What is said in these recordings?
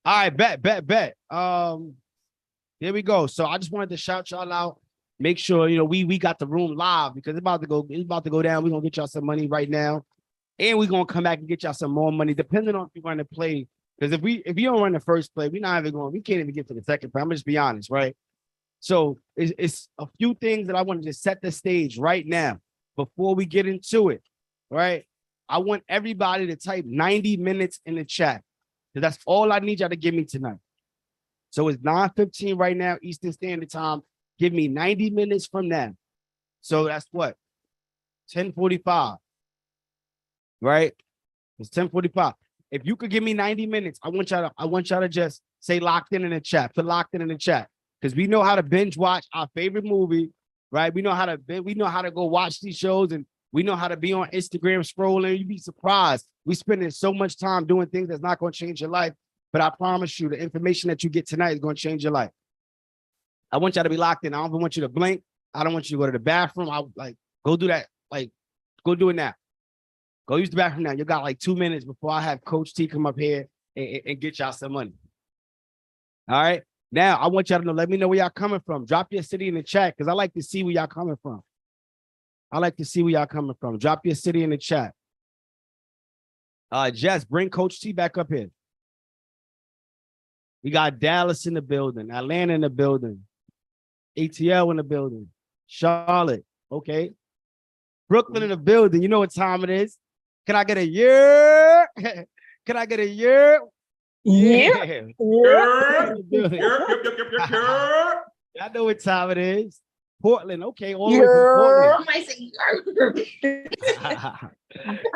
All right, bet. There we go. So I just wanted to shout y'all out. Make sure we got the room live because it's about to go down. We're gonna get y'all some money right now. And we're gonna come back and get y'all some more money, depending on if you want to play. Because if you don't run the first play, we can't even get to the second play. I'm gonna just be honest, right? So it's a few things that I wanted to set the stage right now before we get into it. Right. I want everybody to type 90 minutes in the chat. Because that's all I need y'all to give me tonight. So it's 9:15 right now, Eastern Standard Time. Give me 90 minutes from now. So that's what? 10:45. Right? It's 10:45. If you could give me 90 minutes, I want y'all to just say locked in the chat. Put locked in the chat. Because we know how to binge watch our favorite movie, right? We know how to go watch these shows, and we know how to be on Instagram scrolling. You'd be surprised. We spending so much time doing things that's not going to change your life. But I promise you, the information that you get tonight is going to change your life. I want y'all to be locked in. I don't even want you to blink. I don't want you to go to the bathroom. Go do that. Go do it now. Go use the bathroom now. You got like 2 minutes before I have Coach T come up here and get y'all some money. All right. Now, I want y'all to know, let me know where y'all coming from. Drop your city in the chat because I like to see where y'all coming from. Drop your city in the chat. Jess, bring Coach T back up here. We got Dallas in the building, Atlanta in the building, ATL in the building, Charlotte, okay. Brooklyn in the building. You know what time it is. Can I get a year? Can I get a year? Yeah. I know what time it is. Portland, okay, all the way from Portland.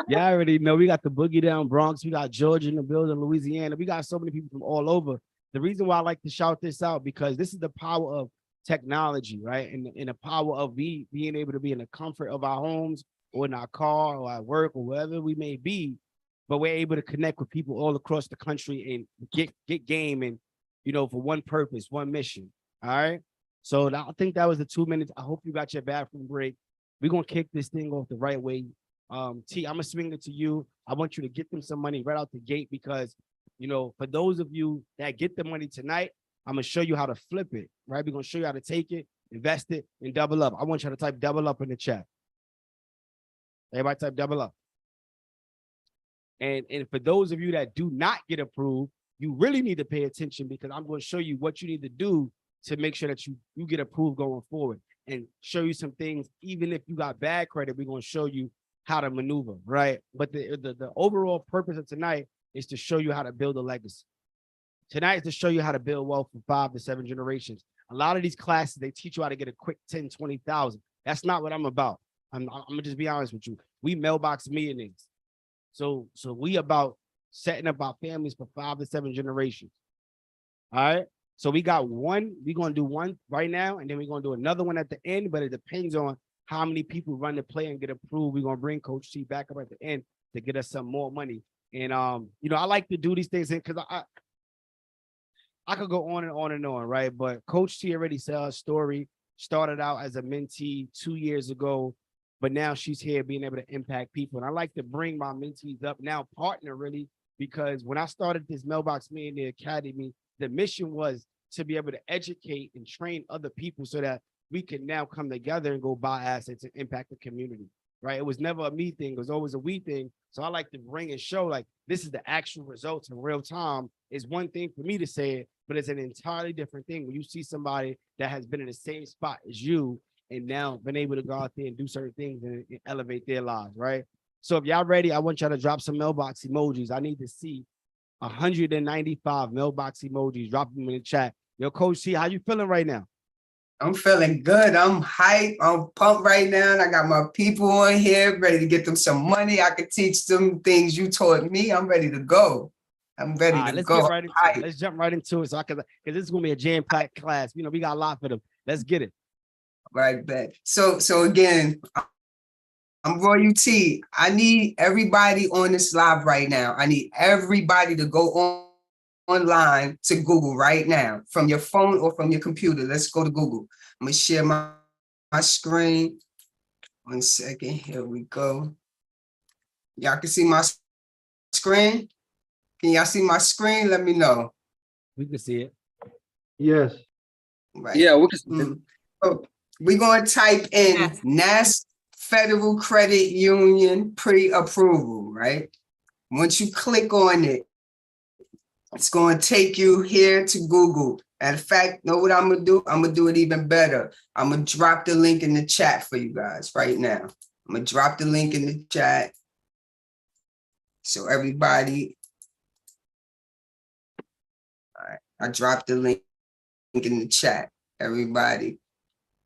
Yeah, I already know. We got the Boogie Down Bronx. We got Georgia in the building, Louisiana. We got so many people from all over. The reason why I like to shout this out, because this is the power of technology, right? And the power of being able to be in the comfort of our homes or in our car or at work or wherever we may be, but we're able to connect with people all across the country and get game and, for one purpose, one mission. All right. So I think that was the 2 minutes. I hope you got your bathroom break. We're going to kick this thing off the right way. T, I'm going to swing it to you. I want you to get them some money right out the gate because, for those of you that get the money tonight, I'm going to show you how to flip it, right? We're going to show you how to take it, invest it, and double up. I want you to type double up in the chat. Everybody type double up. And for those of you that do not get approved, you really need to pay attention because I'm going to show you what you need to do to make sure that you get approved going forward and show you some things. Even if you got bad credit, we're going to show you how to maneuver, right? But the overall purpose of tonight is to show you how to build a legacy. Tonight is to show you how to build wealth for 5 to 7 generations. A lot of these classes, they teach you how to get a quick 10, 20,000. That's not what I'm about. I'm gonna just be honest with you. We mailbox millionaires. So we about setting up our families for 5 to 7 generations. All right. So we got one. We're gonna do one right now, and then we're gonna do another one at the end. But it depends on how many people run the play and get approved. We're gonna bring Coach T back up at the end to get us some more money. And I like to do these things because I could go on and on and on, right? But Coach T already said her story. Started out as a mentee 2 years ago, but now she's here being able to impact people. And I like to bring my mentees up now, partner really, because when I started this Mailbox Millionaire Academy, the mission was to be able to educate and train other people so that we can now come together and go buy assets and impact the community, right? It was never a me thing. It was always a we thing. So I like to bring and show like this is the actual results in real time. Is one thing for me to say it, but it's an entirely different thing when you see somebody that has been in the same spot as you and now been able to go out there and do certain things and elevate their lives, right? So if y'all ready, I want y'all to drop some mailbox emojis. I need to see 195 mailbox emojis. Drop them in the chat. Yo, Coach T, how you feeling right now? I'm feeling good. I'm hyped. I'm pumped right now. And I got my people on here ready to get them some money. I could teach them things you taught me. I'm ready to go. I'm ready to let's go. Get right into it. Let's jump right into it. So because this is gonna be a jam-packed class. We got a lot for them. Let's get it. Right back. So again, I'm Royal T. I need everybody on this live right now. I need everybody to go online to Google right now from your phone or from your computer. Let's go to Google. I'm gonna share my screen. 1 second. Here we go. Y'all can see my screen. Can y'all see my screen? Let me know. We can see it. Yes. Right. Yeah, we can. So we're going to type in National Federal Credit Union pre-approval, right? Once you click on it, it's going to take you here to Google. Matter of fact, know what I'm going to do? I'm going to do it even better. I'm going to drop the link in the chat for you guys right now. I'm going to drop the link in the chat. So everybody, all right, I dropped the link in the chat. Everybody,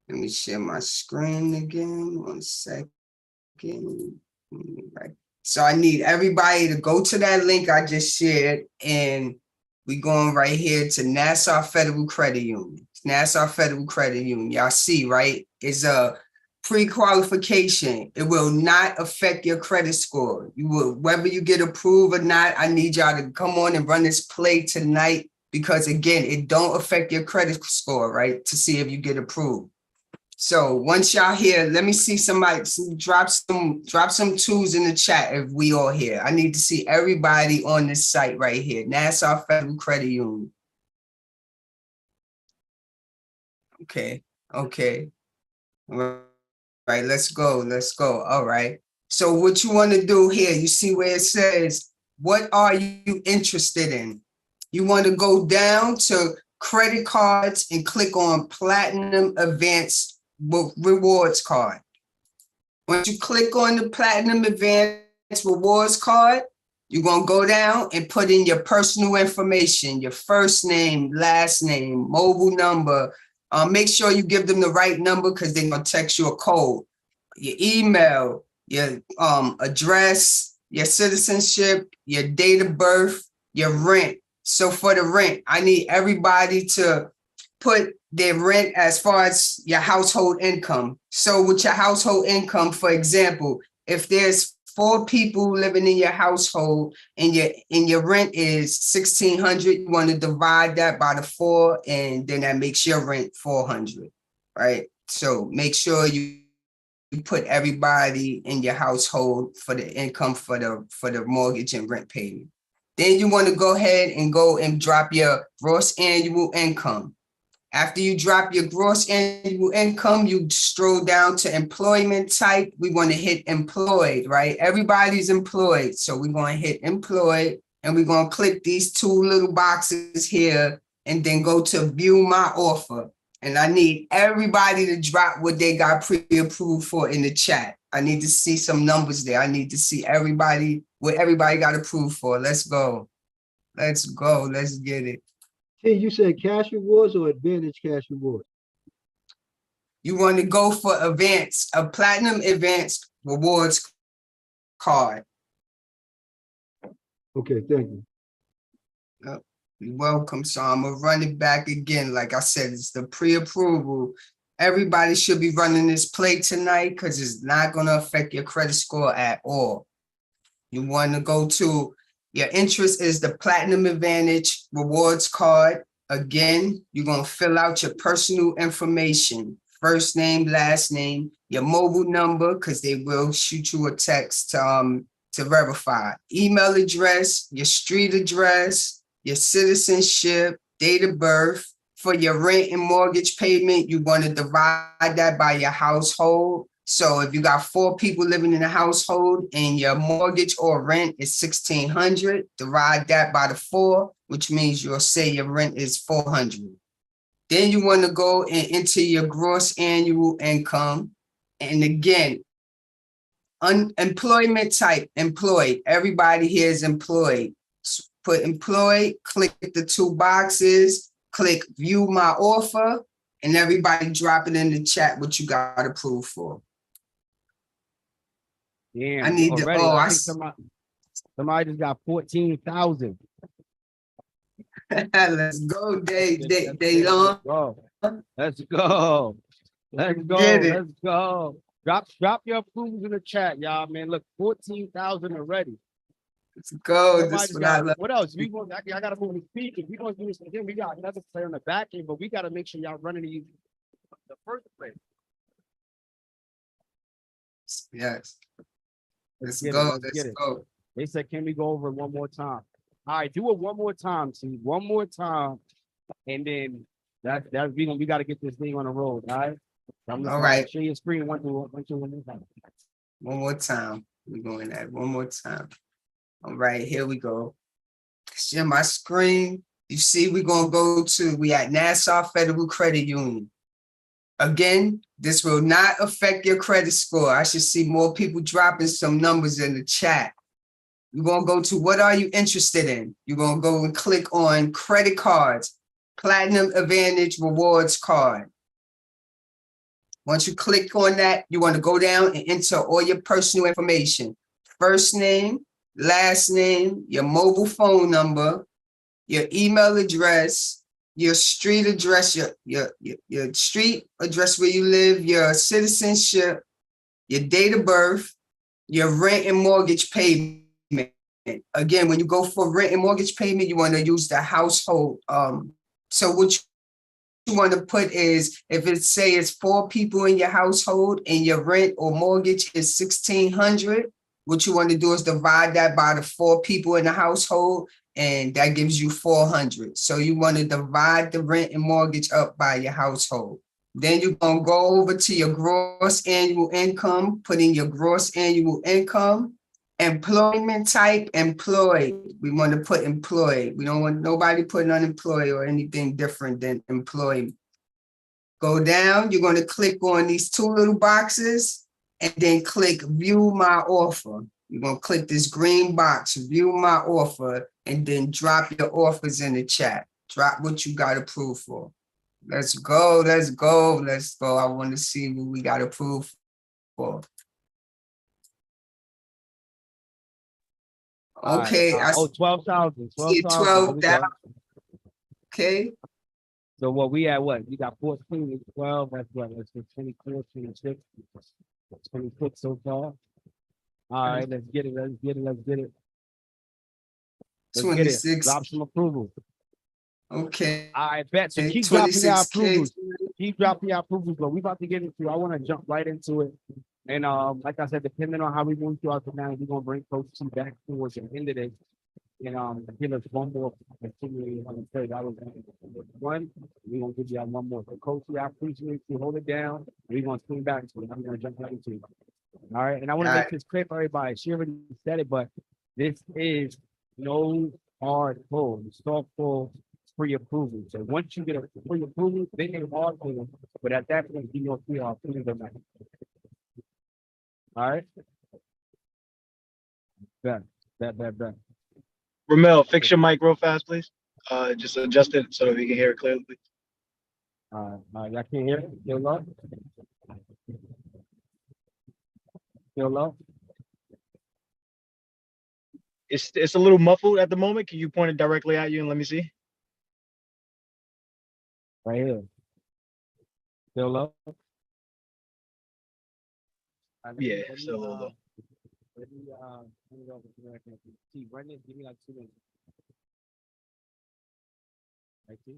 let me share my screen again. 1 second. Right. So I need everybody to go to that link I just shared, and we're going right here to Nassau Federal Credit Union. Nassau Federal Credit Union. Y'all see, right? It's a pre-qualification. It will not affect your credit score. You will, whether you get approved or not, I need y'all to come on and run this play tonight, because again, it don't affect your credit score, right? To see if you get approved. So once y'all here, let me see somebody drop some twos in the chat if we all here. I need to see everybody on this site right here, Nassau Federal Credit Union. Okay. All right, let's go. All right. So what you want to do here, you see where it says, what are you interested in? You want to go down to credit cards and click on Platinum Advanced Rewards Card. Once you click on the Platinum Advanced Rewards Card, you're going to go down and put in your personal information, your first name, last name, mobile number. Make sure you give them the right number, because they're going to text you a code. Your email, your address, your citizenship, your date of birth, your rent. So for the rent, I need everybody to put their rent as far as your household income. So with your household income, for example, if there's 4 people living in your household and your rent is $1,600, you want to divide that by the 4, and then that makes your rent $400, right? So make sure you put everybody in your household for the income for the mortgage and rent payment. Then you want to go ahead and go and drop your gross annual income. After you drop your gross annual income, you stroll down to employment type. We want to hit employed, right? Everybody's employed. So we're going to hit employed, and we're going to click these 2 little boxes here, and then go to view my offer. And I need everybody to drop what they got pre-approved for in the chat. I need to see some numbers there. I need to see everybody, what everybody got approved for. Let's go. Let's get it. Hey, you said cash rewards or advantage cash rewards? You want to go for a Platinum Advanced Rewards Card. Okay, thank you. You're welcome. So I'm going to run it back again. Like I said, it's the pre-approval. Everybody should be running this play tonight, because it's not going to affect your credit score at all. You want to go to, your interest is the Platinum Advantage Rewards Card. Again, you're going to fill out your personal information, first name, last name, your mobile number, because they will shoot you a text to verify, email address, your street address, your citizenship, date of birth. For your rent and mortgage payment, you want to divide that by your household. So if you got 4 people living in a household and your mortgage or rent is $1,600, divide that by the 4, which means you'll say your rent is $400. Then you want to go and enter your gross annual income. And again, unemployment type, employed. Everybody here is employed. So put employed, click the 2 boxes, click view my offer, and everybody drop it in the chat what you got approved for. Damn, I need already. to, I think somebody just got 14,000. let's go, Day long. Let's go. Get it. Let's go. Drop your approvals in the chat, y'all, man. Look, 14,000 already. Let's go. Somebody's This what I love. what else? I gotta move the speakers. We're gonna do this again. We got another player on the back end, but we gotta make sure y'all running the first place. Yes. Let's get go. it, Let's go. They said, can we go over it one more time? All right, do it one more time, see, one more time, and then that's we got to get this thing on the road. All right. All right, Share your screen one more time. one more time. We're going that one more time. All right, here we go. Share my screen. You see, we at Nassau Federal Credit Union. Again, this will not affect your credit score. I should see more people dropping some numbers in the chat. You're going to go to what are you interested in? You're going to go and click on credit cards, Platinum Advantage Rewards Card. Once you click on that, you want to go down and enter all your personal information. First name, last name, your mobile phone number, your email address, your street address, your street address where you live, your citizenship, your date of birth, your rent and mortgage payment. Again, when you go for rent and mortgage payment, you want to use the household. So what you want to put is, if it say it's 4 people in your household and your rent or mortgage is $1,600, what you want to do is divide that by the 4 people in the household, and that gives you $400. So you want to divide the rent and mortgage up by your household. Then you're going to go over to your gross annual income, put in your gross annual income, employment type, employed. We want to put employed. We don't want nobody putting unemployed or anything different than employed. Go down, you're going to click on these 2 little boxes and then click view my offer. You're going to click this green box, view my offer, and then drop your offers in the chat. Drop what you got approved for. Let's go, let's go, let's go. I want to see what we got approved for. Okay. Right. 12,000. 12,000. Okay. So what we at, what? You got 14 and 12. That's what? That's 24, 26, 26 so far. All right, let's get it. Let's get it. Let's get it. Let's 26. Get it. Drop some approval. Okay. All right, bet. So keep dropping your approvals. Keep dropping your approvals, but we about to get into. I want to jump right into it. And like I said, depending on how we move throughout the night, we're gonna bring Coach T back towards the end of this. And give us one more opportunity on the third. That was one. We're gonna give you one more. So Coach T, I appreciate you. Hold it down. We're gonna swing back to it. I'm gonna jump right into it. All right, and I want to make this clear for everybody. She already said it, but this is no hard pull. It's soft pull pre-approval. So once you get a pre-approval, then it's hard pull. But at that point, you know we are pulling them out. All right. Bet. Ramel, fix your mic real fast, please. Just adjust it so that we can hear it clearly. Y'all can't hear it? Still low? Still low? It's a little muffled at the moment. Can you point it directly at you and let me see? Right here. Still low? Yeah, still a little low. Let me turn it over to where I can see. Run it, give me like 2 minutes. Right here.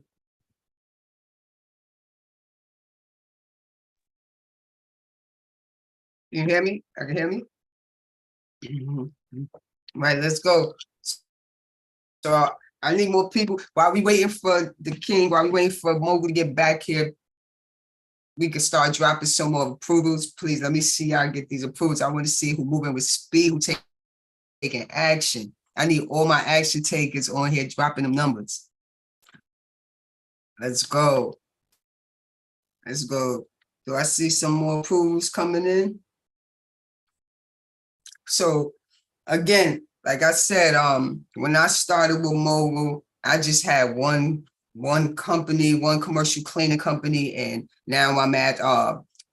You hear me? I can hear me? Right, let's go. So I need more people. While we waiting for the king, while we waiting for Mogul to get back here, we can start dropping some more approvals. Please let me see y'all get these approvals. I want to see who moving with speed, who taking action. I need all my action takers on here dropping them numbers. Let's go. Let's go. Do I see some more approvals coming in? So again, like I said, when I started with Mogul, I just had one company, one commercial cleaning company, and now I'm at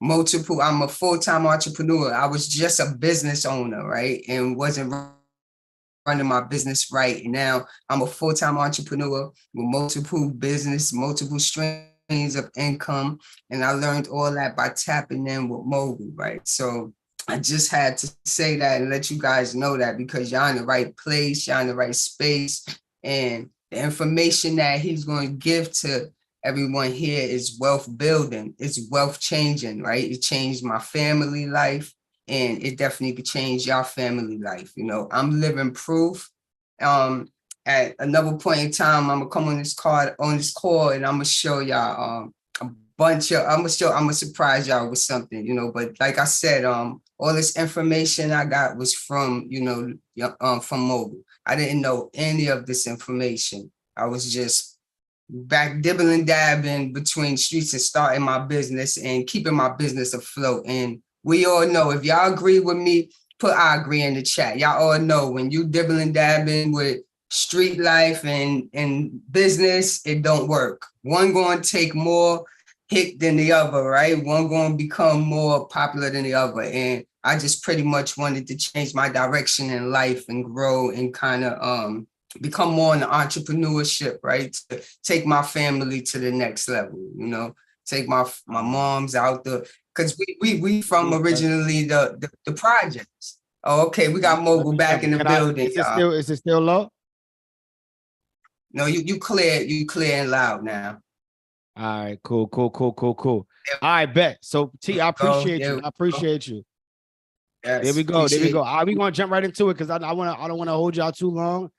multiple. I'm a full-time entrepreneur. I was just a business owner, right, and wasn't running my business right. And now I'm a full-time entrepreneur with multiple business, multiple streams of income, and I learned all that by tapping in with Mogul, right? So I just had to say that and let you guys know that, because y'all in the right place, y'all in the right space, and the information that he's going to give to everyone here is wealth building. It's wealth changing, right? It changed my family life, and it definitely could change your family life. You know, I'm living proof. at another point in time, I'm gonna come on this call, and I'm gonna show y'all a bunch of, I'm gonna surprise y'all with something, you know. But like I said, all this information I got was from, you know, from Mogul. I didn't know any of this information. I was just back dibbling dabbing between streets and starting my business and keeping my business afloat. And we all know, if y'all agree with me, put I agree in the chat. Y'all all know when you dibbling dabbing with street life and business, it don't work. One going to take more hit than the other, right? One going to become more popular than the other. And I just pretty much wanted to change my direction in life and grow and kind of become more in the entrepreneurship, right? To take my family to the next level, you know, take my moms out the, because we from originally the projects. Oh, okay, we got Mogul back in the building. Is it still low? No, you clear and loud now. All right, cool. All right, bet. So T, I appreciate you. I appreciate you. Yes, there we go. All right, we gonna jump right into it because I don't want to hold y'all too long.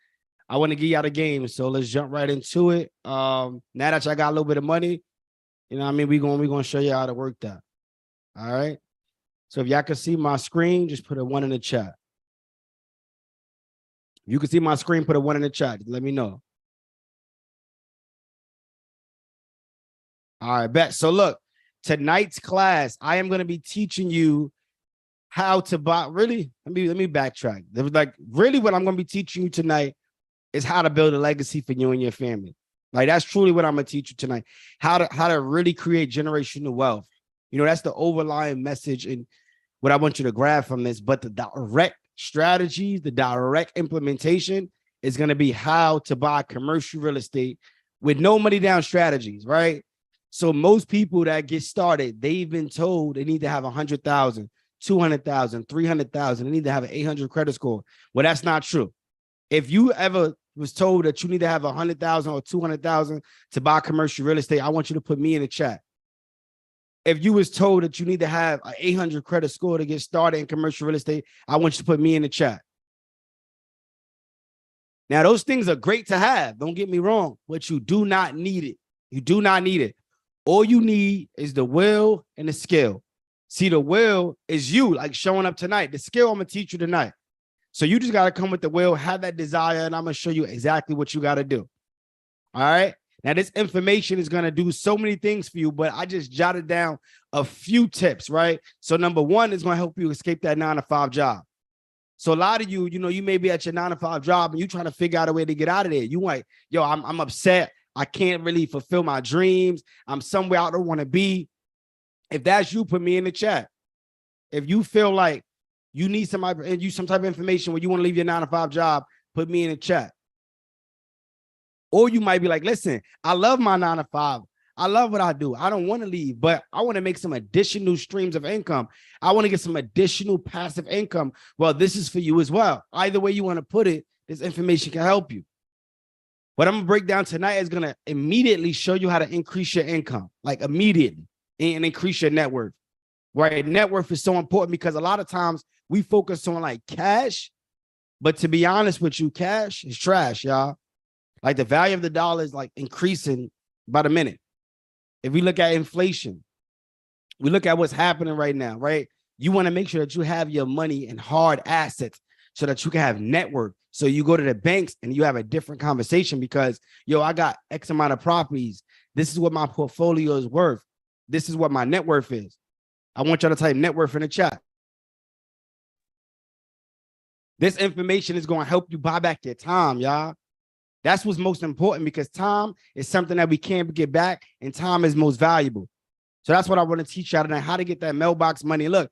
I want to give y'all the game, so let's jump right into it. Now that y'all got a little bit of money, you know what I mean, we gonna show you how to work that. All right. So if y'all can see my screen, just put a 1 in the chat. You can see my screen, put a 1 in the chat. Let me know. All right, bet. So look, tonight's class, I am going to be teaching you how to buy. Really, let me backtrack. Like, really, what I'm going to be teaching you tonight is how to build a legacy for you and your family. Like, that's truly what I'm going to teach you tonight. How to really create generational wealth. You know, that's the overlying message and what I want you to grab from this. But the direct strategies, the direct implementation is going to be how to buy commercial real estate with no money down strategies, right? So most people that get started, they've been told they need to have 100,000, 200,000, 300,000. They need to have an 800 credit score. Well, that's not true. If you ever was told that you need to have 100,000 or 200,000 to buy commercial real estate, I want you to put me in the chat. If you was told that you need to have an 800 credit score to get started in commercial real estate, I want you to put me in the chat. Now, those things are great to have. Don't get me wrong, but you do not need it. You do not need it. All you need is the will and the skill. See, the will is you, like showing up tonight. The skill I'm going to teach you tonight. So you just got to come with the will, have that desire, and I'm going to show you exactly what you got to do. All right? Now, this information is going to do so many things for you, but I just jotted down a few tips, right? So number one is going to help you escape that 9-to-5 job. So a lot of you, you know, you may be at your 9-to-5 job and you're trying to figure out a way to get out of there. You like, yo, I'm upset. I can't really fulfill my dreams. I'm somewhere I don't want to be. If that's you, put me in the chat. If you feel like you need somebody and you some type of information where you want to leave your 9-to-5 job, put me in the chat. Or you might be like, listen, I love my 9-to-5. I love what I do. I don't want to leave, but I want to make some additional streams of income. I want to get some additional passive income. Well, this is for you as well. Either way you want to put it, this information can help you. What I'm going to break down tonight is going to immediately show you how to increase your income, like immediately, and increase your net worth. Right? Net worth is so important because a lot of times we focus on like cash, but to be honest with you, cash is trash, y'all. Like the value of the dollar is like increasing by the minute. If we look at inflation, we look at what's happening right now, right? You want to make sure that you have your money in hard assets so that you can have net worth. So you go to the banks and you have a different conversation because, yo, I got X amount of properties. This is what my portfolio is worth. This is what my net worth is. I want y'all to type net worth in the chat. This information is going to help you buy back your time, y'all. That's what's most important because time is something that we can't get back and time is most valuable. So that's what I want to teach y'all tonight, how to get that mailbox money. Look,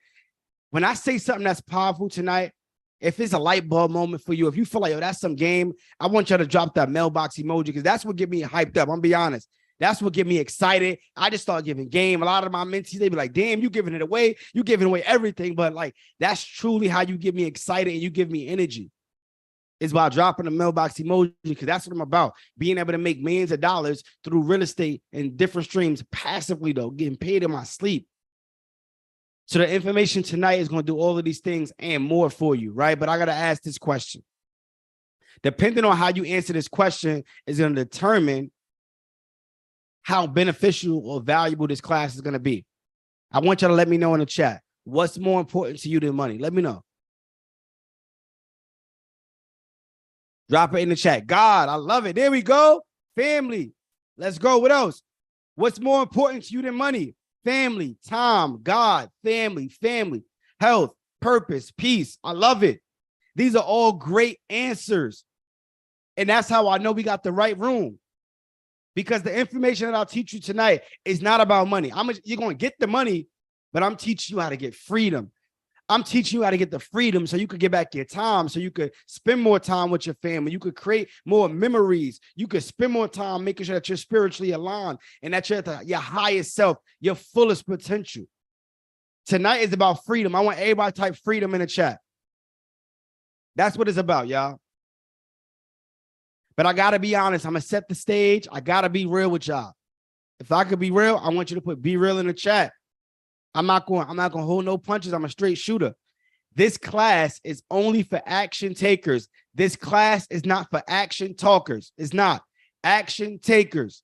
when I say something that's powerful tonight, if it's a light bulb moment for you, if you feel like, yo, that's some game, I want y'all to drop that mailbox emoji because that's what get me hyped up. I'm gonna be honest. That's what get me excited. I just start giving game. A lot of my mentees, they be like, damn, you giving it away. You giving away everything. But like, that's truly how you get me excited and you give me energy. Is by dropping the mailbox emoji because that's what I'm about. Being able to make millions of dollars through real estate and different streams passively, though, getting paid in my sleep. So the information tonight is going to do all of these things and more for you, right? But I got to ask this question. Depending on how you answer this question is going to determine how beneficial or valuable this class is going to be. I want y'all to let me know in the chat. What's more important to you than money? Let me know. Drop it in the chat. God, I love it. There we go. Family. Let's go. What else? What's more important to you than money? Family, time, God, family, health, purpose, peace. I love it. These are all great answers. And that's how I know we got the right room. Because the information that I'll teach you tonight is not about money. You're going to get the money, but I'm teaching you how to get freedom. I'm teaching you how to get the freedom so you could get back your time, so you could spend more time with your family. You could create more memories. You could spend more time making sure that you're spiritually aligned and that you're at your highest self, your fullest potential. Tonight is about freedom. I want everybody to type freedom in the chat. That's what it's about, y'all. But I got to be honest. I'm going to set the stage. I got to be real with y'all. If I could be real, I want you to put be real in the chat. I'm not going to hold no punches. I'm a straight shooter. This class is only for action takers. This class is not for action talkers. It's not. Action takers.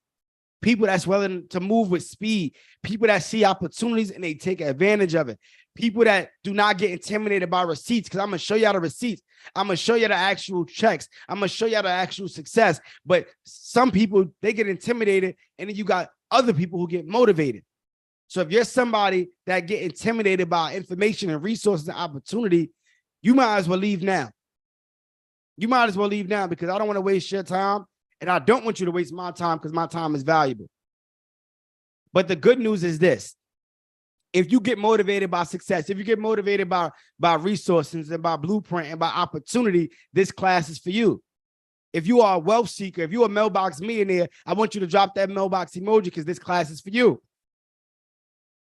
People that's willing to move with speed. People that see opportunities and they take advantage of it. People that do not get intimidated by receipts, because I'm going to show y'all the receipts. I'm going to show you the actual checks. I'm going to show y'all the actual success. But some people, they get intimidated, and then you got other people who get motivated. So if you're somebody that get intimidated by information and resources and opportunity, you might as well leave now. You might as well leave now, because I don't want to waste your time, and I don't want you to waste my time, because my time is valuable. But the good news is this. If you get motivated by success, if you get motivated by resources and by blueprint and by opportunity, this class is for you. If you are a wealth seeker, if you're a mailbox millionaire, I want you to drop that mailbox emoji, because this class is for you.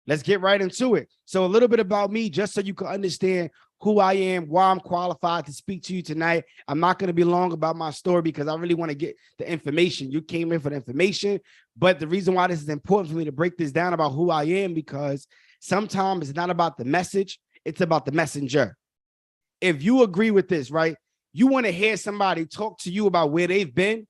Let's get right into it. So a little bit about me, just so you can understand who I am, why I'm qualified to speak to you tonight. I'm not going to be long about my story, because I really want to get the information. You came in for the information, but the reason why this is important for me to break this down about who I am, because sometimes it's not about the message, it's about the messenger. If you agree with this, right? You want to hear somebody talk to you about where they've been,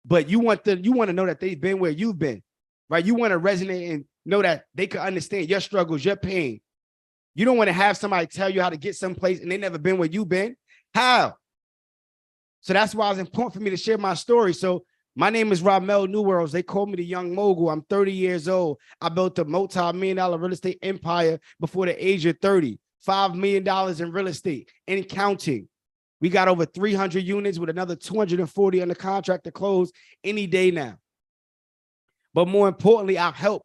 but you want to know that they've been where you've been, right? You want to resonate and know that they can understand your struggles, your pain. You don't want to have somebody tell you how to get someplace and they never been where you've been. How? So that's why it's important for me to share my story. So my name is Ramel Newerls. They call me the Young Mogul. I'm 30 years old. I built a multi-million-dollar real estate empire before the age of 30. $5 million in real estate and counting. We got over 300 units with another 240 under contract to close any day now. But more importantly, I've helped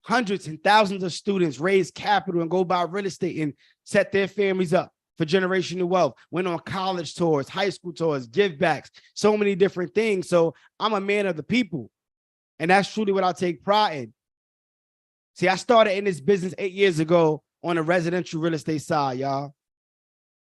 hundreds and thousands of students raise capital and go buy real estate and set their families up for generational wealth. Went on college tours, high school tours, give backs, so many different things. So I'm a man of the people. And that's truly what I take pride in. See, I started in this business 8 years ago on the residential real estate side, y'all.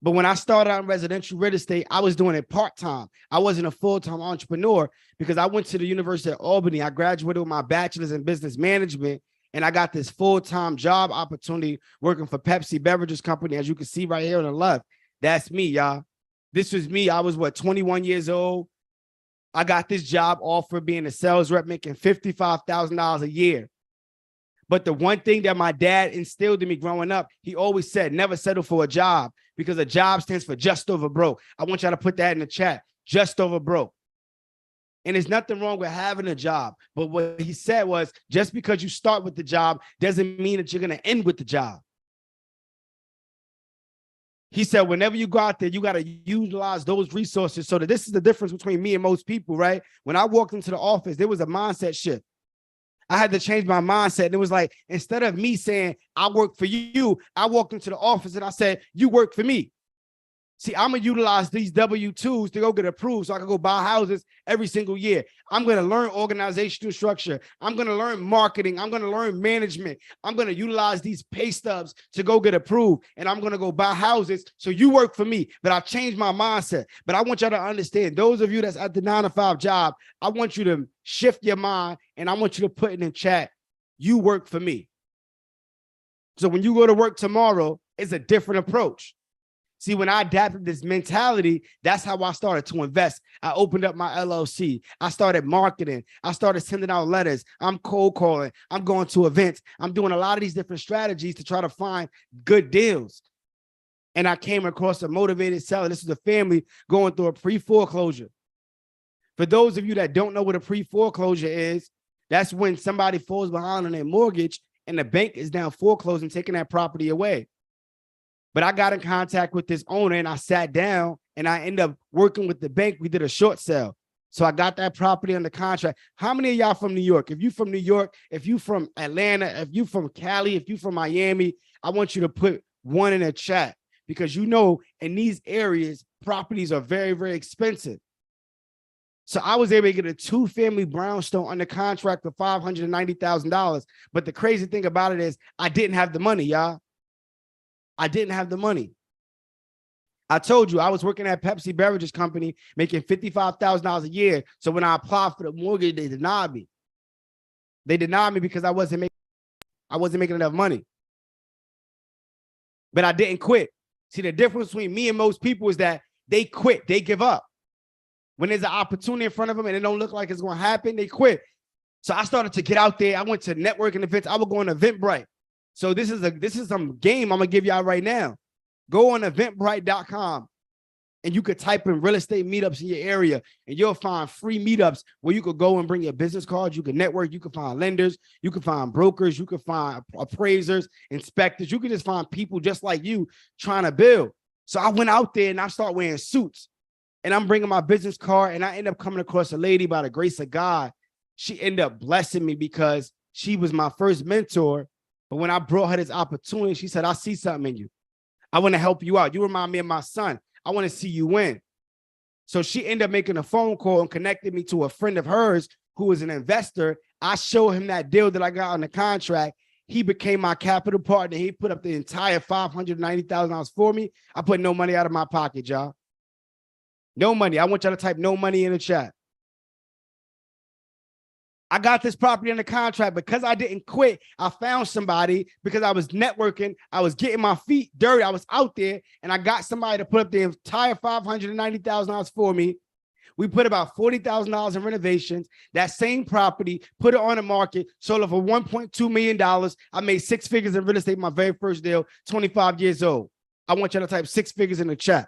But when I started on residential real estate, I was doing it part-time. I wasn't a full-time entrepreneur, because I went to the University of Albany. I graduated with my bachelor's in business management, and I got this full-time job opportunity working for Pepsi Beverages Company, as you can see right here on the left. That's me, y'all. This was me. I was, 21 years old. I got this job offer being a sales rep, making $55,000 a year. But the one thing that my dad instilled in me growing up, he always said, never settle for a job, because a job stands for just over broke. I want y'all to put that in the chat, just over broke. And there's nothing wrong with having a job. But what he said was, just because you start with the job doesn't mean that you're going to end with the job. He said, whenever you go out there, you got to utilize those resources. So that this is the difference between me and most people, right? When I walked into the office, there was a mindset shift. I had to change my mindset. And it was like, instead of me saying, I work for you, I walked into the office and I said, you work for me. See, I'm going to utilize these W-2s to go get approved so I can go buy houses every single year. I'm going to learn organizational structure. I'm going to learn marketing. I'm going to learn management. I'm going to utilize these pay stubs to go get approved. And I'm going to go buy houses. So you work for me. But I changed my mindset. But I want y'all to understand, those of you that's at the 9-to-5 job, I want you to shift your mind. And I want you to put it in chat, you work for me. So when you go to work tomorrow, it's a different approach. See, when I adapted this mentality, that's how I started to invest. I opened up my LLC. I started marketing. I started sending out letters. I'm cold calling. I'm going to events. I'm doing a lot of these different strategies to try to find good deals. And I came across a motivated seller. This is a family going through a pre-foreclosure. For those of you that don't know what a pre-foreclosure is, that's when somebody falls behind on their mortgage and the bank is now foreclosing, taking that property away. But I got in contact with this owner and I sat down and I ended up working with the bank. We did a short sale. So I got that property under contract. How many of y'all from New York? If you from New York, if you from Atlanta, if you from Cali, if you from Miami, I want you to put one in the chat, because you know in these areas, properties are very, very expensive. So I was able to get a 2-family brownstone under contract for $590,000. But the crazy thing about it is I didn't have the money, y'all. I didn't have the money. I told you I was working at Pepsi Beverages Company making $55,000 a year. So when I applied for the mortgage, they denied me. They denied me because I wasn't making enough money. But I didn't quit. See, the difference between me and most people is that they quit. They give up. When there's an opportunity in front of them and it don't look like it's going to happen, they quit. So I started to get out there. I went to networking events. I would go on Eventbrite. So this is some game I'm going to give y'all right now. Go on eventbrite.com and you could type in real estate meetups in your area and you'll find free meetups where you could go and bring your business cards. You can network. You can find lenders. You can find brokers. You can find appraisers, inspectors. You can just find people just like you trying to build. So I went out there and I started wearing suits and I'm bringing my business card and I end up coming across a lady by the grace of God. She ended up blessing me because she was my first mentor. But when I brought her this opportunity, she said, I see something in you. I want to help you out. You remind me of my son. I want to see you win. So she ended up making a phone call and connected me to a friend of hers who was an investor. I showed him that deal that I got on the contract. He became my capital partner. He put up the entire $590,000 for me. I put no money out of my pocket, y'all. No money. I want y'all to type no money in the chat. I got this property under contract because I didn't quit. I found somebody because I was networking. I was getting my feet dirty. I was out there and I got somebody to put up the entire $590,000 for me. We put about $40,000 in renovations. That same property, put it on the market, sold it for $1.2 million. I made 6 figures in real estate my very first deal, 25 years old. I want you to type 6 figures in the chat.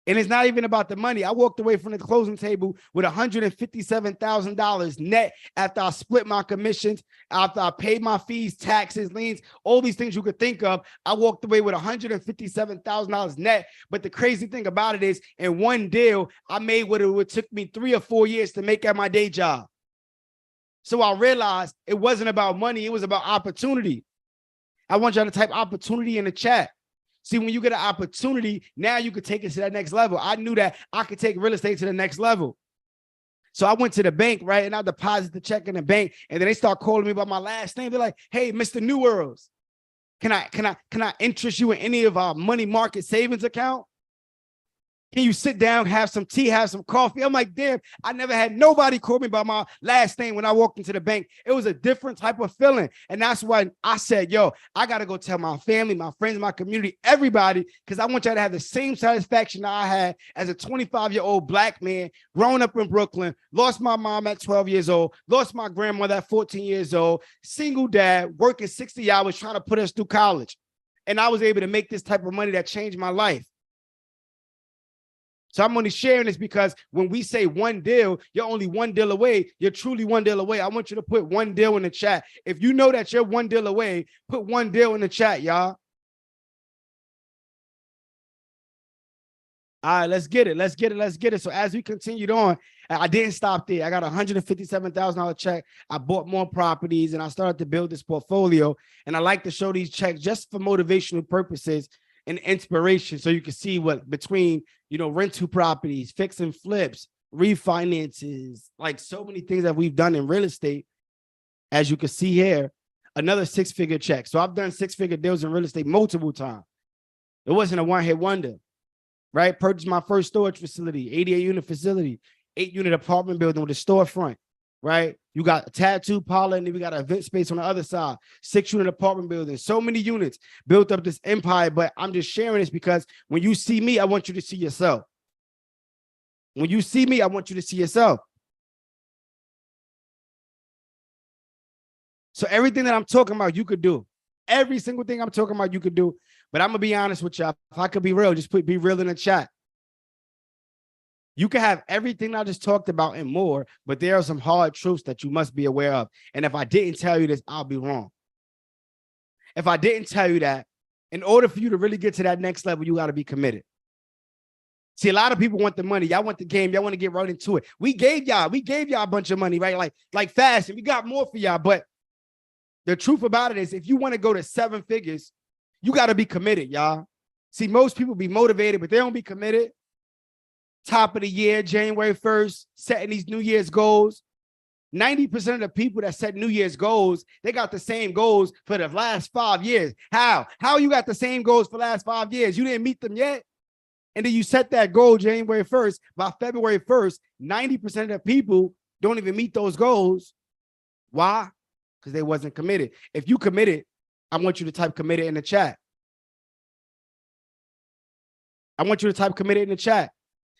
And it's not even about the money. I walked away from the closing table with $157,000 net after I split my commissions, after I paid my fees, taxes, liens, all these things you could think of. I walked away with $157,000 net. But the crazy thing about it is, in one deal, I made what it would took me 3 or 4 years to make at my day job. So I realized it wasn't about money. It was about opportunity. I want y'all to type opportunity in the chat. See, when you get an opportunity, now you could take it to that next level. I knew that I could take real estate to the next level. So I went to the bank, right? And I deposited the check in the bank. And then they start calling me by my last name. They're like, hey, Mr. Newerls, can I interest you in any of our money market savings account? Can you sit down, have some tea, have some coffee? I'm like, damn, I never had nobody call me by my last name when I walked into the bank. It was a different type of feeling. And that's why I said, yo, I got to go tell my family, my friends, my community, everybody, because I want y'all to have the same satisfaction that I had as a 25-year-old Black man growing up in Brooklyn, lost my mom at 12 years old, lost my grandmother at 14 years old, single dad, working 60 hours trying to put us through college. And I was able to make this type of money that changed my life. So I'm only sharing this because when we say one deal, you're only one deal away. You're truly one deal away. I want you to put one deal in the chat. If you know that you're one deal away, put one deal in the chat, y'all. All right, let's get it. Let's get it. Let's get it. So as we continued on, I didn't stop there. I got a $157,000 check. I bought more properties and I started to build this portfolio. And I like to show these checks just for motivational purposes and inspiration, so you can see what between, rental properties, fix and flips, refinances, like so many things that we've done in real estate. As you can see here, another 6-figure check. So I've done 6-figure deals in real estate multiple times. It wasn't a one-hit wonder, right? Purchased my first storage facility, 88-unit facility, 8-unit apartment building with a storefront. right? You got a tattoo parlor, and then we got an event space on the other side, 6-unit apartment building, so many units, built up this empire. But I'm just sharing this because when you see me, I want you to see yourself. When you see me, I want you to see yourself. So everything that I'm talking about, you could do. Every single thing I'm talking about, you could do. But I'm going to be honest with y'all. If I could be real, just be real in the chat. You can have everything I just talked about and more, but there are some hard truths that you must be aware of. And if I didn't tell you this, I'll be wrong. If I didn't tell you that, in order for you to really get to that next level, you got to be committed. See, a lot of people want the money. Y'all want the game. Y'all want to get right into it. We gave y'all a bunch of money, right? Like fast, and we got more for y'all. But the truth about it is, if you want to go to 7 figures, you got to be committed, y'all. See, most people be motivated, but they don't be committed. Top of the year, January 1st, setting these New Year's goals. 90% of the people that set New Year's goals, they got the same goals for the last 5 years. How you got the same goals for the last 5 years? You didn't meet them yet? And then you set that goal January 1st. By February 1st, 90% of the people don't even meet those goals. Why? Because they wasn't committed. If you committed, I want you to type committed in the chat. I want you to type committed in the chat.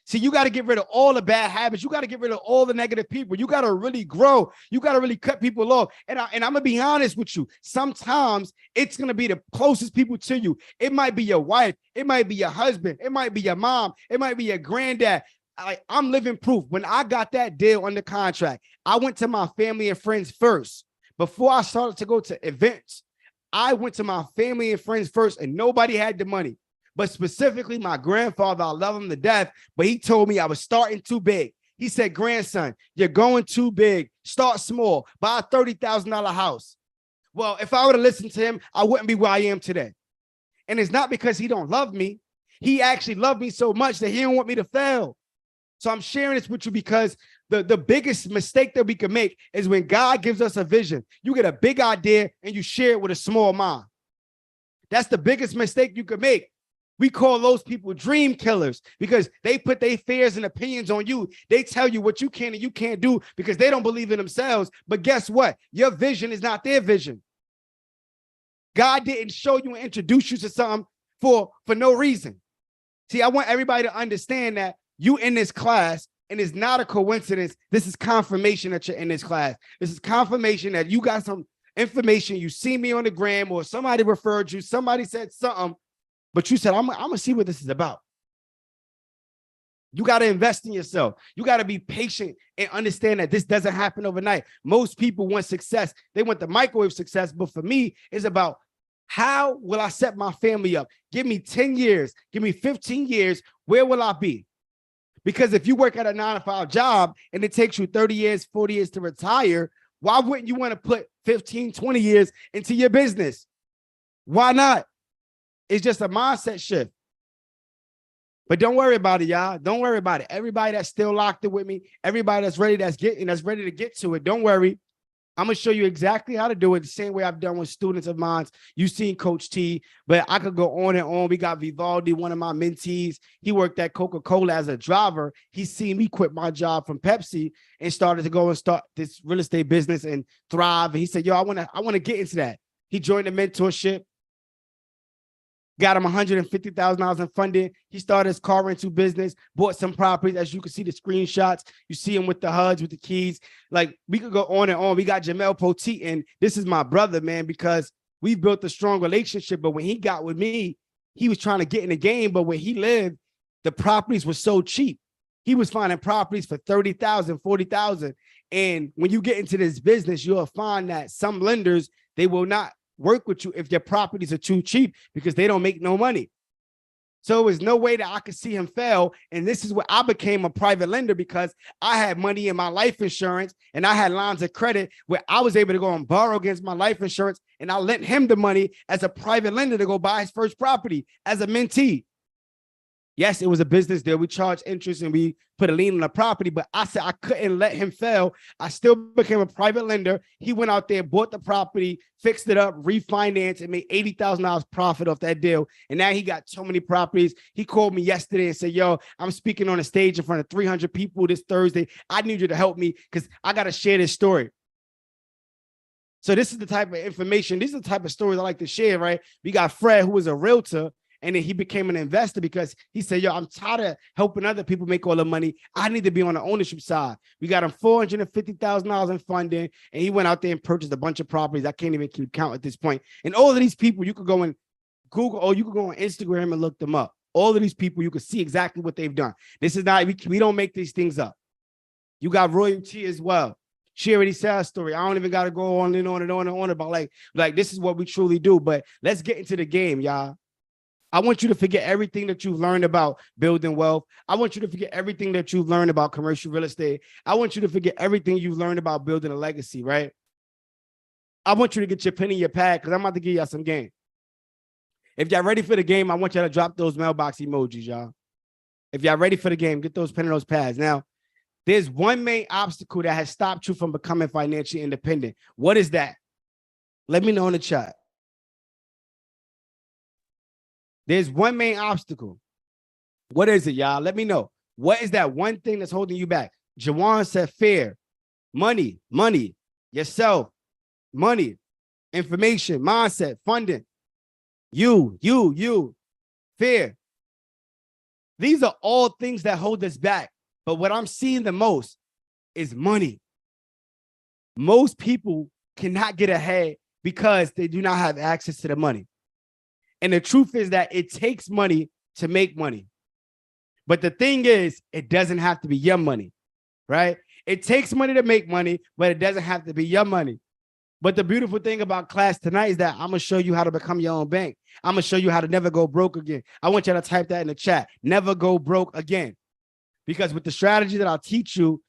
See, you got to get rid of all the bad habits. You got to get rid of all the negative people. You got to really grow. You got to really cut people off. And I'm going to be honest with you. Sometimes it's going to be the closest people to you. It might be your wife. It might be your husband. It might be your mom. It might be your granddad. I'm living proof. When I got that deal under contract, I went to my family and friends first. Before I started to go to events, I went to my family and friends first, and nobody had the money. But specifically, my grandfather, I love him to death, but he told me I was starting too big. He said, grandson, you're going too big. Start small. Buy a $30,000 house. Well, if I would have listened to him, I wouldn't be where I am today. And it's not because he don't love me. He actually loved me so much that he don't want me to fail. So I'm sharing this with you because the biggest mistake that we can make is when God gives us a vision. You get a big idea and you share it with a small mind. That's the biggest mistake you can make. We call those people dream killers because they put their fears and opinions on you. They tell you what you can and you can't do because they don't believe in themselves. But guess what? Your vision is not their vision. God didn't show you and introduce you to something for no reason. See, I want everybody to understand that you in this class, and it's not a coincidence. This is confirmation that you're in this class. This is confirmation that you got some information. You see me on the gram or somebody referred you. Somebody said something. But you said, I'm going to see what this is about. You got to invest in yourself. You got to be patient and understand that this doesn't happen overnight. Most people want success. They want the microwave success. But for me, it's about how will I set my family up? Give me 10 years. Give me 15 years. Where will I be? Because if you work at a 9-to-5 job and it takes you 30 years, 40 years to retire, why wouldn't you want to put 15, 20 years into your business? Why not? It's just a mindset shift. But don't worry about it, y'all. Don't worry about it. Everybody that's still locked in with me, everybody that's ready, that's ready to get to it, don't worry. I'm going to show you exactly how to do it the same way I've done with students of mine. You've seen Coach T, but I could go on and on. We got Vivaldi, one of my mentees. He worked at Coca-Cola as a driver. He's seen me quit my job from Pepsi and started to go and start this real estate business and thrive. And he said, yo, I want to get into that. He joined the mentorship. Got him $150,000 in funding. He started his car rental business, bought some properties. As you can see the screenshots, you see him with the HUDs, with the keys. Like, we could go on and on. We got Jamel Poteet, and this is my brother, man, because we've built a strong relationship. But when he got with me, he was trying to get in the game. But where he lived, the properties were so cheap. He was finding properties for $30,000, $40,000. And when you get into this business, you'll find that some lenders, they will not work with you if your properties are too cheap because they don't make no money. So there was no way that I could see him fail. And this is where I became a private lender because I had money in my life insurance and I had lines of credit where I was able to go and borrow against my life insurance. And I lent him the money as a private lender to go buy his first property as a mentee. Yes, it was a business deal. We charged interest and we put a lien on the property, but I said I couldn't let him fail. I still became a private lender. He went out there, bought the property, fixed it up, refinanced, and made $80,000 profit off that deal. And now he got so many properties. He called me yesterday and said, yo, I'm speaking on a stage in front of 300 people this Thursday. I need you to help me because I got to share this story. So this is the type of information. These are the type of stories I like to share, right? We got Fred, who was a realtor, and then he became an investor because he said, yo, I'm tired of helping other people make all the money. I need to be on the ownership side. We got him $450,000 in funding, and he went out there and purchased a bunch of properties. I can't even keep count at this point. And all of these people, you could go and Google, or you could go on Instagram and look them up. All of these people, you could see exactly what they've done. This is not, we don't make these things up. You got Royalty as well. She already said her story. I don't even got to go on and on and on and on about like this is what we truly do. But let's get into the game, y'all. I want you to forget everything that you've learned about building wealth. I want you to forget everything that you've learned about commercial real estate. I want you to forget everything you've learned about building a legacy, right? I want you to get your pen in your pad because I'm about to give y'all some game. If y'all ready for the game, I want y'all to drop those mailbox emojis, y'all. If y'all ready for the game, get those pen and those pads. Now, there's one main obstacle that has stopped you from becoming financially independent. What is that? Let me know in the chat. There's one main obstacle. What is it, y'all? Let me know. What is that one thing that's holding you back? Jawan said fear, money, yourself, money, information, mindset, funding, you, fear. These are all things that hold us back. But what I'm seeing the most is money. Most people cannot get ahead because they do not have access to the money. And the truth is that it takes money to make money. But the thing is, it doesn't have to be your money, right? It takes money to make money, but it doesn't have to be your money. But the beautiful thing about class tonight is that I'm going to show you how to become your own bank. I'm going to show you how to never go broke again. I want you to type that in the chat. Never go broke again. Because with the strategy that I'll teach you,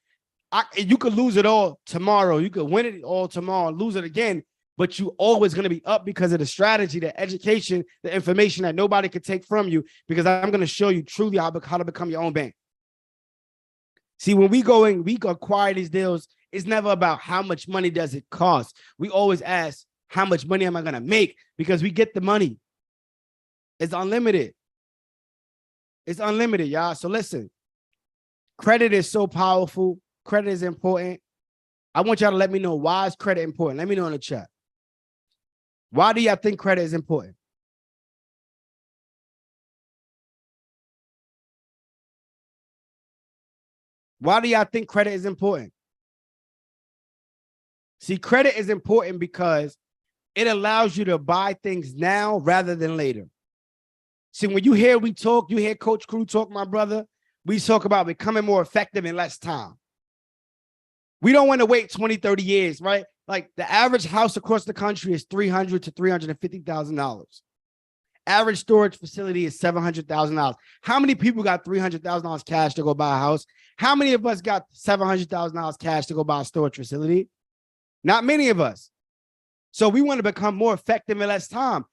you could lose it all tomorrow. You could win it all tomorrow and lose it again. But you always going to be up because of the strategy, the education, the information that nobody could take from you, because I'm going to show you truly how to become your own bank. See, when we acquire these deals, it's never about how much money does it cost. We always ask, how much money am I going to make? Because we get the money. It's unlimited. It's unlimited, y'all. So listen, credit is so powerful. Credit is important. I want y'all to let me know, why is credit important? Let me know in the chat. Why do y'all think credit is important? Why do y'all think credit is important? See, credit is important because it allows you to buy things now rather than later. See, when you hear you hear Coach Crew talk, my brother, we talk about becoming more effective in less time. We don't want to wait 20, 30 years, right? Like the average house across the country is $300,000 to $350,000. Average storage facility is $700,000. How many people got $300,000 cash to go buy a house? How many of us got $700,000 cash to go buy a storage facility? Not many of us. So we want to become more effective in less time.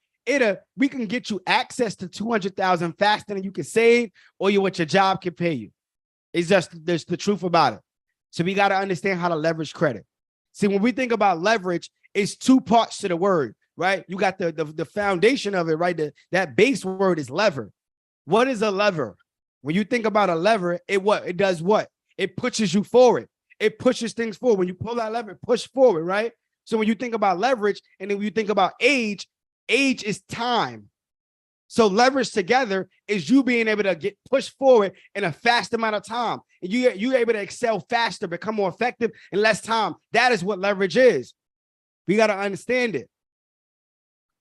We can get you access to $200,000 faster than you can save, or what your job can pay you. It's just there's the truth about it. So we got to understand how to leverage credit. See, when we think about leverage, it's two parts to the word, right? You got the foundation of it, right? That base word is lever. What is a lever? When you think about a lever, it does what? It pushes you forward. It pushes things forward. When you pull that lever, push forward, right? So when you think about leverage, and then when you think about age is time. So leverage together is you being able to get pushed forward in a fast amount of time. And you're able to excel faster, become more effective in less time. That is what leverage is. We got to understand it.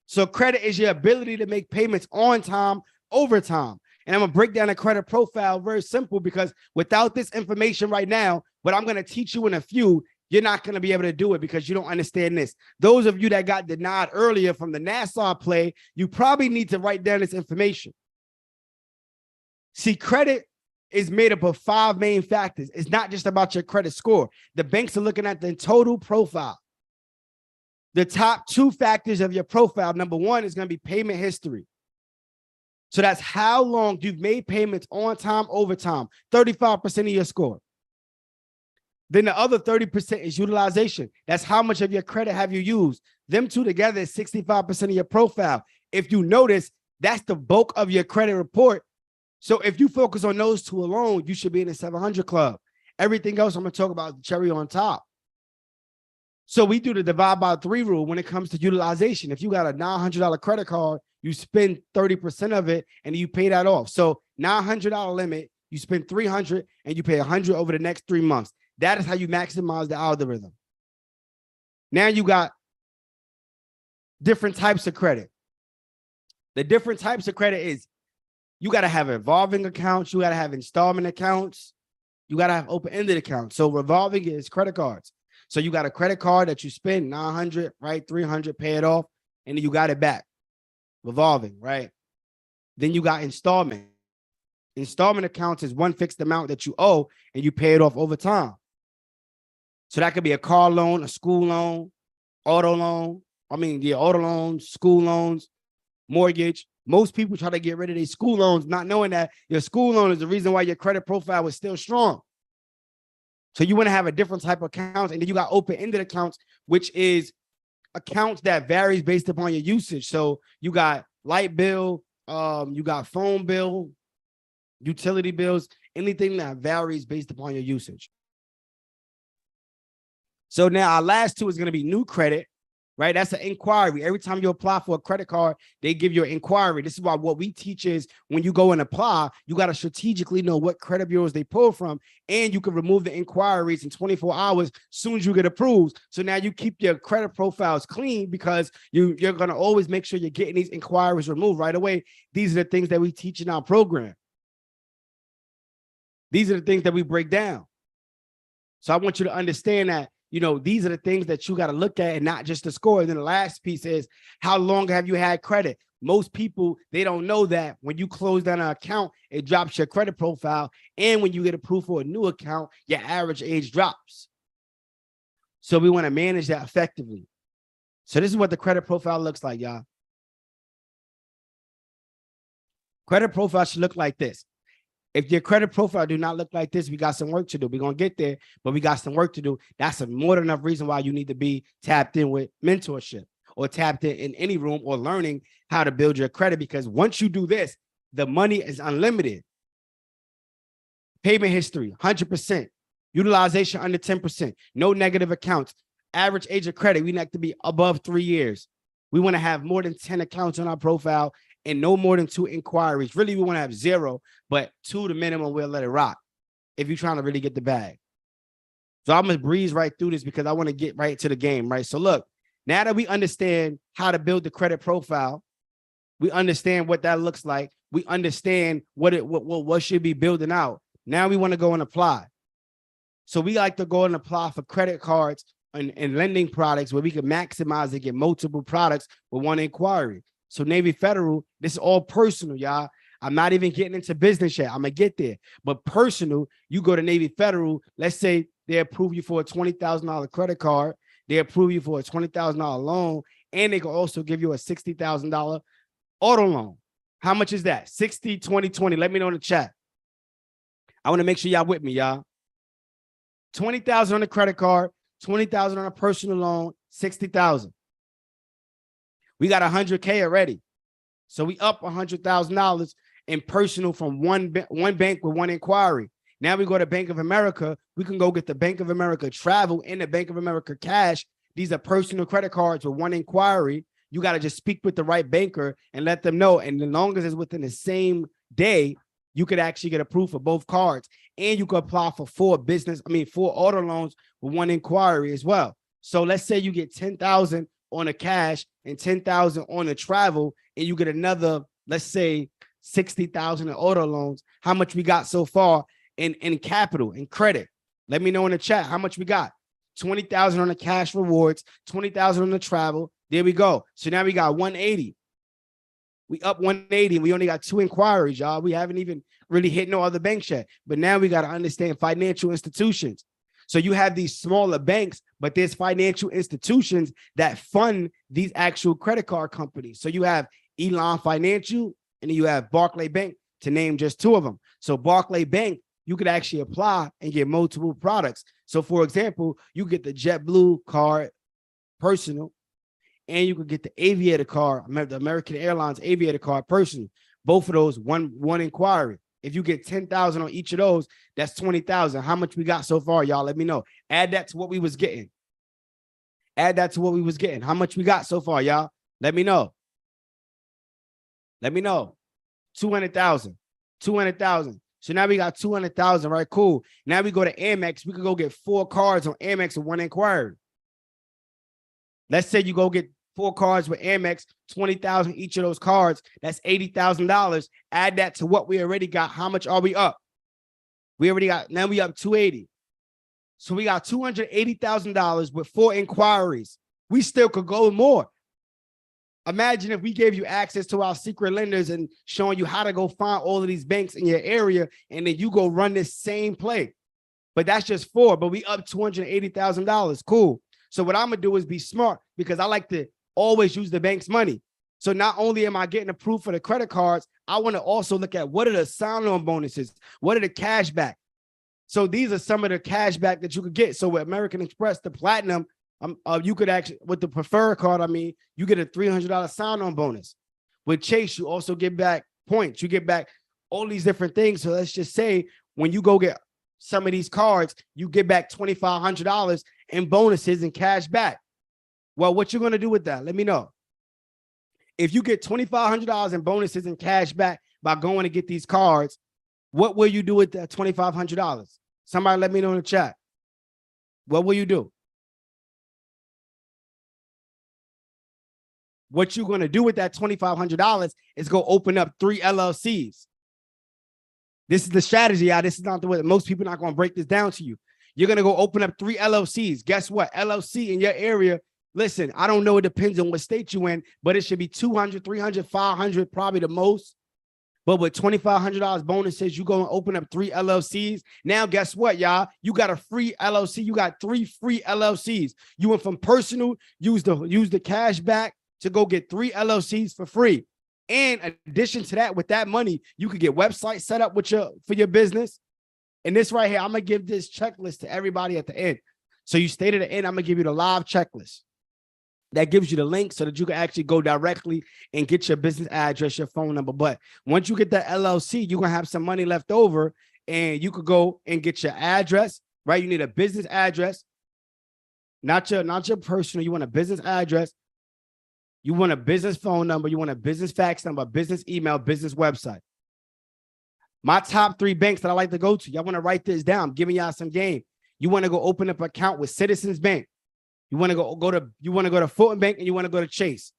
So credit is your ability to make payments on time, over time. And I'm going to break down a credit profile very simple, because without this information right now, what I'm going to teach you in a few, you're not going to be able to do it because you don't understand this. Those of you that got denied earlier from the Nassau play, you probably need to write down this information. See, credit is made up of 5 main factors. It's not just about your credit score. The banks are looking at the total profile. The top 2 factors of your profile, number 1 is going to be payment history. So that's how long you've made payments on time, overtime, 35% of your score. Then the other 30% is utilization. That's how much of your credit have you used. Them two together is 65% of your profile. If you notice, that's the bulk of your credit report. So if you focus on those two alone, you should be in the 700 club. Everything else, I'm going to talk about the cherry on top. So we do the divide by 3 rule when it comes to utilization. If you got a $900 credit card, you spend 30% of it and you pay that off. So $900 limit, you spend $300 and you pay $100 over the next 3 months. That is how you maximize the algorithm. Now you got different types of credit. The different types of credit is you got to have revolving accounts. You got to have installment accounts. You got to have open-ended accounts. So revolving is credit cards. So you got a credit card that you spend $900, right? $300, pay it off, and then you got it back. Revolving, right? Then you got installment. Installment accounts is one fixed amount that you owe and you pay it off over time. So that could be a car loan, a school loan, auto loan. Auto loans, school loans, mortgage. Most people try to get rid of their school loans, not knowing that your school loan is the reason why your credit profile is still strong. So you want to have a different type of accounts. And then you got open-ended accounts, which is accounts that varies based upon your usage. So you got light bill, you got phone bill, utility bills, anything that varies based upon your usage. So now our last two is going to be new credit, right? That's an inquiry. Every time you apply for a credit card, they give you an inquiry. This is why what we teach is when you go and apply, you got to strategically know what credit bureaus they pull from, and you can remove the inquiries in 24 hours as soon as you get approved. So now you keep your credit profiles clean because you're going to always make sure you're getting these inquiries removed right away. These are the things that we teach in our program. These are the things that we break down. So I want you to understand that, these are the things that you got to look at and not just the score. And then the last piece is, how long have you had credit? Most people, they don't know that when you close down an account, it drops your credit profile. And when you get approved for a new account, your average age drops. So we want to manage that effectively. So this is what the credit profile looks like, y'all. Credit profile should look like this. If your credit profile do not look like this, we got some work to do. We're going to get there, but we got some work to do. That's a more than enough reason why you need to be tapped in with mentorship or tapped in any room or learning how to build your credit, because once you do this, the money is unlimited. Payment history, 100%. Utilization under 10%. No negative accounts. Average age of credit, we like to be above 3 years. We want to have more than 10 accounts on our profile and no more than 2 inquiries. Really, we want to have 0, but 2 the minimum, we'll let it rock if you're trying to really get the bag. So I'm going to breeze right through this because I want to get right to the game, right? So look, now that we understand how to build the credit profile, we understand what that looks like. We understand what should be building out. Now we want to go and apply. So we like to go and apply for credit cards and lending products where we can maximize and get multiple products with one inquiry. So Navy Federal, this is all personal, y'all. I'm not even getting into business yet. I'm going to get there. But personal, you go to Navy Federal, let's say they approve you for a $20,000 credit card. They approve you for a $20,000 loan, and they can also give you a $60,000 auto loan. How much is that? 60, 20, 20. Let me know in the chat. I want to make sure y'all with me, y'all. 20,000 on the credit card, 20,000 on a personal loan, 60,000. We got 100K already. So we up $100,000 in personal from one bank with one inquiry. Now we go to Bank of America. We can go get the Bank of America travel and the Bank of America cash. These are personal credit cards with one inquiry. You got to just speak with the right banker and let them know. And as long as it's within the same day, you could actually get approved for both cards. And you could apply for 4 auto loans with one inquiry as well. So let's say you get 10,000 on the cash and 10,000 on the travel, and you get another, let's say 60,000 in auto loans. How much we got so far in capital, in credit? Let me know in the chat how much we got. 20,000 on the cash rewards, 20,000 on the travel. There we go. So now we got 180. We up 180 and we only got 2 inquiries, y'all. We haven't even really hit no other banks yet. But now we got to understand financial institutions. So you have these smaller banks, but there's financial institutions that fund these actual credit card companies. So you have Elon Financial and then you have Barclay Bank, to name just two of them. So Barclay Bank, you could actually apply and get multiple products. So for example, you get the JetBlue card personal, and you could get the aviator card, the American Airlines aviator card personal. Both of those, one inquiry. If you get 10,000 on each of those, that's 20,000. How much we got so far, y'all? Let me know. Add that to what we was getting. Add that to what we was getting. How much we got so far, y'all? Let me know. Let me know. 200,000. 200,000. So now we got 200,000, right? Cool. Now we go to Amex. We could go get 4 cards on Amex and 1 inquiry. Let's say you go get 4 cards with Amex, 20,000 each of those cards. That's $80,000. Add that to what we already got. How much are we up? We already got, now we up 280. So we got $280,000 with 4 inquiries. We still could go more. Imagine if we gave you access to our secret lenders and showing you how to go find all of these banks in your area, and then you go run this same play. But that's just 4, but we up $280,000. Cool. So what I'm going to do is be smart, because I like to always use the bank's money. So not only am I getting approved for the credit cards, I want to also look at what are the sign-on bonuses? What are the cash back? So these are some of the cash back that you could get. So with American Express, the Platinum, you could actually, with the preferred card, I mean, you get a $300 sign-on bonus. With Chase, you also get back points. You get back all these different things. So let's just say when you go get some of these cards, you get back $2,500 in bonuses and cash back. Well, what you're going to do with that? Let me know. If you get $2,500 in bonuses and cash back by going to get these cards, what will you do with that $2,500? Somebody let me know in the chat. What will you do? What you're going to do with that $2,500 is go open up 3 LLCs. This is the strategy, y'all. This is not the way. Most people are not going to break this down to you. You're going to go open up 3 LLCs. Guess what? LLC in your area. Listen, I don't know. It depends on what state you're in, but it should be 200, 300, 500, probably the most. But with $2,500 bonuses, you go and open up 3 LLCs. Now, guess what, y'all? You got a free LLC. You got 3 free LLCs. You went from personal, use the cash back to go get 3 LLCs for free. And in addition to that, with that money, you could get websites set up with for your business. And this right here, I'm going to give this checklist to everybody at the end. So you stay to the end, I'm going to give you the live checklist. That gives you the link so that you can actually go directly and get your business address, your phone number. But once you get that LLC, you're going to have some money left over, and you could go and get your address, right? You need a business address, not your personal. You want a business address. You want a business phone number. You want a business fax number, business email, business website. My top 3 banks that I like to go to. Y'all want to write this down. I'm giving y'all some game. You want to go open up an account with Citizens Bank. You want to go to Fulton Bank, and you want to go to Chase.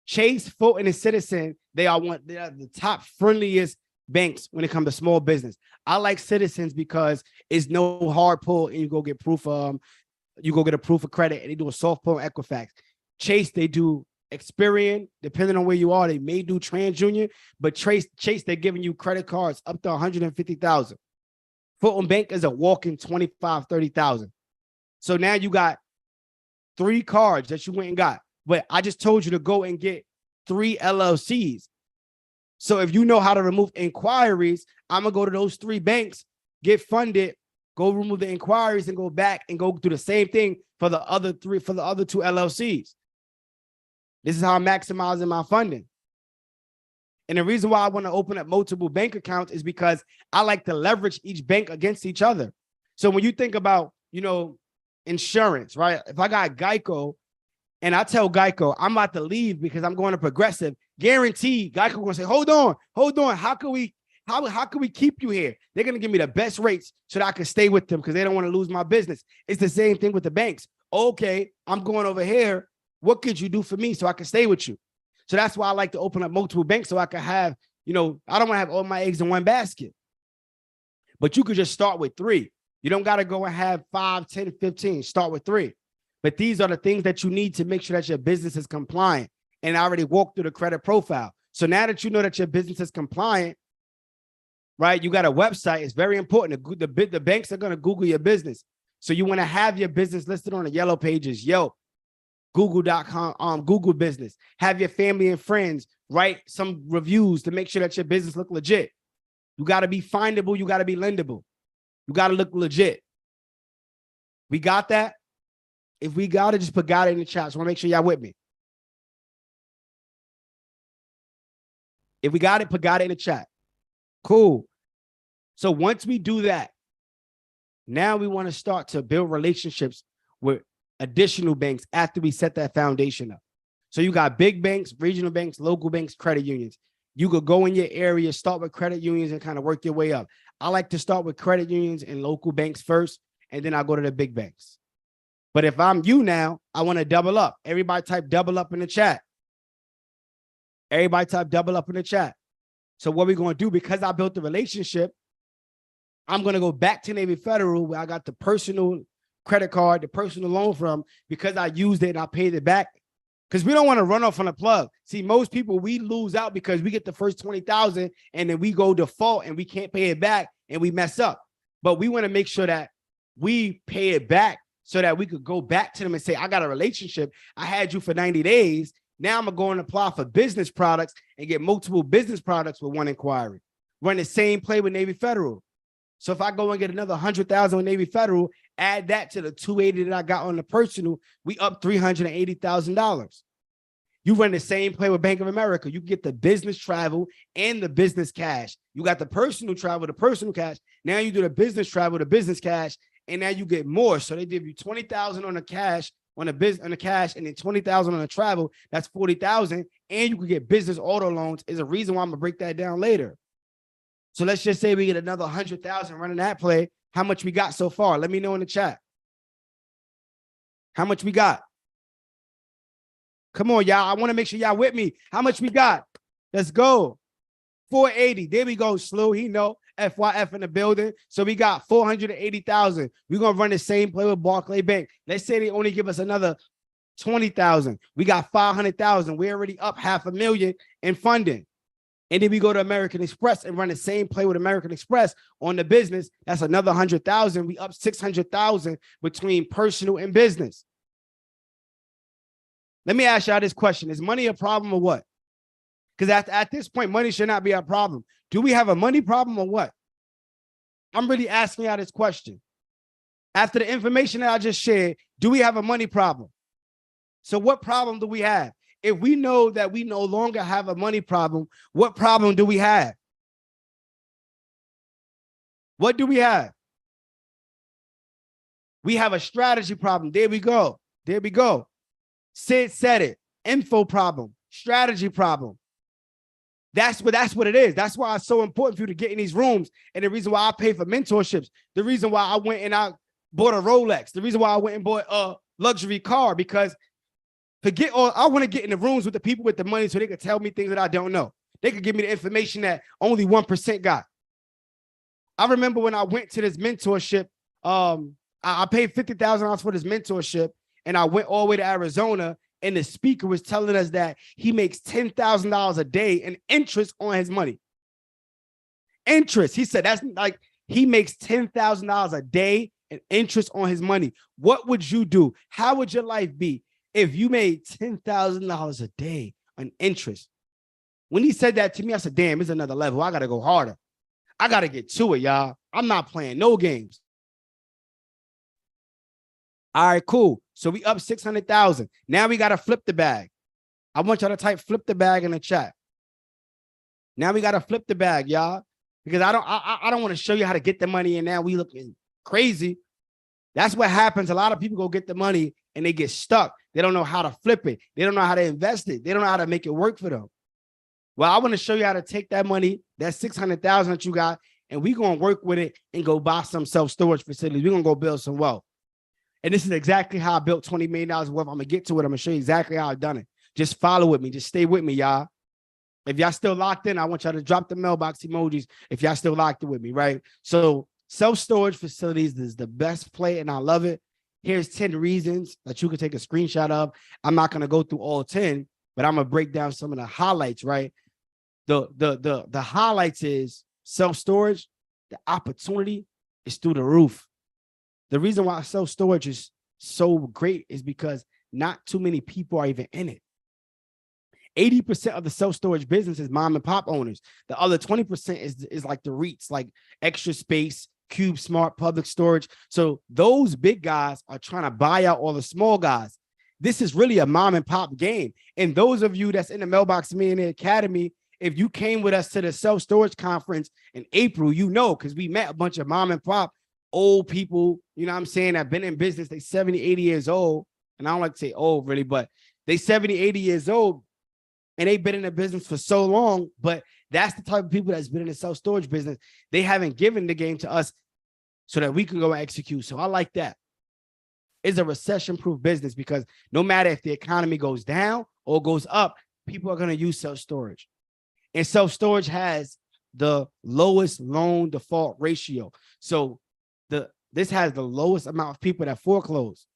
Chase, Fulton, and Citizen, they are the top friendliest banks when it comes to small business. I like Citizens because it's no hard pull, and you go get you go get a proof of credit, and they do a soft pull Equifax. Chase, they do Experian, depending on where you are. They may do TransUnion, but Chase, they're giving you credit cards up to $150,000. Fulton Bank is a walk-in $25,000, $30,000. So now you got 3 cards that you went and got, but I just told you to go and get 3 LLCs. So if you know how to remove inquiries, I'm gonna go to those 3 banks, get funded, go remove the inquiries, and go back and go do the same thing for the other 2 LLCs. This is how I'm maximizing my funding. And the reason why I want to open up multiple bank accounts is because I like to leverage each bank against each other. So when you think about, insurance, right? If I got Geico and I tell Geico I'm about to leave because I'm going to Progressive, guaranteed Geico going to say, hold on. How can we keep you here? They're going to give me the best rates so that I can stay with them because they don't want to lose my business. It's the same thing with the banks. Okay, I'm going over here. What could you do for me so I can stay with you? So that's why I like to open up multiple banks so I can have, I don't want to have all my eggs in one basket. But you could just start with 3. You don't got to go and have 5, 10, 15. Start with 3. But these are the things that you need to make sure that your business is compliant. And I already walked through the credit profile. So now that you know that your business is compliant, right? You got a website. It's very important. The banks are going to Google your business. So you want to have your business listed on the yellow pages. Google.com, Google business. Have your family and friends write some reviews to make sure that your business look legit. You got to be findable. You got to be lendable. You got to look legit. We got that? If we got it, just put got it in the chat. So I want to make sure y'all with me. If we got it, put got it in the chat. Cool. So once we do that, now we want to start to build relationships with additional banks after we set that foundation up. So you got big banks, regional banks, local banks, credit unions. You could go in your area, start with credit unions and kind of work your way up. I like to start with credit unions and local banks first, and then I'll go to the big banks. But if I'm you now, I want to double up. Everybody type double up in the chat. Everybody type double up in the chat. So what we're going to do, because I built the relationship, I'm going to go back to Navy Federal where I got the personal credit card, the personal loan from, because I used it and I paid it back. Because we don't want to run off on a plug. See, most people, we lose out because we get the first 20,000 and then we go default and we can't pay it back and we mess up. But we want to make sure that we pay it back so that we could go back to them and say, I got a relationship. I had you for 90 days. Now I'm going to go and apply for business products and get multiple business products with one inquiry. Run the same play with Navy Federal. So if I go and get another 100,000 with Navy Federal, add that to the 280 that I got on the personal, we up $380,000. You run the same play with Bank of America. You get the business travel and the business cash. You got the personal travel, the personal cash. Now you do the business travel, the business cash, and now you get more. So they give you 20,000 on the cash, on the business, on the cash, and then 20,000 on the travel. That's 40,000, and you can get business auto loans. Is a reason why I'm gonna break that down later. So let's just say we get another 100,000 running that play. How much we got so far? Let me know in the chat. How much we got? Come on, y'all. I want to make sure y'all with me. How much we got? Let's go. 480. There we go, Slew. He know. FYF in the building. So we got 480,000. We're going to run the same play with Barclay Bank. Let's say they only give us another 20,000. We got 500,000. We're already up $500,000 in funding. And then we go to American Express and run the same play with American Express on the business. That's another 100,000. We up 600,000 between personal and business. Let me ask y'all this question. Is money a problem or what? Because at this point, money should not be a problem. Do we have a money problem or what? I'm really asking y'all this question. After the information that I just shared, do we have a money problem? So what problem do we have? If we know that we no longer have a money problem, what problem do we have? What do we have? We have a strategy problem. There we go. There we go. Sid said it. Info problem. Strategy problem. That's what it is. That's why it's so important for you to get in these rooms. And the reason why I pay for mentorships, the reason why I went and I bought a Rolex, the reason why I went and bought a luxury car, because I want to get in the rooms with the people with the money so they could tell me things that I don't know. They could give me the information that only 1% got. I remember when I went to this mentorship, I paid $50,000 for this mentorship, and I went all the way to Arizona, and the speaker was telling us that he makes $10,000 a day in interest on his money. Interest. He said that's like he makes $10,000 a day in interest on his money. What would you do? How would your life be if you made $10,000 a day on interest? When he said that to me, I said, damn, it's another level. I got to go harder. I got to get to it, y'all. I'm not playing no games. All right, cool. So we up 600,000. Now we got to flip the bag. I want y'all to type flip the bag in the chat. Now we got to flip the bag, y'all, because I don't want to show you how to get the money and now we looking crazy. That's what happens. A lot of people go get the money and they get stuck. They don't know how to flip it. They don't know how to invest it. They don't know how to make it work for them. Well, I want to show you how to take that money, that 600,000 that you got, and we're going to work with it and go buy some self-storage facilities. We're going to go build some wealth. And this is exactly how I built $20 million worth. I'm going to get to it. I'm going to show you exactly how I've done it. Just follow with me. Just stay with me, y'all. If y'all still locked in, I want y'all to drop the mailbox emojis if y'all still locked in with me, right? So self-storage facilities is the best play, and I love it. Here's 10 reasons that you can take a screenshot of. I'm not going to go through all 10, but I'm going to break down some of the highlights, right? The highlights is self-storage. The opportunity is through the roof. The reason why self-storage is so great is because not too many people are even in it. 80% of the self-storage business is mom and pop owners. The other 20% is like the REITs, like Extra Space, Cube Smart, Public Storage. So those big guys are trying to buy out all the small guys. This is really a mom and pop game. And those of you that's in the Mailbox Millionaire Academy, if you came with us to the self-storage conference in April, you know, because we met a bunch of mom and pop old people, you know what I'm saying, that been in business. They 70, 80 years old. And I don't like to say old really, but they 70, 80 years old. And they've been in the business for so long, but that's the type of people that's been in the self-storage business. They haven't given the game to us so that we can go and execute. So I like that. It's a recession-proof business because no matter if the economy goes down or goes up, people are going to use self-storage. And self-storage has the lowest loan default ratio. So this has the lowest amount of people that foreclose.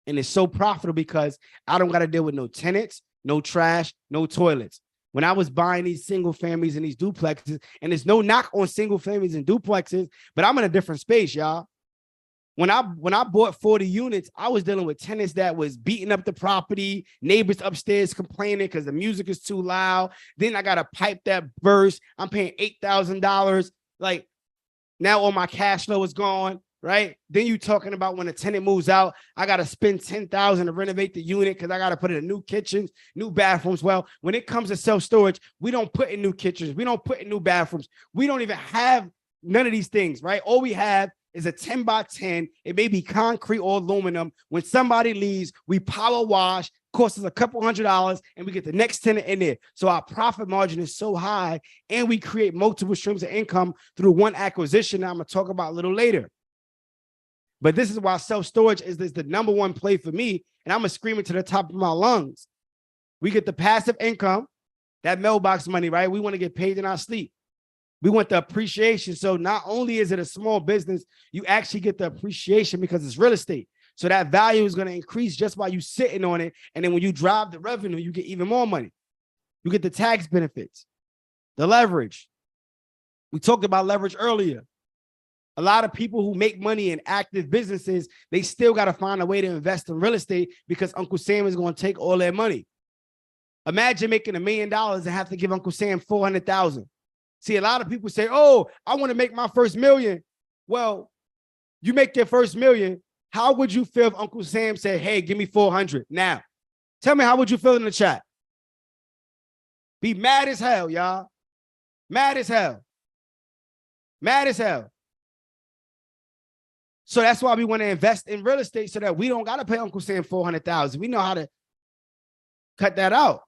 And it's so profitable because I don't got to deal with no tenants, no trash, no toilets. When I was buying these single families and these duplexes, and there's no knock on single families and duplexes, but I'm in a different space, y'all. When I bought 40 units, I was dealing with tenants that was beating up the property, neighbors upstairs complaining because the music is too loud. Then I got a pipe that burst. I'm paying $8,000. Like now all my cash flow is gone. Right? Then you talking about when a tenant moves out, I got to spend $10,000 to renovate the unit because I got to put in new kitchens, new bathrooms. Well, when it comes to self-storage, we don't put in new kitchens. We don't put in new bathrooms. We don't even have none of these things, right? All we have is a 10 by 10. It may be concrete or aluminum. When somebody leaves, we power wash, costs us a couple $100, and we get the next tenant in there. So our profit margin is so high, and we create multiple streams of income through one acquisition that I'm going to talk about a little later. But this is why self-storage is the number one play for me. And I'm going to scream it to the top of my lungs. We get the passive income, that mailbox money, right? We want to get paid in our sleep. We want the appreciation. So not only is it a small business, you actually get the appreciation because it's real estate. So that value is going to increase just by you sitting on it. And then when you drive the revenue, you get even more money. You get the tax benefits, the leverage. We talked about leverage earlier. A lot of people who make money in active businesses, they still got to find a way to invest in real estate because Uncle Sam is going to take all their money. Imagine making $1 million and have to give Uncle Sam $400,000. See, a lot of people say, oh, I want to make my first $1 million. Well, you make your first $1 million. How would you feel if Uncle Sam said, hey, give me 400? Now, tell me, how would you feel in the chat? Be mad as hell, y'all. Mad as hell. Mad as hell. So that's why we want to invest in real estate so that we don't got to pay Uncle Sam $400,000. We know how to cut that out.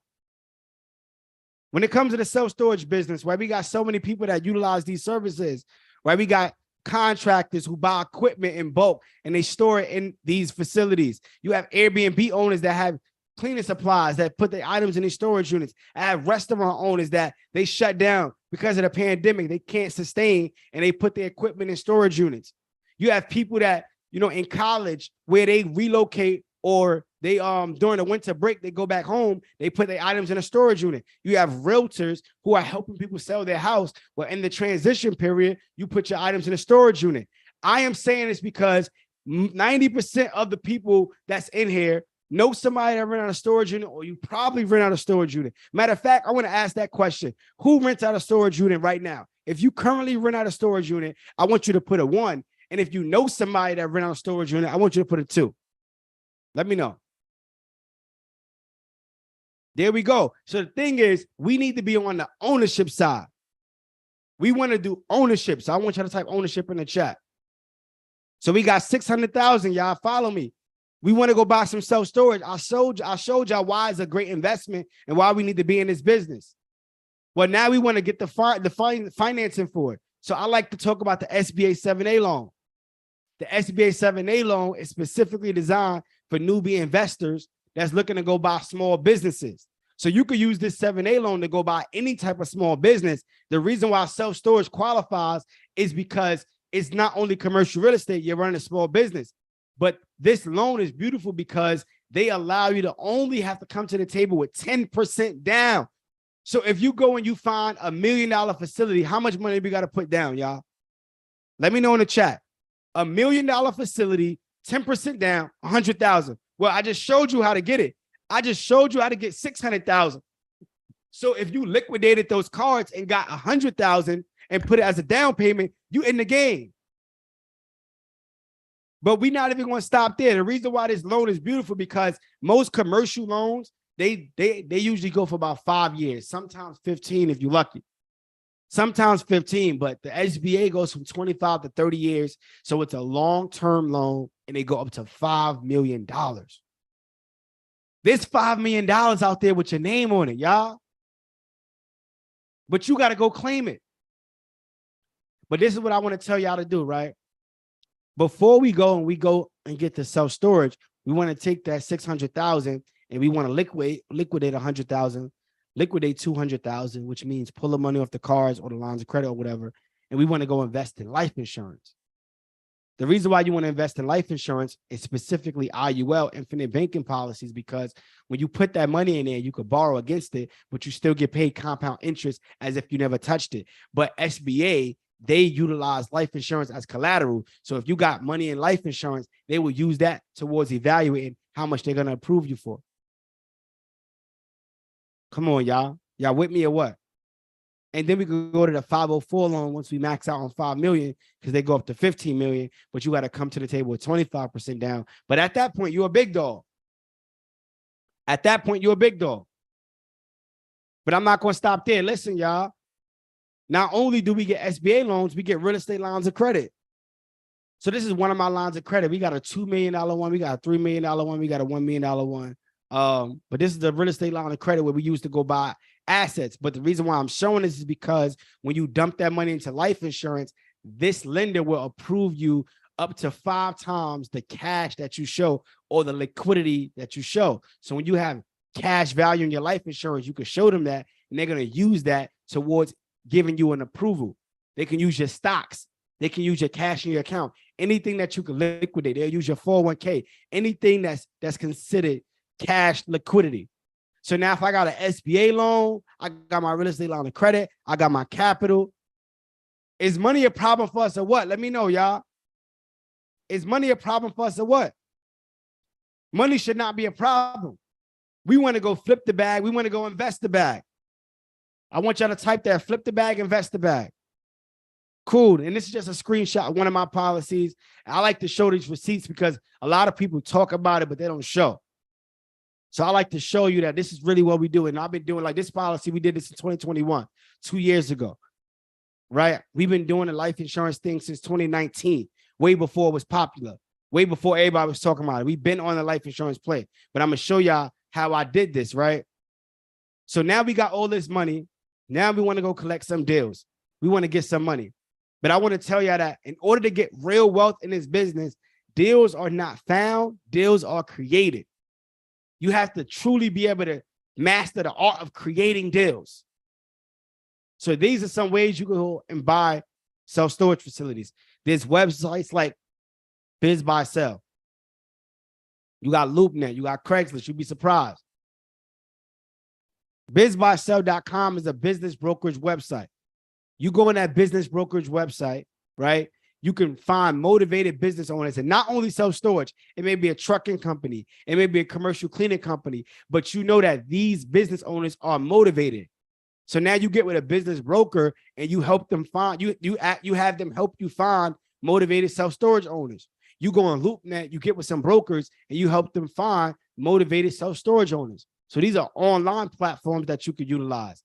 When it comes to the self-storage business, where we got so many people that utilize these services, where we got contractors who buy equipment in bulk and they store it in these facilities. You have Airbnb owners that have cleaning supplies that put the items in these storage units. I have restaurant owners that they shut down because of the pandemic. They can't sustain and they put their equipment in storage units. You have people that, you know, in college where they relocate or they during the winter break, they go back home, they put their items in a storage unit. You have realtors who are helping people sell their house. Well, in the transition period, you put your items in a storage unit. I am saying this because 90% of the people that's in here know somebody that rent out a storage unit, or you probably rent out a storage unit. Matter of fact, I want to ask that question. Who rents out a storage unit right now? If you currently rent out a storage unit, I want you to put a 1. And if you know somebody that rent out a storage unit, I want you to put a 2. Let me know. There we go. So the thing is, we need to be on the ownership side. We want to do ownership. So I want you to type ownership in the chat. So we got 600,000. Y'all follow me. We want to go buy some self-storage. I showed y'all why it's a great investment and why we need to be in this business. Well, now we want to get the financing for it. So I like to talk about the SBA 7A loan. The SBA 7A loan is specifically designed for newbie investors that's looking to go buy small businesses. So you could use this 7A loan to go buy any type of small business. The reason why self-storage qualifies is because it's not only commercial real estate, you're running a small business. But this loan is beautiful because they allow you to only have to come to the table with 10% down. So if you go and you find $1 million facility, how much money we got to put down, y'all? Let me know in the chat. $1 million facility, 10% down, 100,000. Well, I just showed you how to get it. I just showed you how to get 600,000. So if you liquidated those cards and got 100,000 and put it as a down payment, you in the game. But we're not even going to stop there. The reason why this loan is beautiful because most commercial loans, they usually go for about 5 years, sometimes 15 if you're lucky. Sometimes 15, but the SBA goes from 25 to 30 years. So it's a long-term loan and they go up to $5 million. There's $5 million out there with your name on it, y'all. But you got to go claim it. But this is what I want to tell y'all to do, right? Before we go and get the self-storage, we want to take that 600,000 and we want to liquidate 100,000, liquidate 200,000, which means pull the money off the cards or the lines of credit or whatever. And we want to go invest in life insurance. The reason why you want to invest in life insurance is specifically IUL, infinite banking policies, because when you put that money in there, you could borrow against it, but you still get paid compound interest as if you never touched it. But SBA, they utilize life insurance as collateral. So if you got money in life insurance, they will use that towards evaluating how much they're going to approve you for. Come on, y'all. Y'all with me or what? And then we could go to the 504 loan once we max out on 5 million because they go up to 15 million, but you got to come to the table with 25% down. But at that point, you're a big dog. At that point, you're a big dog. But I'm not going to stop there. Listen, y'all. Not only do we get SBA loans, we get real estate lines of credit. So this is one of my lines of credit. We got a $2 million one. We got a $3 million one. We got a $1 million one. But this is the real estate line of credit where we used to go buy assets. But the reason why I'm showing this is because when you dump that money into life insurance, this lender will approve you up to 5 times the cash that you show or the liquidity that you show. So when you have cash value in your life insurance, you can show them that, and they're going to use that towards giving you an approval. They can use your stocks. They can use your cash in your account. Anything that you can liquidate, they'll use your 401k. Anything that's considered cash liquidity. So now if I got an SBA loan, I got my real estate line of credit, I got my capital. Is money a problem for us or what? Let me know, y'all. Is money a problem for us or what? Money should not be a problem. We want to go flip the bag. We want to go invest the bag. I want y'all to type that, flip the bag, invest the bag. Cool. And this is just a screenshot of one of my policies. I like to show these receipts because a lot of people talk about it, but they don't show. So I like to show you that this is really what we do. And I've been doing like this policy. We did this in 2021, 2 years ago, right? We've been doing the life insurance thing since 2019, way before it was popular, way before everybody was talking about it. We've been on the life insurance play, but I'm going to show y'all how I did this, right? So now we got all this money. Now we want to go collect some deals. We want to get some money. But I want to tell y'all that in order to get real wealth in this business, deals are not found, deals are created. You have to truly be able to master the art of creating deals. So these are some ways you can go and buy self-storage facilities. There's websites like Biz Buy Sell. You got LoopNet, you got Craigslist, you'd be surprised. BizBuySell.com is a business brokerage website. You go on that business brokerage website, right? You can find motivated business owners, and not only self-storage. It may be a trucking company. It may be a commercial cleaning company, but you know that these business owners are motivated. So now you get with a business broker and you help them find, you have them help you find motivated self-storage owners. You go on LoopNet, you get with some brokers and you help them find motivated self-storage owners. So these are online platforms that you could utilize.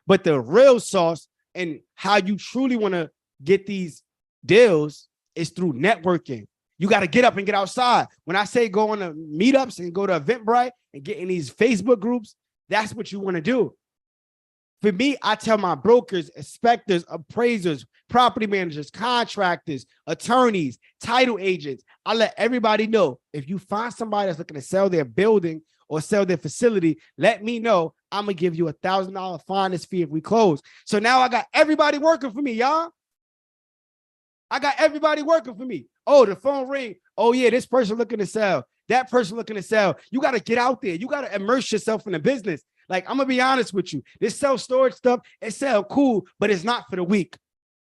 But the real sauce and how you truly want to get these deals is through networking. You got to get up and get outside. When I say go on to meetups and go to Eventbrite and get in these Facebook groups, that's what you want to do. For me, I tell my brokers, inspectors, appraisers, property managers, contractors, attorneys, title agents, I let everybody know, if you find somebody that's looking to sell their building or sell their facility, let me know. I'm going to give you $1,000 finder's fee if we close. So now I got everybody working for me, y'all. I got everybody working for me. Oh, the phone ring. Oh, yeah, this person looking to sell. That person looking to sell. You got to get out there. You got to immerse yourself in the business. Like, I'm going to be honest with you. This self-storage stuff, it sounds cool, but it's not for the weak.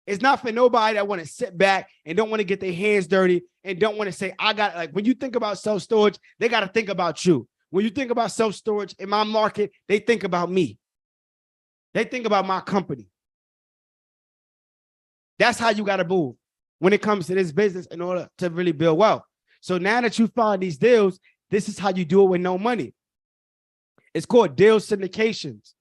It's not for nobody that want to sit back and don't want to get their hands dirty and don't want to say, I got, like, when you think about self-storage, they got to think about you. When you think about self-storage in my market, they think about me. They think about my company. That's how you got to move when it comes to this business in order to really build wealth. So now that you find these deals, this is how you do it with no money. It's called deal syndications.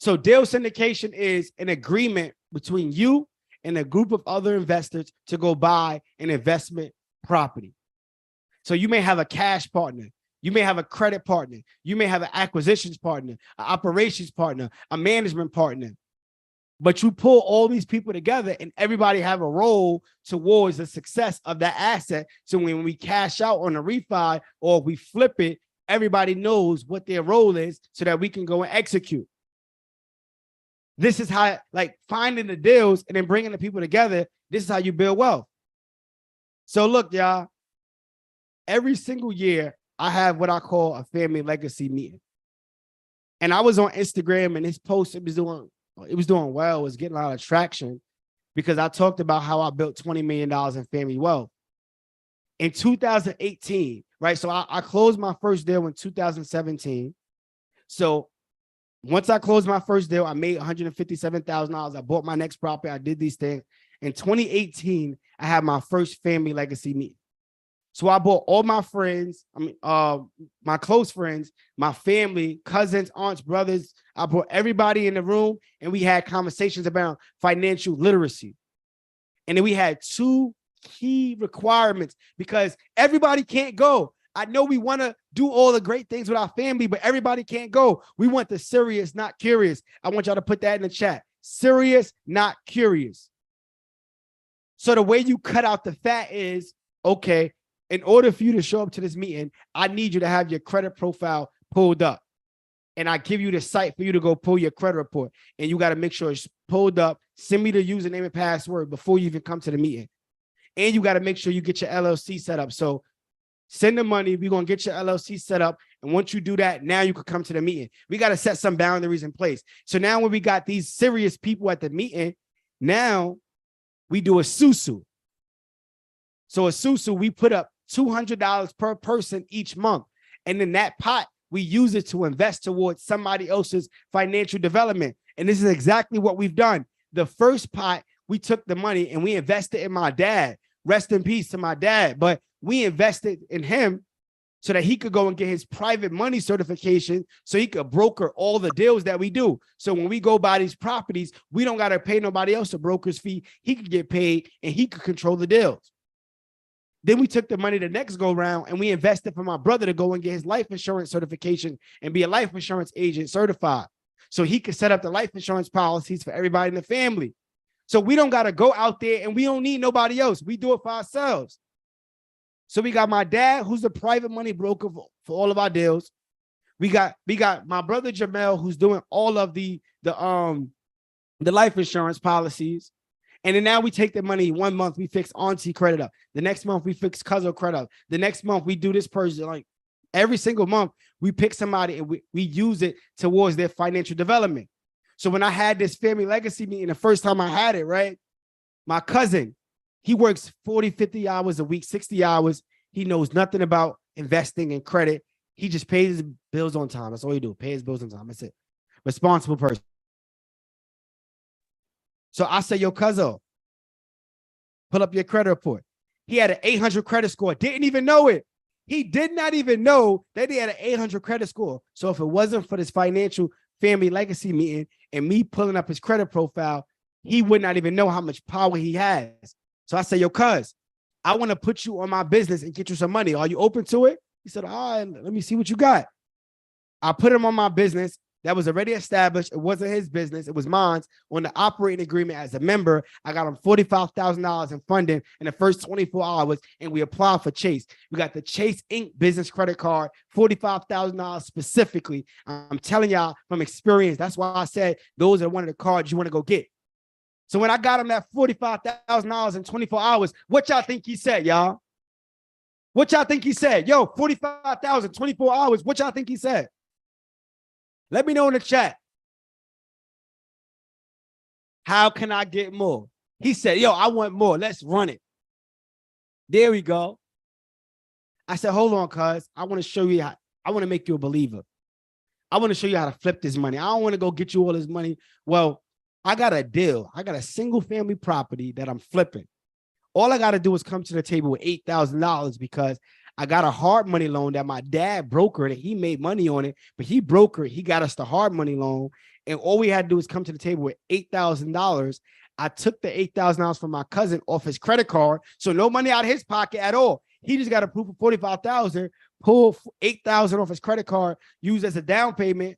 So deal syndication is an agreement between you and a group of other investors to go buy an investment property. So you may have a cash partner. You may have a credit partner. You may have an acquisitions partner, an operations partner, a management partner. But you pull all these people together and everybody have a role towards the success of that asset. So when we cash out on a refi or we flip it, everybody knows what their role is so that we can go and execute. This is how, like, finding the deals and then bringing the people together. This is how you build wealth. So look, y'all, every single year I have what I call a family legacy meeting. And I was on Instagram and this post, it was doing well. It was getting a lot of traction because I talked about how I built $20 million in family wealth. In 2018, right? So I closed my first deal in 2017. So once I closed my first deal, I made $157,000. I bought my next property. I did these things. In 2018, I had my first family legacy meeting. So I brought all my friends, my close friends, my family, cousins, aunts, brothers. I brought everybody in the room and we had conversations about financial literacy. And then we had 2 key requirements because everybody can't go. I know we want to do all the great things with our family, but everybody can't go. We want the serious, not curious. I want y'all to put that in the chat. Serious, not curious. So the way you cut out the fat is, okay, in order for you to show up to this meeting, I need you to have your credit profile pulled up. And I give you the site for you to go pull your credit report. And you got to make sure it's pulled up. Send me the username and password before you even come to the meeting. And you got to make sure you get your LLC set up. So send the money. We're going to get your LLC set up. And once you do that, now you can come to the meeting. We got to set some boundaries in place. So now when we got these serious people at the meeting, now we do a susu. So a susu, we put up $200 per person each month. And in that pot, we use it to invest towards somebody else's financial development. And this is exactly what we've done. The first pot, we took the money and we invested in my dad. Rest in peace to my dad. But we invested in him so that he could go and get his private money certification so he could broker all the deals that we do. So when we go buy these properties, we don't got to pay nobody else a broker's fee. He could get paid and he could control the deals. Then we took the money the next go round and we invested for my brother to go and get his life insurance certification and be a life insurance agent certified. So he could set up the life insurance policies for everybody in the family. So we don't got to go out there and we don't need nobody else. We do it for ourselves. So we got my dad, who's the private money broker for all of our deals. We got my brother Jamel, who's doing all of the life insurance policies. And then now we take the money. 1 month we fix auntie credit up. The next month we fix cousin credit up. The next month we do this person. Like every single month we pick somebody and we use it towards their financial development. So when I had this family legacy meeting, the first time I had it, right? My cousin, he works 40, 50 hours a week, 60 hours. He knows nothing about investing and credit. He just pays his bills on time. That's all he do. Pay his bills on time. That's it. Responsible person. So I said, yo, cuzzo, pull up your credit report. He had an 800 credit score. Didn't even know it. He did not even know that he had an 800 credit score. So if it wasn't for this financial family legacy meeting and me pulling up his credit profile, he would not even know how much power he has. So I said, yo, cuz, I want to put you on my business and get you some money. Are you open to it? He said, all right, let me see what you got. I put him on my business. That was already established. It wasn't his business. It was mine. On the operating agreement as a member, I got him $45,000 in funding in the first 24 hours, and we applied for Chase. We got the Chase Inc. business credit card, $45,000 specifically. I'm telling y'all from experience. That's why I said those are one of the cards you want to go get. So when I got him that $45,000 in 24 hours, what y'all think he said, y'all? What y'all think he said? Yo, 45,000, 24 hours. What y'all think he said? Let me know in the chat. How can I get more? He said, yo, I want more. Let's run it. There we go. I said, hold on, cuz. I want to show you how. I want to make you a believer. I want to show you how to flip this money. I don't want to go get you all this money. Well, I got a deal. I got a single family property that I'm flipping. All I got to do is come to the table with $8,000 because I got a hard money loan that my dad brokered and he made money on it, but he brokered, he got us the hard money loan. And all we had to do is come to the table with $8,000. I took the $8,000 from my cousin off his credit card. So no money out of his pocket at all. He just got approved for $45,000, pulled $8,000 off his credit card, used as a down payment.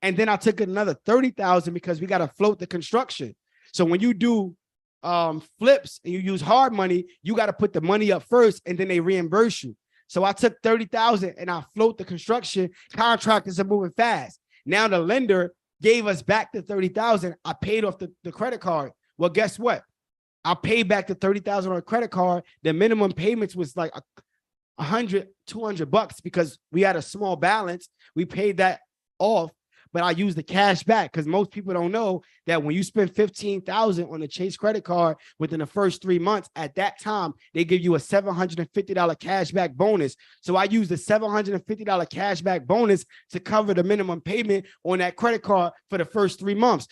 And then I took another $30,000 because we got to float the construction. So when you do flips and you use hard money, you got to put the money up first and then they reimburse you. So I took $30,000 and I float the construction. Contractors are moving fast. Now the lender gave us back the $30,000. I paid off the credit card. Well, guess what? I paid back the $30,000 on a credit card. The minimum payments was like $100, $200 because we had a small balance. We paid that off. But I use the cash back because most people don't know that when you spend $15,000 on the Chase credit card within the first 3 months, at that time, they give you a $750 cash back bonus. So I use the $750 cash back bonus to cover the minimum payment on that credit card for the first 3 months.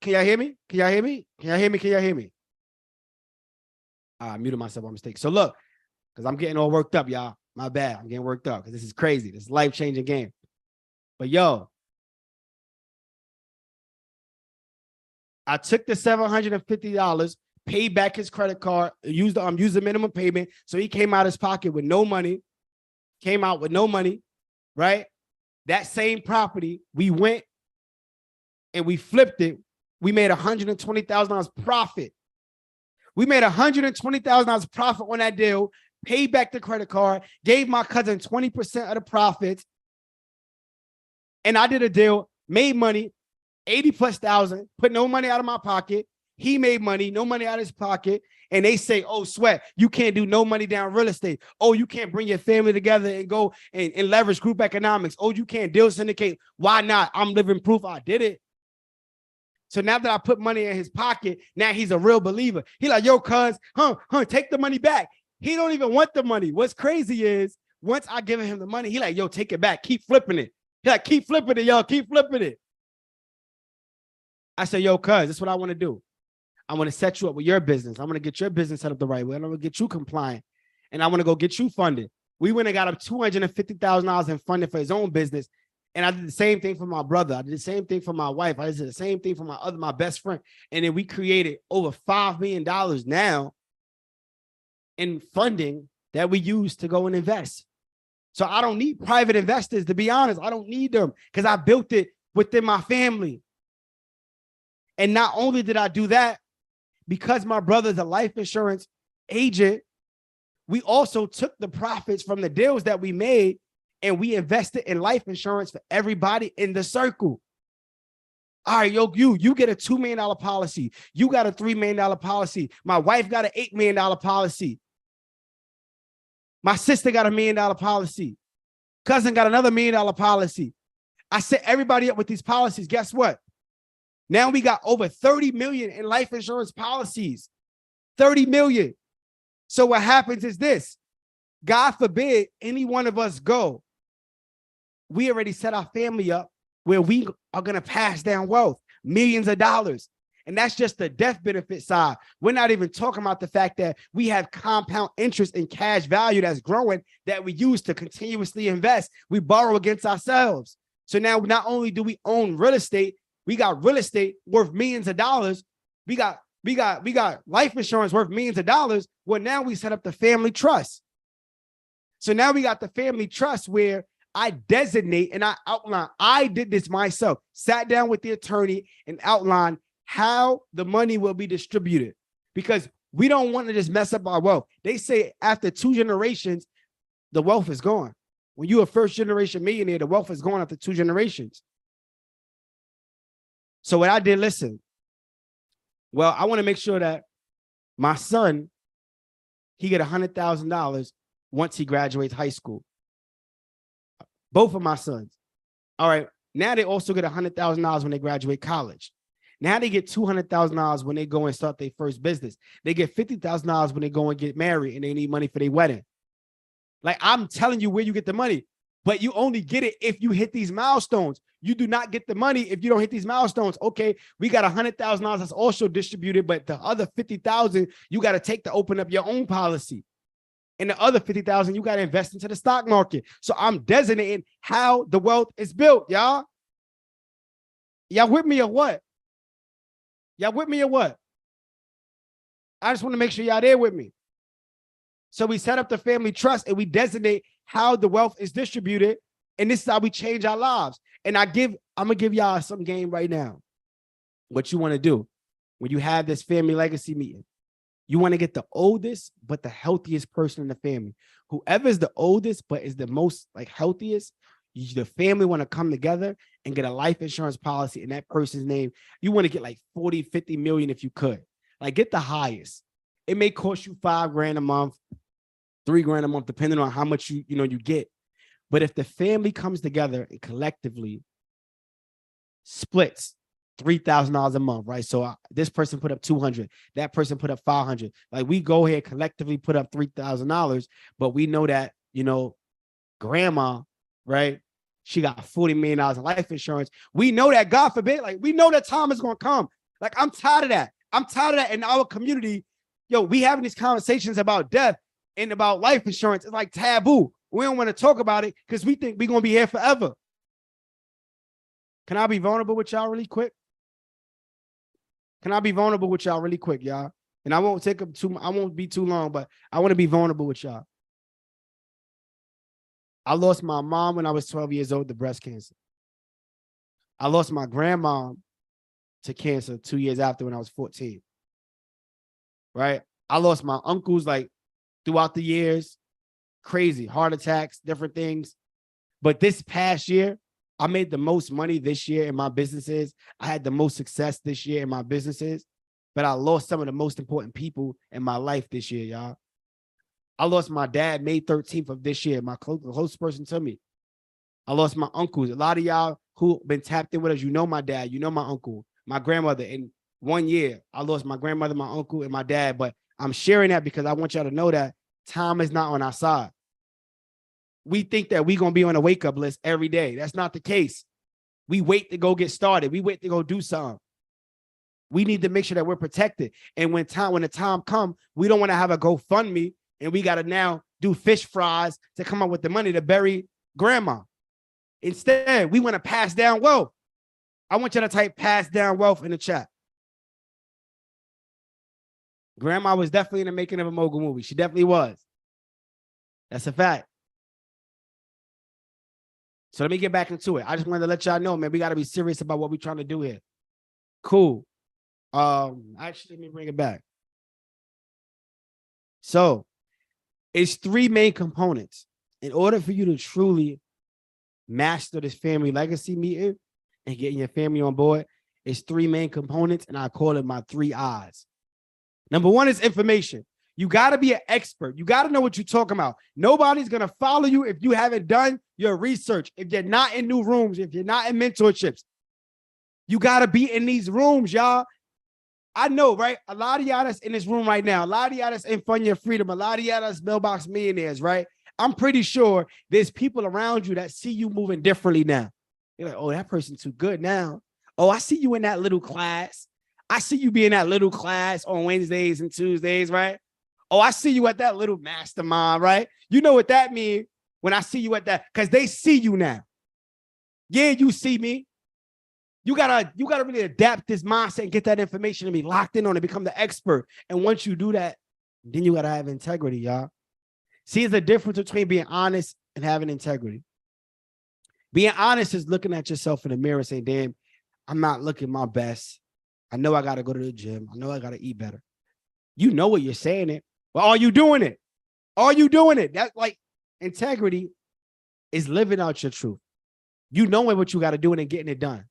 Can y'all hear me? Can y'all hear me? Can y'all hear me? Can y'all hear me? I muted myself by mistake. So look, because I'm getting all worked up, y'all. My bad. I'm getting worked up because this is crazy. This is a life-changing game. But yo, I took the $750, paid back his credit card, used the minimum payment. So he came out of his pocket with no money, right? That same property, we went and we flipped it. We made $120,000 profit. We made $120,000 profit on that deal, paid back the credit card, gave my cousin 20% of the profits. And I did a deal, made money, 80+ thousand, put no money out of my pocket. He made money, no money out of his pocket. And they say, oh, Sweat, you can't do no money down real estate. Oh, you can't bring your family together and go and leverage group economics. Oh, you can't deal syndicate. Why not? I'm living proof I did it. So now that I put money in his pocket, now he's a real believer. He like, yo, cuz, take the money back. He don't even want the money. What's crazy is once I give him the money, he like, yo, take it back. Keep flipping it. He like, keep flipping it, y'all. Keep flipping it. I said, yo, cuz, this is what I want to do. I want to set you up with your business. I want to get your business set up the right way. I want to get you compliant. And I want to go get you funded. We went and got him $250,000 in funding for his own business. And I did the same thing for my brother. I did the same thing for my wife. I did the same thing for my best friend. And then we created over $5 million now in funding that we use to go and invest. So I don't need private investors, to be honest. I don't need them because I built it within my family. And not only did I do that, because my brother's a life insurance agent, we also took the profits from the deals that we made and we invested in life insurance for everybody in the circle. All right, yo, you get a $2 million policy. You got a $3 million policy. My wife got an $8 million policy. My sister got a $1 million policy. Cousin got another $1 million policy. I set everybody up with these policies. Guess what? Now we got over 30 million in life insurance policies. 30 million. So what happens is this. God forbid any one of us go. We already set our family up where we are going to pass down wealth, millions of dollars. And that's just the death benefit side. We're not even talking about the fact that we have compound interest in cash value that's growing that we use to continuously invest. We borrow against ourselves. So now not only do we own real estate, we got real estate worth millions of dollars. We got life insurance worth millions of dollars. Well, now we set up the family trust. So now we got the family trust where I designate and I outline. I did this myself, sat down with the attorney and outlined how the money will be distributed because we don't want to just mess up our wealth. They say after 2 generations, the wealth is gone. When you're a first generation millionaire, the wealth is gone after 2 generations. So what I did, listen, well, I want to make sure that my son, he get $100,000 once he graduates high school. Both of my sons. All right. Now they also get $100,000 when they graduate college. Now they get $200,000 when they go and start their first business. They get $50,000 when they go and get married and they need money for their wedding. Like, I'm telling you where you get the money, but you only get it if you hit these milestones. You do not get the money if you don't hit these milestones. Okay, we got $100,000 that's also distributed, but the other 50,000 you got to take to open up your own policy. And the other 50,000 you got to invest into the stock market. So I'm designating how the wealth is built, y'all. Y'all with me or what? Y'all with me or what? I just want to make sure y'all there with me. So we set up the family trust and we designate how the wealth is distributed. And this is how we change our lives. And I'm gonna give y'all some game right now. What you want to do when you have this family legacy meeting, you want to get the oldest, but the healthiest person in the family. Whoever is the oldest, but is the most like healthiest, the family want to come together and get a life insurance policy in that person's name. You want to get like 40, 50 million if you could. Like, get the highest. It may cost you $5,000 a month, $3,000 a month, depending on how much you get. But if the family comes together and collectively splits $3,000 a month, right? So this person put up 200, that person put up 500. Like, we go ahead collectively put up $3,000, but we know that, grandma, right? She got $40 million in life insurance. We know that, God forbid, like, we know that time is going to come. Like, I'm tired of that. I'm tired of that in our community. We having these conversations about death and about life insurance. It's like taboo. We don't want to talk about it because we think we're going to be here forever. Can I be vulnerable with y'all really quick? Can I be vulnerable with y'all really quick, y'all? And I won't I won't be too long, but I want to be vulnerable with y'all. I lost my mom when I was 12 years old to breast cancer. I lost my grandma to cancer 2 years after when I was 14. Right? I lost my uncles like throughout the years. Crazy, heart attacks, different things. But this past year, I made the most money this year in my businesses. I had the most success this year in my businesses, but I lost some of the most important people in my life this year, y'all. I lost my dad May 13th of this year, my closest person to me. I lost my uncles. A lot of y'all who been tapped in with us, my dad, my uncle, my grandmother. In 1 year, I lost my grandmother, my uncle, and my dad. But I'm sharing that because I want y'all to know that time is not on our side. We think that we're going to be on a wake-up list every day. That's not the case. We wait to go get started. We wait to go do something. We need to make sure that we're protected. And when the time comes, we don't want to have a GoFundMe and we got to now do fish fries to come up with the money to bury grandma. Instead, we want to pass down wealth. I want you to type pass down wealth in the chat. Grandma was definitely in the making of a mogul movie. She definitely was. That's a fact. So let me get back into it. I just wanted to let y'all know, man, we got to be serious about what we're trying to do here. Cool. Actually, let me bring it back. So it's three main components. In order for you to truly master this family legacy meeting and getting your family on board, it's three main components, and I call it my 3 I's. Number one is information. You got to be an expert. You got to know what you're talking about. Nobody's going to follow you if you haven't done your research, if you're not in new rooms, if you're not in mentorships. You got to be in these rooms, y'all. I know, right? A lot of y'all that's in this room right now, a lot of y'all that's in Fund Your Freedom, a lot of y'all that's mailbox millionaires, right? I'm pretty sure there's people around you that see you moving differently now. You're like, oh, that person's too good now. Oh, I see you in that little class. I see you be in that little class on Wednesdays and Tuesdays, right? Oh, I see you at that little mastermind, right? You know what that means when I see you at that, because they see you now. Yeah, you see me. You gotta really adapt this mindset and get that information and be locked in on it, become the expert. And once you do that, then you gotta have integrity, y'all. See, there's a difference between being honest and having integrity. Being honest is looking at yourself in the mirror and saying, damn, I'm not looking my best. I know I gotta go to the gym. I know I gotta eat better. You know what you're saying it. But are you doing it? Are you doing it? That's like integrity is living out your truth. You knowing what you got to do and getting it done.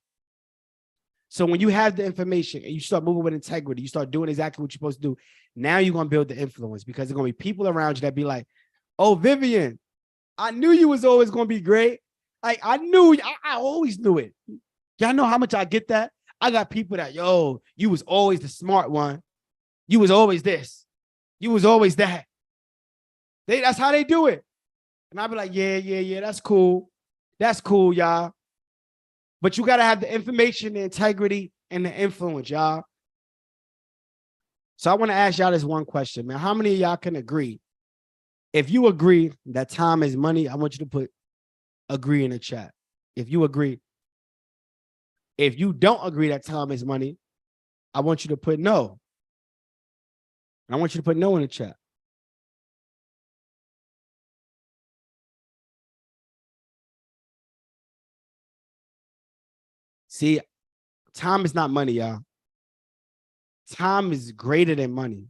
So when you have the information and you start moving with integrity, you start doing exactly what you're supposed to do. Now you're going to build the influence because there's going to be people around you that be like, oh, Vivian, I knew you was always going to be great. Like I always knew it. Y'all know how much I get that? I got people that, yo, you was always the smart one. You was always this. You was always that. That's how they do it. And I'll be like, yeah, that's cool. That's cool, y'all. But you got to have the information, the integrity, and the influence, y'all. So I want to ask y'all this one question, man. How many of y'all can agree? If you agree that time is money, I want you to put agree in the chat. If you agree. If you don't agree that time is money, I want you to put no. I want you to put no in the chat. See, time is not money, y'all. Time is greater than money.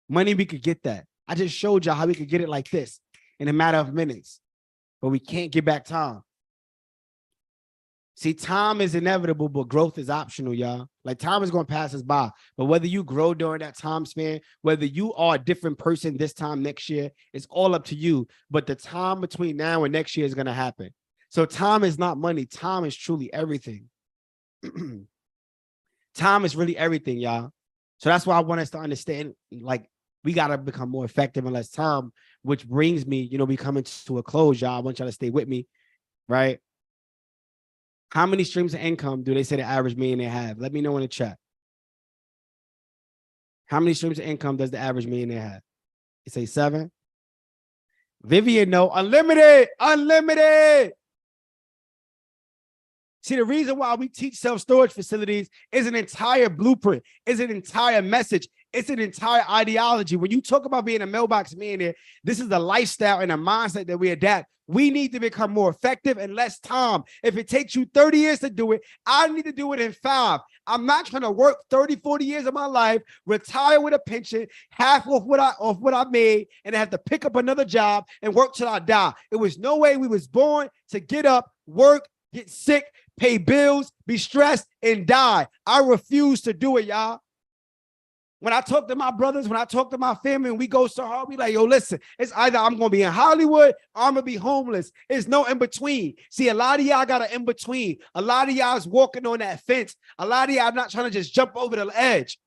Money, we could get that. I just showed y'all how we could get it like this in a matter of minutes, but we can't get back time. See, time is inevitable, but growth is optional, y'all. Like, time is going to pass us by, but whether you grow during that time span, whether you are a different person this time next year, it's all up to you. But the time between now and next year is going to happen. So time is not money. Time is truly everything. Time is really everything, y'all. So that's why I want us to understand, like, we got to become more effective in less time, which brings me, we coming to a close, y'all. I want y'all to stay with me, right? How many streams of income do they say the average millionaire have? Let me know in the chat. How many streams of income does the average millionaire have? You say 7? Vivian, no. Unlimited. Unlimited. See, the reason why we teach self-storage facilities is an entire blueprint, is an entire message, it's an entire ideology. When you talk about being a mailbox millionaire, this is the lifestyle and a mindset that we adapt. We need to become more effective in less time. If it takes you 30 years to do it, I need to do it in 5. I'm not trying to work 30, 40 years of my life, retire with a pension, half off what I made, and have to pick up another job and work till I die. It was no way we was born to get up, work, get sick, pay bills, be stressed, and die. I refuse to do it, y'all. When I talk to my brothers, when I talk to my family, and we go so hard, we like, yo, listen, it's either I'm going to be in Hollywood or I'm going to be homeless. There's no in between. See, a lot of y'all got an in between. A lot of y'all is walking on that fence. A lot of y'all not trying to just jump over the edge.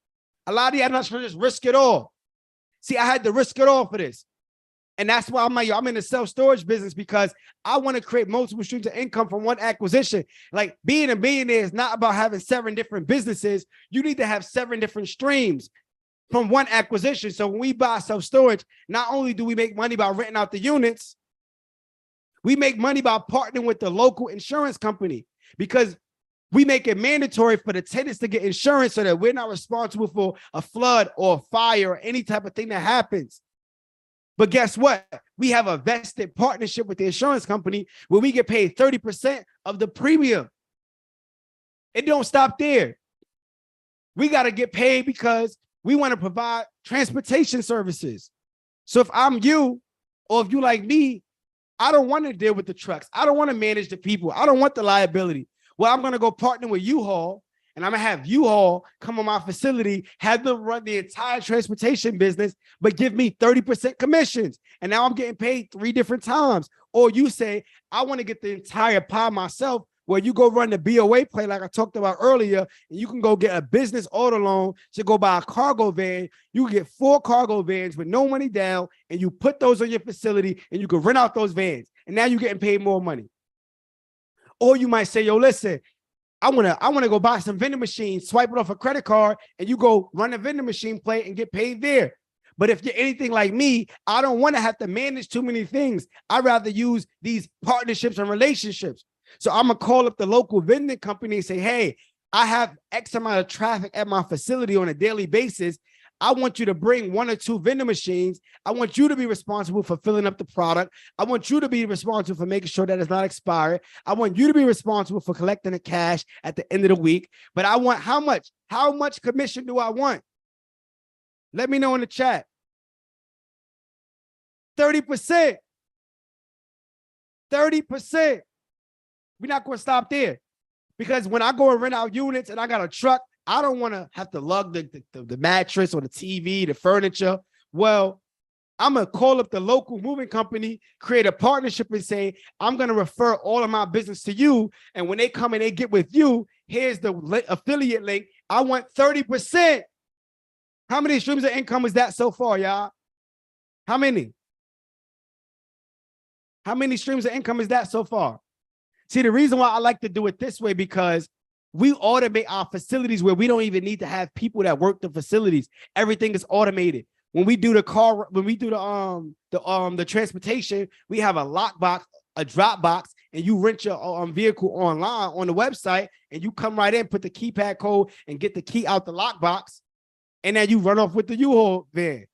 A lot of y'all not trying to just risk it all. See, I had to risk it all for this. And that's why I'm like, yo, I'm in the self-storage business because I want to create multiple streams of income from one acquisition. Like, being a millionaire is not about having 7 different businesses. You need to have 7 different streams from one acquisition. So when we buy self-storage, not only do we make money by renting out the units, we make money by partnering with the local insurance company because we make it mandatory for the tenants to get insurance so that we're not responsible for a flood or a fire or any type of thing that happens. But guess what? We have a vested partnership with the insurance company where we get paid 30% of the premium. It don't stop there. We got to get paid because we want to provide transportation services. So if I'm you, or if you like me, I don't want to deal with the trucks. I don't want to manage the people. I don't want the liability. Well, I'm going to go partner with U-Haul, and I'm going to have U-Haul come on my facility, have them run the entire transportation business, but give me 30% commissions. And now I'm getting paid 3 different times. Or you say, I want to get the entire pie myself, where you go run the BOA play like I talked about earlier, and you can go get a business auto loan to go buy a cargo van. You can get 4 cargo vans with no money down, and you put those on your facility, and you can rent out those vans. And now you're getting paid more money. Or you might say, yo, listen, I want to go buy some vending machines, swipe it off a credit card, and you go run a vending machine play and get paid there. But if you're anything like me, I don't want to have to manage too many things. I'd rather use these partnerships and relationships. So I'm going to call up the local vending company and say, hey, I have X amount of traffic at my facility on a daily basis. I want you to bring 1 or 2 vending machines. I want you to be responsible for filling up the product. I want you to be responsible for making sure that it's not expired. I want you to be responsible for collecting the cash at the end of the week. But I want how much? How much commission do I want? Let me know in the chat. 30%. 30%. We're not going to stop there, because when I go and rent out units and I got a truck, I don't want to have to lug the mattress or the TV, the furniture. Well, I'm going to call up the local moving company, create a partnership and say, I'm going to refer all of my business to you. And when they come and they get with you, Here's the affiliate link. I want 30%. How many streams of income is that so far, y'all? How many? How many streams of income is that so far? See, the reason why I like to do it this way, because we automate our facilities where we don't even need to have people that work the facilities. Everything is automated. When we do the car, when we do the transportation, we have a lockbox, a drop box, and you rent your vehicle online on the website, and you come right in, put the keypad code, and get the key out the lockbox, and then you run off with the U-Haul van.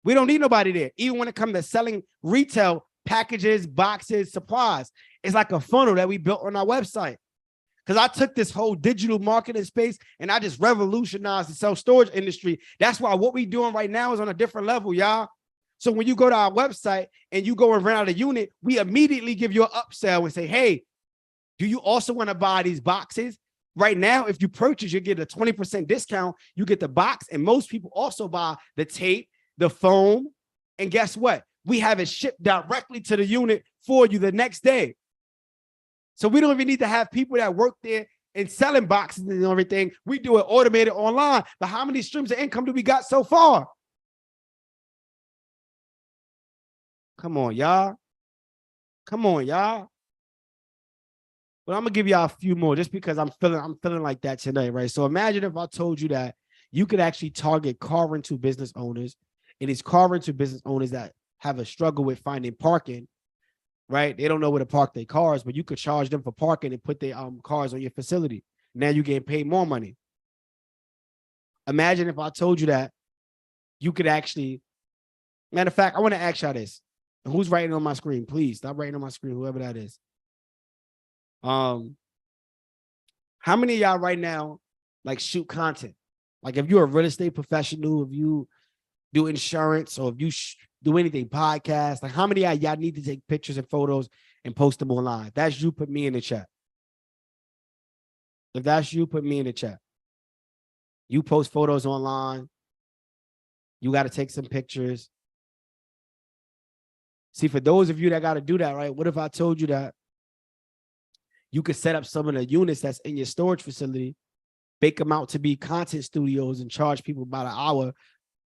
We don't need nobody there. Even when it comes to selling retail packages, boxes, supplies, it's like a funnel that we built on our website. Because I took this whole digital marketing space and I just revolutionized the self-storage industry. That's why what we're doing right now is on a different level, y'all. So when you go to our website and you go and rent out a unit, we immediately give you an upsell and say, hey, do you also want to buy these boxes? Right now, if you purchase, you get a 20% discount. You get the box, and most people also buy the tape, the foam, and guess what? We have it shipped directly to the unit for you the next day. So we don't even need to have people that work there and selling boxes and everything. We do it automated online. But how many streams of income do we got so far? Come on, y'all. Come on, y'all. Well, I'm gonna give y'all a few more just because I'm feeling like that tonight, right? So imagine if I told you that you could actually target car rental business owners, and these car rental business owners that have a struggle with finding parking, right? They don't know where to park their cars, but you could charge them for parking and put their cars on your facility. Now you're getting paid more money. Imagine if I told you that you could actually, matter of fact, I want to ask y'all this. Who's writing on my screen? Please stop writing on my screen, whoever that is. How many of y'all right now like shoot content? Like if you're a real estate professional, if you do insurance, or if you do anything, podcast, like how many of y'all need to take pictures and photos and post them online? If that's you, put me in the chat. If that's you, put me in the chat. You post photos online. You got to take some pictures. See, for those of you that got to do that, right? What if I told you that you could set up some of the units that's in your storage facility, bake them out to be content studios and charge people about an hour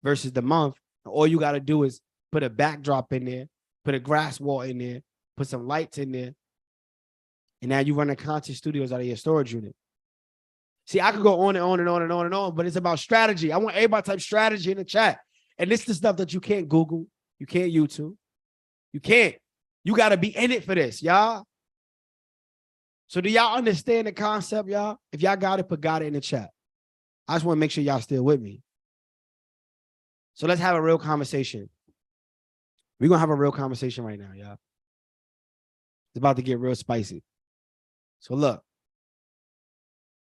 versus the month. All you got to do is put a backdrop in there, put a grass wall in there, put some lights in there, and now you run the content studios out of your storage unit. See, I could go on and on and on and on and on, but it's about strategy. I want everybody to type strategy in the chat. And this is the stuff that you can't Google, you can't YouTube, you can't. You got to be in it for this, y'all. So do y'all understand the concept, y'all? If y'all got it, got it in the chat. I just want to make sure y'all still with me. So let's have a real conversation. We're going to have a real conversation right now, y'all. It's about to get real spicy. So look,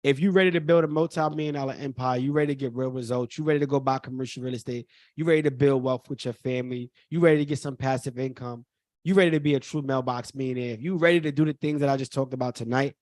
if you're ready to build a multi-million-dollar empire, you ready to get real results, you ready to go buy commercial real estate, you ready to build wealth with your family, you ready to get some passive income, you ready to be a true mailbox millionaire, if you ready to do the things that I just talked about tonight,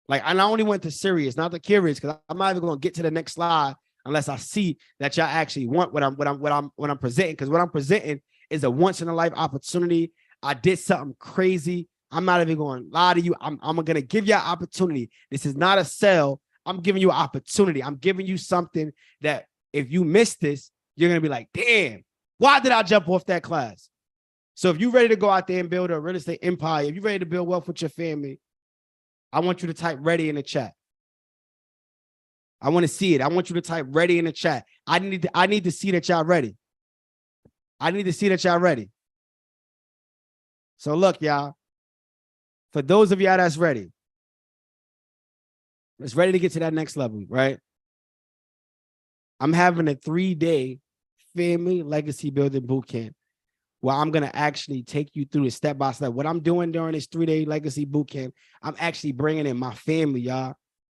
like I only went to serious, not the curious, because I'm not even going to get to the next slide unless I see that y'all actually want what I'm presenting. Because what I'm presenting is a once in a life opportunity. I did something crazy. I'm not even going to lie to you. I'm going to give you an opportunity. This is not a sell. I'm giving you an opportunity. I'm giving you something that if you miss this, you're going to be like, damn, why did I jump off that class? So if you're ready to go out there and build a real estate empire, if you're ready to build wealth with your family, I want you to type ready in the chat. I want to see it. I want you to type ready in the chat. I need to see that y'all ready. I need to see that y'all ready. So look, y'all, for those of y'all that's ready, that's ready to get to that next level, right? I'm having a 3-day family legacy building boot camp where I'm going to actually take you through the step by step. What I'm doing during this 3-day legacy boot camp, I'm actually bringing in my family, y'all.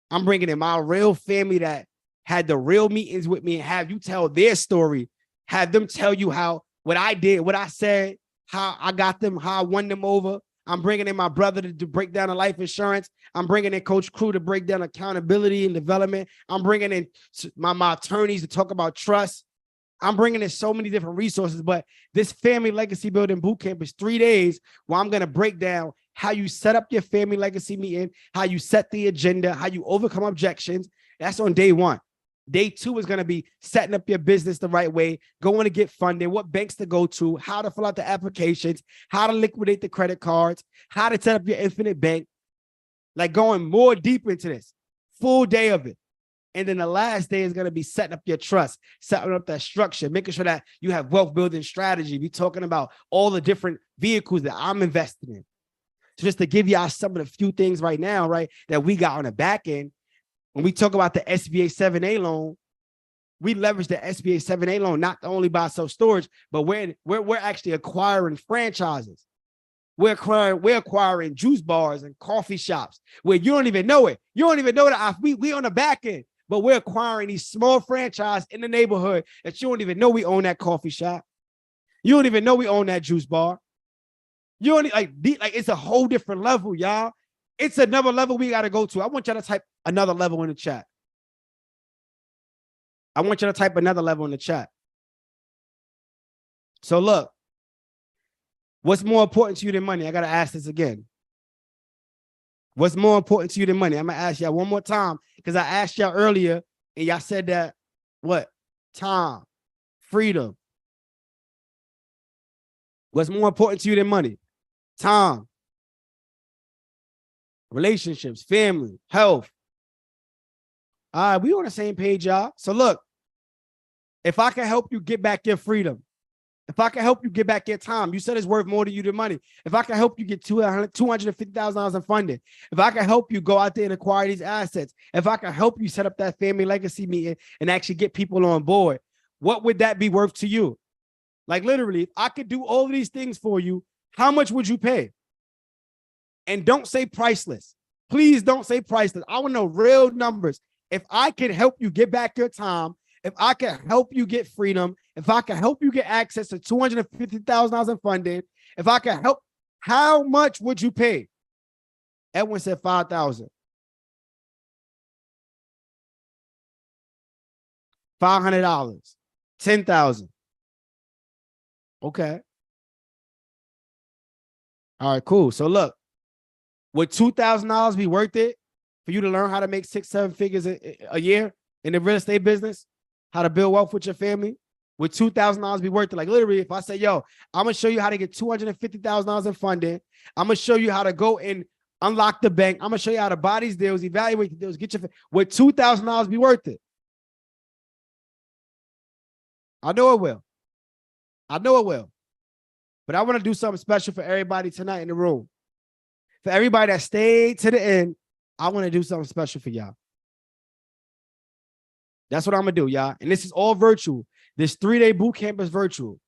I'm bringing in my real family that had the real meetings with me and have you tell their story, have them tell you how, what I did, what I said, how I got them, how I won them over. I'm bringing in my brother to break down the life insurance. I'm bringing in Coach Crew to break down accountability and development. I'm bringing in my attorneys to talk about trust. I'm bringing in so many different resources, but this family legacy building boot camp is 3 days where I'm going to break down how you set up your family legacy meeting, how you set the agenda, how you overcome objections. That's on day 1. Day 2 is going to be setting up your business the right way, going to get funded, what banks to go to, how to fill out the applications, how to liquidate the credit cards, how to set up your infinite bank, like going more deep into this, full day of it. And then the last day is going to be setting up your trust, setting up that structure, making sure that you have wealth building strategy. We're talking about all the different vehicles that I'm investing in. So just to give y'all some of the few things right now, right, that we got on the back end. When we talk about the SBA 7A loan, we leverage the SBA 7A loan not only by self-storage, but we're actually acquiring franchises. We're acquiring juice bars and coffee shops where you don't even know it. You don't even know that we on the back end, but we're acquiring these small franchises in the neighborhood that you don't even know we own that coffee shop. You don't even know we own that juice bar. You don't like it's a whole different level, y'all. It's another level we got to go to. I want y'all to type another level in the chat. I want you to type another level in the chat. So look, what's more important to you than money? I got to ask this again. What's more important to you than money? I'm going to ask y'all one more time because I asked y'all earlier and y'all said that, what? Time, freedom. What's more important to you than money? Time, relationships, family, health. All right, we on the same page, y'all. So look, if I can help you get back your freedom, if I can help you get back your time, you said it's worth more to you than money. If I can help you get $250,000 in funding, if I can help you go out there and acquire these assets, if I can help you set up that family legacy meeting and actually get people on board, what would that be worth to you? Like literally, if I could do all of these things for you, how much would you pay? And don't say priceless. Please don't say priceless. I want to know real numbers. If I can help you get back your time, if I can help you get freedom, if I can help you get access to $250,000 in funding, if I can help, how much would you pay? Edwin said $5,000. $500. $10,000. Okay. All right, cool. So look, would $2,000 be worth it for you to learn how to make 6-7 figures a year in the real estate business? How to build wealth with your family? Would $2,000 be worth it? Like literally, if I say, yo, I'm going to show you how to get $250,000 in funding. I'm going to show you how to go and unlock the bank. I'm going to show you how to buy these deals, evaluate the deals, get your, would $2,000 be worth it? I know it will. I know it will. But I want to do something special for everybody tonight in the room. For everybody that stayed to the end, I want to do something special for y'all. That's what I'm going to do, y'all. And this is all virtual. This 3-day boot camp is virtual.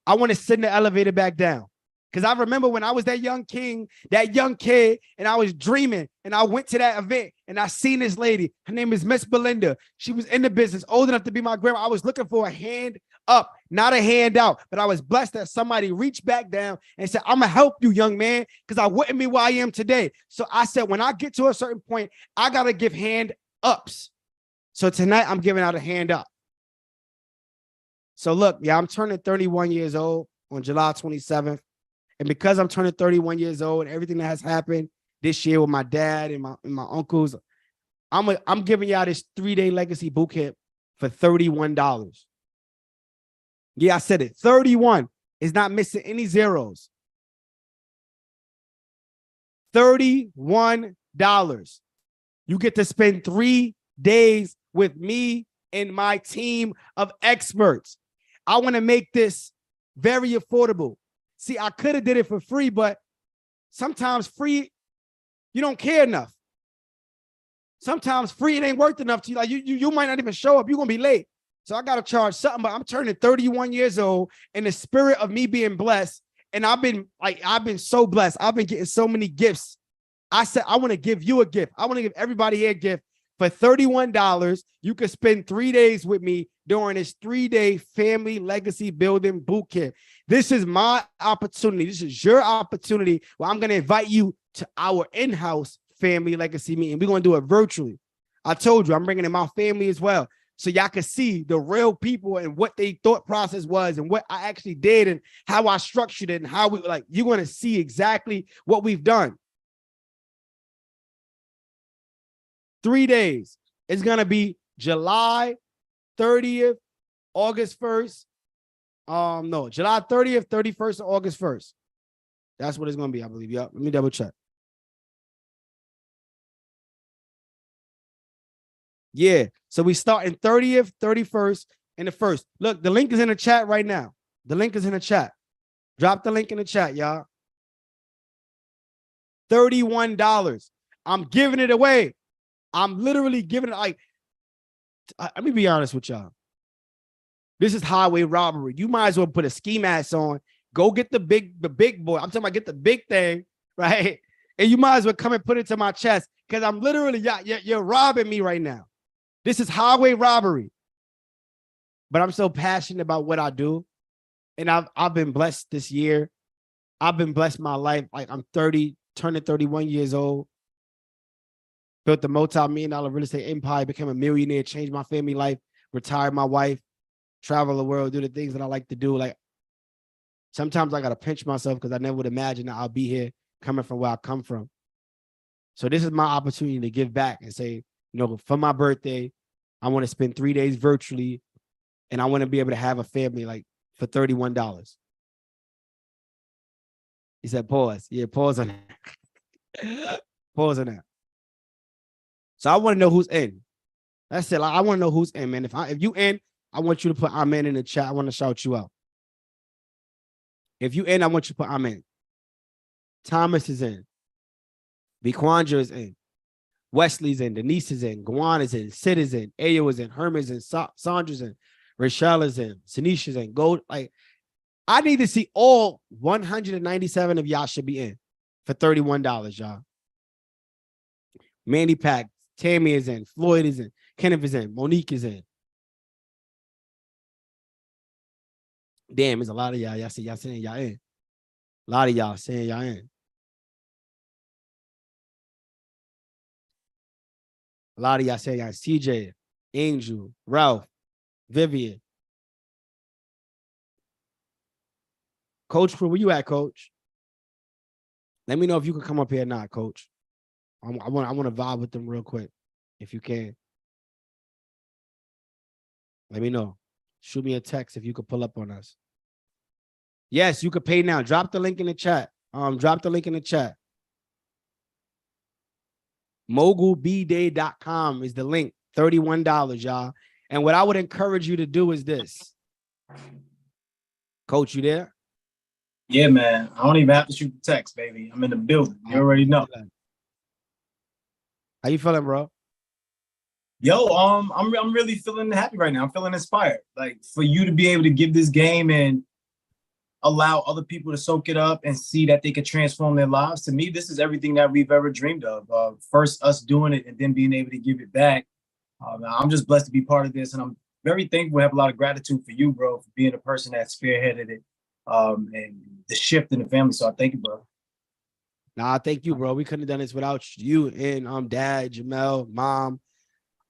I want to send the elevator back down. Because I remember when I was that young king, that young kid, and I was dreaming, and I went to that event, and I seen this lady. Her name is Miss Belinda. She was in the business, old enough to be my grandma. I was looking for a hand up, not a hand out. But I was blessed that somebody reached back down and said, I'm going to help you, young man, because I wouldn't be where I am today. So I said, when I get to a certain point, I got to give hand ups. So tonight, I'm giving out a hand up. So look, yeah, I'm turning 31 years old on July 27th. And because I'm turning 31 years old and everything that has happened this year with my dad and my uncles, I'm giving y'all this 3-day legacy boot camp for $31. Yeah, I said it. 31 is not missing any zeros. $31. You get to spend 3 days with me and my team of experts. I want to make this very affordable. See, I could have did it for free, but sometimes free, you don't care enough. Sometimes free, it ain't worth enough to you. Like you might not even show up. You're going to be late. So I got to charge something, but I'm turning 31 years old in the spirit of me being blessed. And I've been so blessed. I've been getting so many gifts. I said, I want to give you a gift. I want to give everybody here a gift. For $31, you can spend 3 days with me during this 3-day family legacy building boot camp. This is my opportunity. This is your opportunity where I'm going to invite you to our in-house family legacy meeting. We're going to do it virtually. I told you I'm bringing in my family as well. so y'all can see the real people and what they thought process was and what I actually did and how I structured it and how we like, you're going to see exactly what we've done. 3 days. It's going to be July 30th, August 1st. No, July 30th, 31st, and August 1st. That's what it's going to be, I believe. Yep. Let me double check. Yeah. So we start in 30th, 31st, and the 1st. Look, the link is in the chat right now. The link is in the chat. Drop the link in the chat, y'all. $31. I'm giving it away. I'm literally giving it like, let me be honest with y'all. This is highway robbery. You might as well put a ski mask on. Go get the big boy. I'm talking about get the big thing, right? And you might as well come and put it to my chest because I'm literally, you're robbing me right now. This is highway robbery. But I'm so passionate about what I do. And I've been blessed this year. I've been blessed my life. Like I'm 30, turning 31 years old. Built a multi-million-dollar real estate empire, became a millionaire, changed my family life, retired my wife, travel the world, do the things that I like to do. Like sometimes I got to pinch myself because I never would imagine that I'll be here coming from where I come from. So this is my opportunity to give back and say, for my birthday, I want to spend 3 days virtually and I want to be able to have a family like for $31. He said, pause. Yeah, pause on that. Pause on that. So I want to know who's in. That's it. Like, I want to know who's in, man. If you in, I want you to put I'm in the chat. I want to shout you out. If you in, I want you to put I'm in. Thomas is in. Biquandra is in. Wesley's in. Denise is in. Gwan is in. Sid is in. Ayo is in. Herman is in. Sandra's in. Rachelle is in. Sanisha's in. Gold. Like, I need to see all 197 of y'all should be in for $31, y'all. Mandy Pack. Tammy is in. Floyd is in. Kenneth is in. Monique is in. Damn, there's a lot of y'all. Y'all saying y'all in. A lot of y'all saying y'all in. A lot of y'all saying y'all in. CJ, Angel, Ralph, Vivian. Coach Crew, where you at, Coach? Let me know if you can come up here or not, Coach. I want to vibe with them real quick, if you can. Let me know. Shoot me a text if you could pull up on us. Yes, you could pay now. Drop the link in the chat. Drop the link in the chat. MogulBday.com is the link. $31, y'all. And what I would encourage you to do is this. Coach, you there? Yeah, man. I don't even have to shoot the text, baby. I'm in the building. You already know. How you feeling, bro? Yo, I'm really feeling happy right now. I'm feeling inspired. Like for you to be able to give this game and allow other people to soak it up and see that they could transform their lives. To me, this is everything that we've ever dreamed of. First, us doing it and then being able to give it back. I'm just blessed to be part of this, and I'm very thankful. I have a lot of gratitude for you, bro, for being the person that spearheaded it and the shift in the family. So I thank you, bro. Nah, thank you, bro. We couldn't have done this without you and Dad, Jamel, Mom.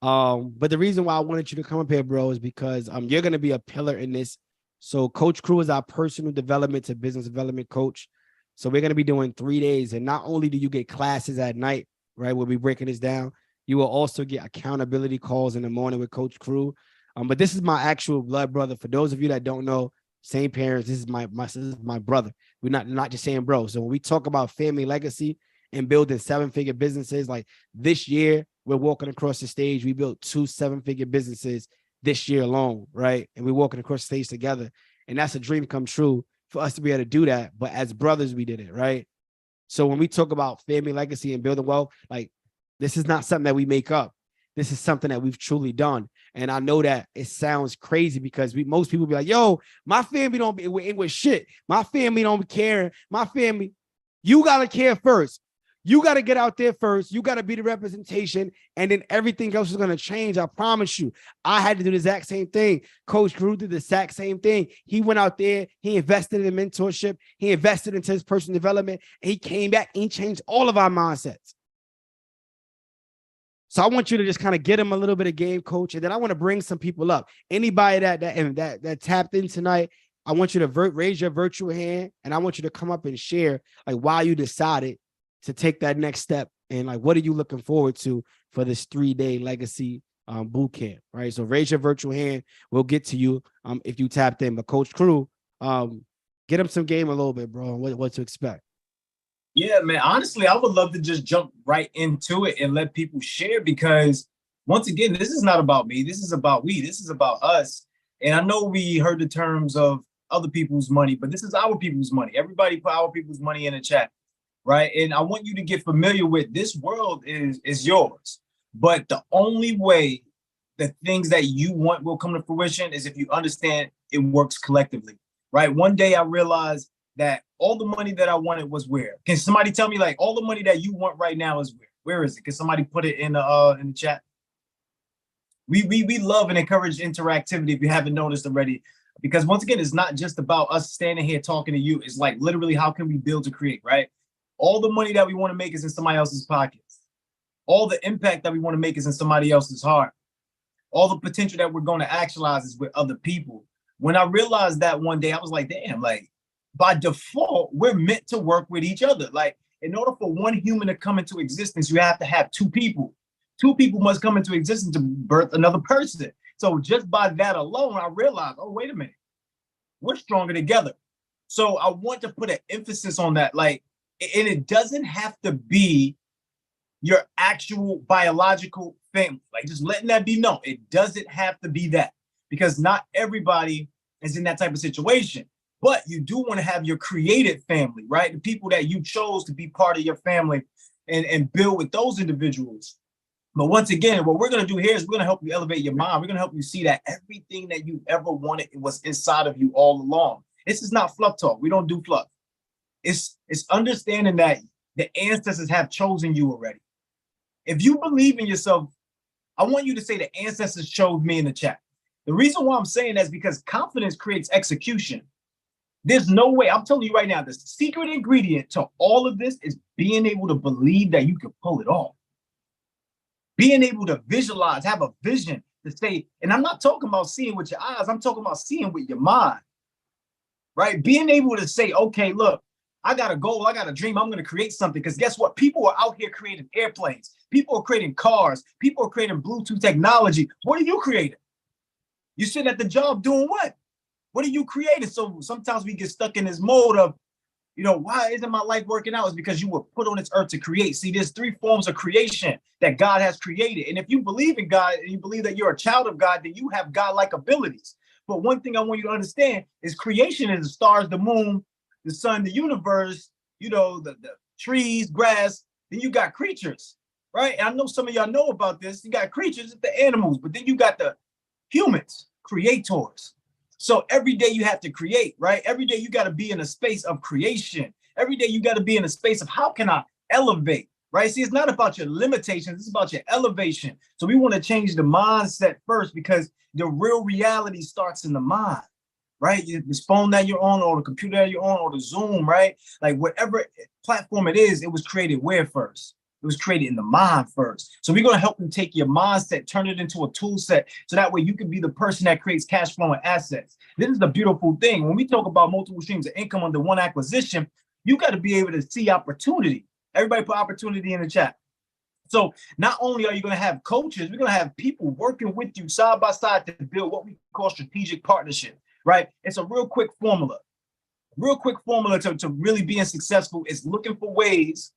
But the reason why I wanted you to come up here, bro, is because you're gonna be a pillar in this. So Coach Crew is our personal development to business development coach. So we're gonna be doing 3 days, and not only do you get classes at night, right? We'll be breaking this down. You will also get accountability calls in the morning with Coach Crew. But this is my actual blood brother. For those of you that don't know, same parents. This is my brother. We're not just saying bro. So when we talk about family legacy and building 7-figure businesses, like this year, we're walking across the stage. We built 2 7-figure businesses this year alone, right? And we're walking across the stage together. And that's a dream come true for us to be able to do that. But as brothers, we did it, right? So when we talk about family legacy and building wealth, like this is not something that we make up. This is something that we've truly done. And I know that it sounds crazy because most people be like, yo, my family don't be with shit. My family don't care. My family, you got to care first. You got to get out there first. You got to be the representation. And then everything else is going to change. I promise you. I had to do the exact same thing. Coach Crew did the exact same thing. He went out there. He invested in mentorship. He invested into his personal development. And he came back and he changed all of our mindsets. So I want you to just kind of get them a little bit of game, coach, and then I want to bring some people up. Anybody that tapped in tonight, I want you to raise your virtual hand, and I want you to come up and share like why you decided to take that next step, and like what are you looking forward to for this 3-day legacy boot camp, right? So raise your virtual hand. We'll get to you if you tapped in. But Coach Crew, get them some game a little bit, bro. What to expect? Yeah, man. Honestly, I would love to just jump right into it and let people share, because once again, this is not about me. This is about we. This is about us. And I know we heard the terms of other people's money, but this is our people's money. Everybody put our people's money in the chat, right? And I want you to get familiar with this world is yours. But the only way the things that you want will come to fruition is if you understand it works collectively, right? One day I realized that all the money that I wanted was where? Can somebody tell me, like, all the money that you want right now is where? Where is it? Can somebody put it in the chat? We love and encourage interactivity if you haven't noticed already, because once again, it's not just about us standing here talking to you. It's like literally, how can we build to create, right? All the money that we want to make is in somebody else's pockets. All the impact that we want to make is in somebody else's heart. All the potential that we're going to actualize is with other people. When I realized that one day, I was like, damn, like, by default, we're meant to work with each other. Like, in order for one human to come into existence, you have to have two people. Two people must come into existence to birth another person. So just by that alone, I realized, oh, wait a minute, we're stronger together. So I want to put an emphasis on that. Like, and it doesn't have to be your actual biological family. Like, just letting that be known. It doesn't have to be that, because not everybody is in that type of situation. But you do want to have your created family, right? The people that you chose to be part of your family and build with those individuals. But once again, what we're going to do here is we're going to help you elevate your mind. We're going to help you see that everything that you ever wanted was inside of you all along. This is not fluff talk. We don't do fluff. It's understanding that the ancestors have chosen you already. If you believe in yourself, I want you to say the ancestors chose me in the chat. The reason why I'm saying that is because confidence creates execution. There's no way, I'm telling you right now, the secret ingredient to all of this is being able to believe that you can pull it off. Being able to visualize, have a vision to say, and I'm not talking about seeing with your eyes, I'm talking about seeing with your mind, right? Being able to say, okay, look, I got a goal, I got a dream, I'm going to create something. Because guess what? People are out here creating airplanes. People are creating cars. People are creating Bluetooth technology. What are you creating? You're sitting at the job doing what? What are you creating? So sometimes we get stuck in this mode of, you know, why isn't my life working out? It's because you were put on this earth to create. See, there's 3 forms of creation that God has created. And if you believe in God and you believe that you're a child of God, then you have God-like abilities. But one thing I want you to understand is creation is the stars, the moon, the sun, the universe, you know, the trees, grass. Then you got creatures, right? And I know some of y'all know about this. You got creatures, the animals, but then you got the humans, creators. So every day you have to create, right? Every day you got to be in a space of creation. Every day you got to be in a space of how can I elevate, right? See, it's not about your limitations. It's about your elevation. So we want to change the mindset first, because the real reality starts in the mind, right? This phone that you're on, or the computer that you're on, or the Zoom, right? Like whatever platform it is, it was created where first? It was created in the mind first. So we're going to help you take your mindset, turn it into a tool set, so that way you can be the person that creates cash flow and assets. This is the beautiful thing. When we talk about multiple streams of income under one acquisition, you got to be able to see opportunity. Everybody put opportunity in the chat. So not only are you going to have coaches, we're going to have people working with you side by side to build what we call strategic partnership, right? It's a real quick formula. To really being successful is looking for ways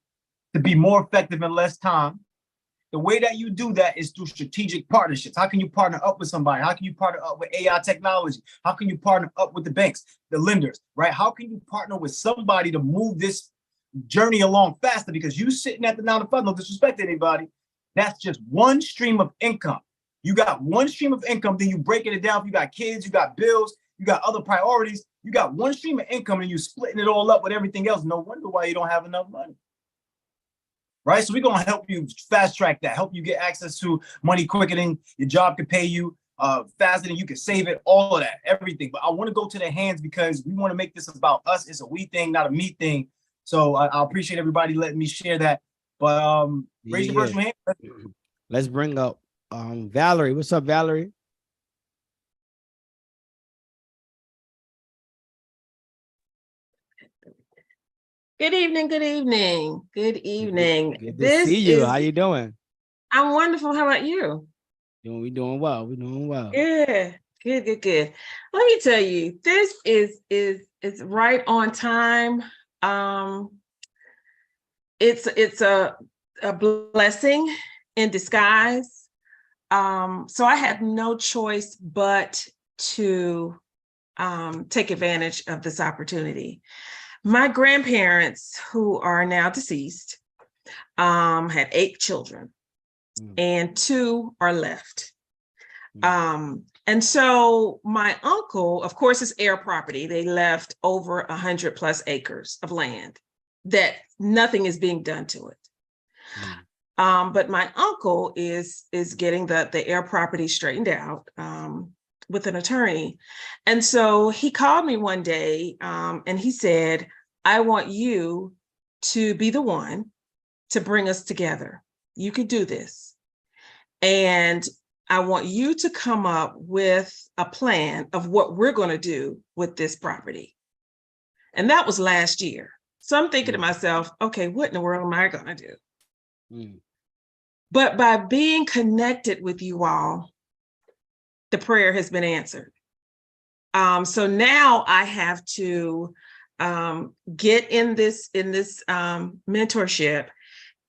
to be more effective in less time. The way that you do that is through strategic partnerships. How can you partner up with somebody? How can you partner up with AI technology? How can you partner up with the banks, the lenders, right? How can you partner with somebody to move this journey along faster? Because you sitting at the 9 to 5, no disrespect to anybody, that's just one stream of income. You got one stream of income, then you breaking it down. If you got kids, you got bills, you got other priorities, you got one stream of income and you splitting it all up with everything else. No wonder why you don't have enough money. Right? So we're going to help you fast track that, help you get access to money quicker than your job can pay you, faster than you can save it, all of that, everything. But I want to go to the hands because we want to make this about us. It's a we thing, not a me thing. So I appreciate everybody letting me share that. But raise your virtual hand. Let's bring up Valerie. What's up, Valerie? Good evening, good evening, good evening. Good to see you. How you doing? I'm wonderful. How about you? We doing well. We doing well. Yeah, good. Let me tell you, this is right on time. It's a blessing in disguise. So I have no choice but to take advantage of this opportunity. My grandparents, who are now deceased, had 8 children, and 2 are left. And so my uncle, of course, is heir property. They left over 100+ acres of land that nothing is being done to it. But my uncle is getting the heir property straightened out with an attorney. And so he called me one day and he said, I want you to be the one to bring us together. You could do this. And I want you to come up with a plan of what we're going to do with this property. And that was last year. So I'm thinking to myself, okay, what in the world am I going to do? But by being connected with you all, the prayer has been answered. So now I have to get in this mentorship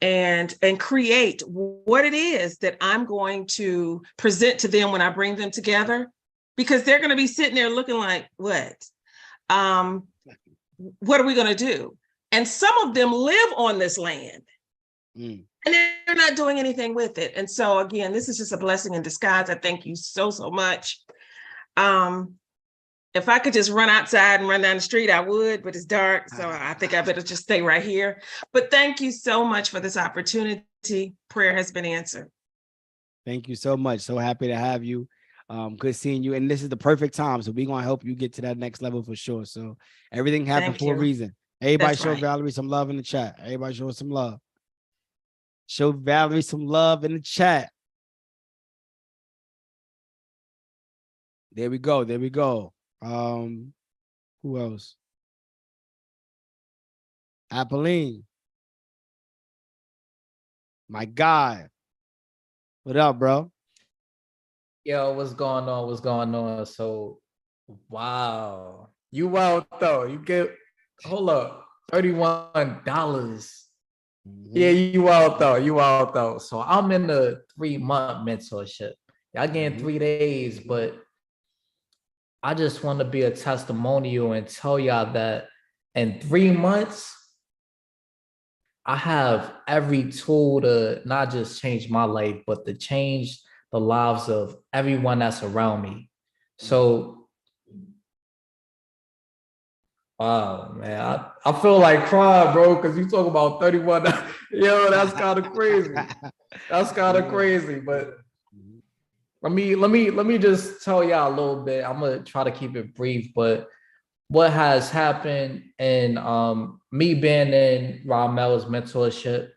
and create what it is that I'm going to present to them when I bring them together, because they're going to be sitting there looking like, what are we going to do? And some of them live on this land. And they're not doing anything with it. And so again, this is just a blessing in disguise. I thank you so much. If I could just run outside and run down the street, I would, but it's dark. So I think I better just stay right here. But thank you so much for this opportunity. Prayer has been answered. Thank you so much. So happy to have you. Good seeing you. And this is the perfect time. So we're going to help you get to that next level for sure. So everything happened for a reason. Everybody show Valerie some love in the chat. Everybody show some love. Show Valerie some love in the chat. There we go. There we go. Who else? Apolline. My God. What up, bro? Yo, what's going on? What's going on? So, wow. You out though. You get, hold up, $31. Yeah, you out though. You out though. So I'm in the 3-month mentorship. Y'all getting 3 days, but I just want to be a testimonial and tell y'all that in 3 months, I have every tool to not just change my life, but to change the lives of everyone that's around me. So, wow, man, I feel like crying, bro, because you talk about 31. Yo, that's kind of crazy. That's kind of crazy, but let me just tell y'all a little bit. I'm gonna try to keep it brief, but what has happened in me being in Ramel's mentorship,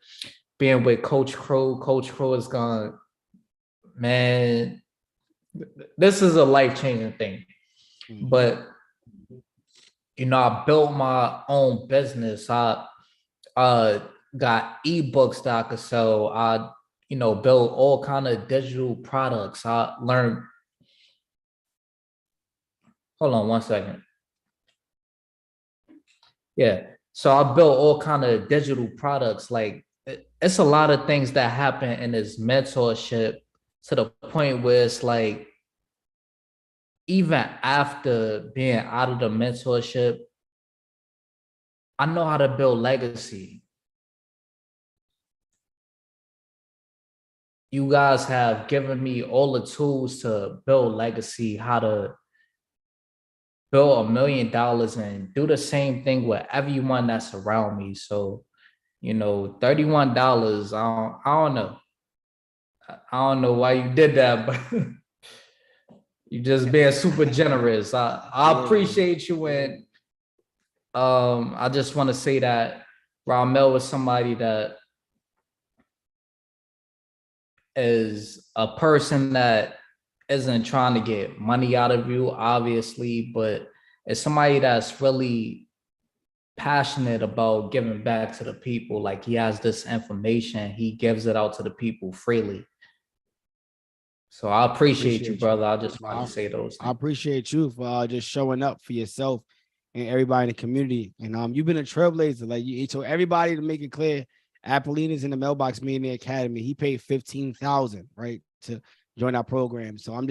being with Coach Crow. Coach Crow is gonna, man, this is a life-changing thing. But you know, I built my own business. I got ebooks that I could sell. I build all kind of digital products. I learned. Hold on one second. Yeah. So I built all kind of digital products. Like, it's a lot of things that happen in this mentorship to the point where it's like, even after being out of the mentorship, I know how to build legacy. You guys have given me all the tools to build legacy, how to build $1 million and do the same thing with everyone that's around me. So, $31, I don't know. I don't know why you did that, but you just being super generous. I appreciate you. And I just want to say that Ramel was somebody that is a person that isn't trying to get money out of you, obviously, but it's somebody that's really passionate about giving back to the people. Like he has this information, he gives it out to the people freely. So I appreciate you, brother. I just want to say those things. I appreciate you for just showing up for yourself and everybody in the community. And you've been a trailblazer. Like you told everybody, to make it clear, Apollina's in the Mailbox Media Academy. He paid $15,000, right, to join our program. So I'm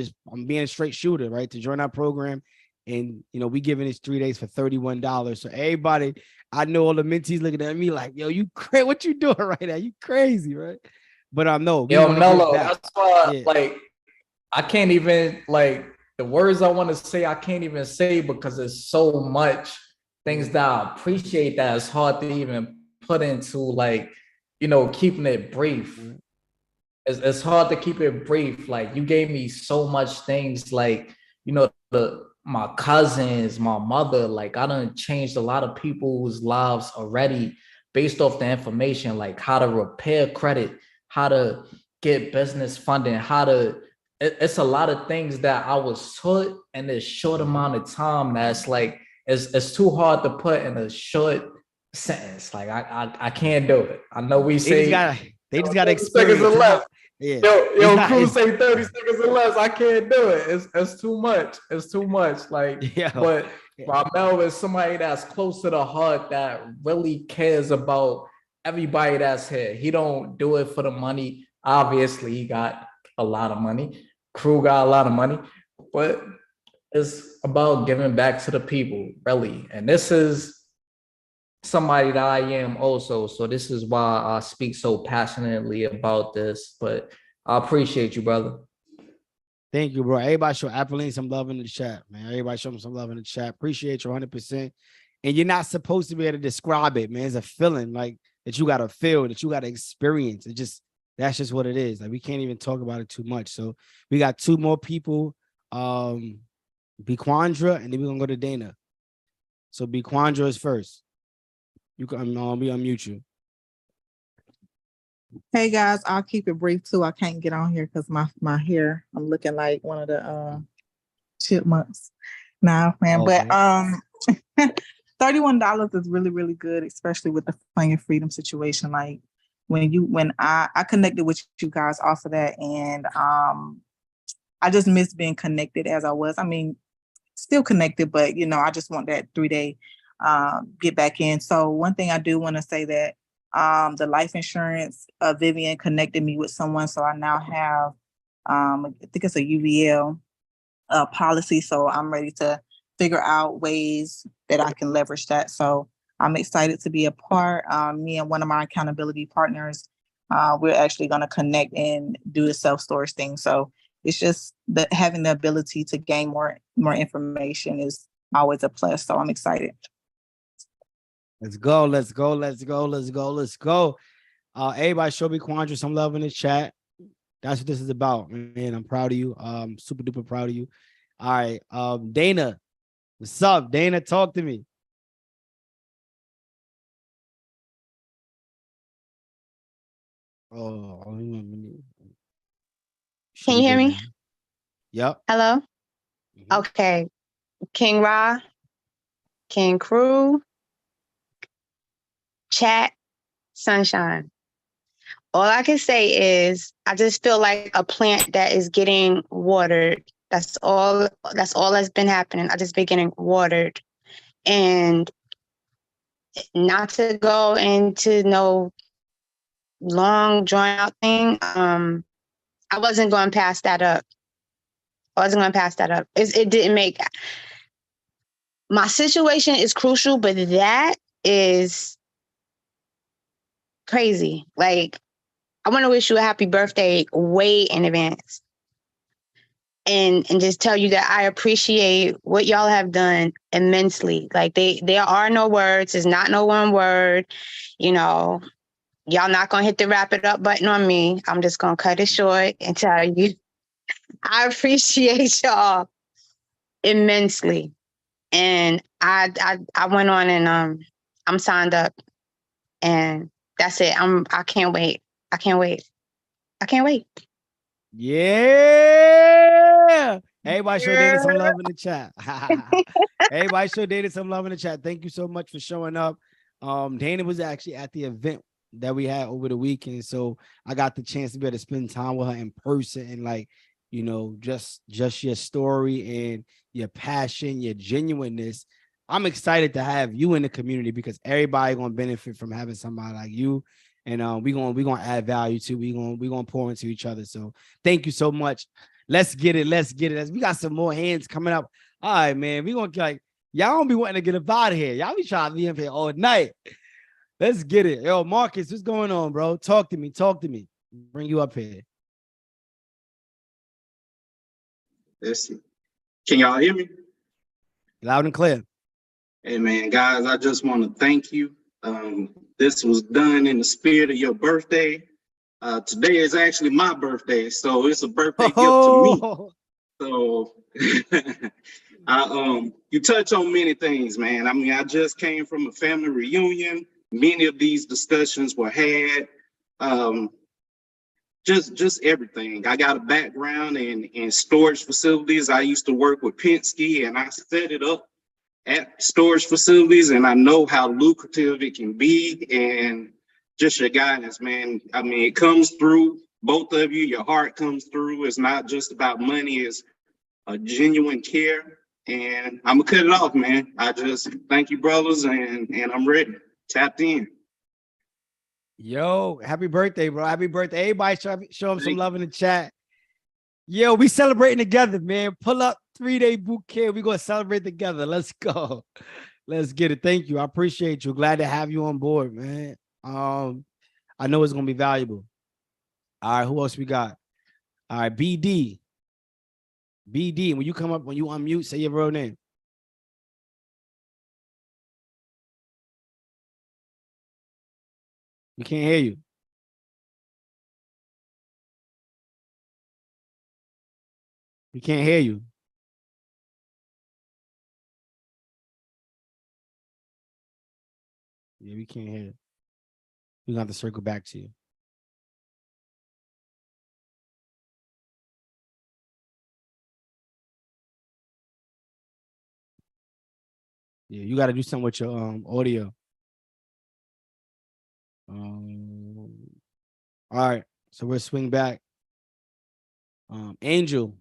being a straight shooter, right, to join our program. And we giving this 3 days for $31. So everybody, I know all the mentees looking at me like, yo, you crazy? What you doing right now? You crazy, right? But no, yo, Mello, that's why like I can't even like the words I want to say, I can't even say because there's so much things that I appreciate that it's hard to even put into like, keeping it brief. It's hard to keep it brief. Like you gave me so much things like, my cousins, my mother, like I done changed a lot of people's lives already based off the information, like how to repair credit, how to get business funding, it's a lot of things that I was taught in this short amount of time that's like, it's too hard to put in a short sentence. Like I can't do it. I know we say they just got to experience. Yeah. Yo, Cruz say 30 seconds or less. I can't do it. It's too much. It's too much. Like, yeah. But Ramel is somebody that's close to the heart that really cares about everybody that's here. He don't do it for the money. Obviously, he got a lot of money. Crew got a lot of money, but it's about giving back to the people, really. And this is somebody that I am also. So this is why I speak so passionately about this, but I appreciate you, brother. Thank you, bro. Everybody show Apolline some love in the chat, man. Everybody show him some love in the chat. Appreciate you 100%. And you're not supposed to be able to describe it, man. It's a feeling like that you got to feel, that you got to experience. That's just what it is. Like we can't even talk about it too much. So we got two more people, Bequandra, and then we're going to go to Dana. So Bequandra is first. You can unmute you. Hey guys, I'll keep it brief too. I can't get on here because my hair, I'm looking like one of the chipmunks now, man. Okay. But $31 is really, really good, especially with the Plan Freedom situation. Like when I connected with you guys off of that, and I just miss being connected as I was. I mean, still connected, but I just want that 3-day get back in. So one thing I do want to say that the life insurance, Vivian connected me with someone. So I now have, I think it's a UVL policy. So I'm ready to figure out ways that I can leverage that. So I'm excited to be a part. Me and one of my accountability partners, we're actually going to connect and do the self-storage thing. So it's just that having the ability to gain more information is always a plus. So I'm excited. Let's go. Everybody show Bequandra some love in the chat. That's what this is about, man. I'm proud of you. Super duper proud of you. All right. Dana, what's up? Dana, talk to me. Oh, can you hear me? Yep. Hello? Mm-hmm. Okay. King Ra, King Crew, chat, sunshine. All I can say is I just feel like a plant that is getting watered. That's all that's been happening. I just been getting watered. And not to go into no long drawn out thing. I wasn't going to pass that up. It didn't make my situation is crucial, but that is crazy. Like, I want to wish you a happy birthday way in advance. And just tell you that I appreciate what y'all have done immensely. Like there are no words. It's not no one word. Y'all not going to hit the wrap it up button on me. I'm just going to cut it short and tell you I appreciate y'all immensely. And I went on and I'm signed up, and that's it. I can't wait. Yeah. Everybody show Dana some love in the chat. Everybody show Dana some love in the chat. Thank you so much for showing up. Dana was actually at the event that we had over the weekend. So I got the chance to be able to spend time with her in person and like, you know, just your story and your passion, your genuineness. I'm excited to have you in the community because everybody gonna benefit from having somebody like you. And we're gonna add value too. We're gonna pour into each other. So thank you so much. Let's get it. We got some more hands coming up. All right, man. We gonna like y'all don't be wanting to get up out of here. Y'all be trying to be in here all night. Let's get it. Yo, Marcus, what's going on, bro? Talk to me. Bring you up here. Let's see. Can y'all hear me? Loud and clear. Hey man, guys, I just want to thank you. This was done in the spirit of your birthday. Today is actually my birthday, so it's a birthday gift to me. So you touch on many things, man. I mean, I just came from a family reunion. Many of these discussions were had. Just everything. I got a background in storage facilities. I used to work with Penske, and I set it up at storage facilities, and I know how lucrative it can be. And just your guidance, man. I mean, it comes through. Both of you, your heart comes through. It's not just about money. It's a genuine care. And I'm gonna cut it off, man. I just thank you, brothers, and I'm ready. Tapped in. Yo, happy birthday, bro. Happy birthday. Everybody show him some love in the chat. Yo, we celebrating together, man. Pull up 3-day boot camp. We gonna celebrate together. Let's go. Let's get it. Thank you. I appreciate you. Glad to have you on board, man. I know it's gonna be valuable. All right, who else we got? All right, BD. BD, when you come up, when you unmute, say your real name. We can't hear you. We can't hear you. Yeah, we can't hear you. We're gonna have to circle back to you. Yeah, you got to do something with your audio. All right, so we'll swing back. Angel.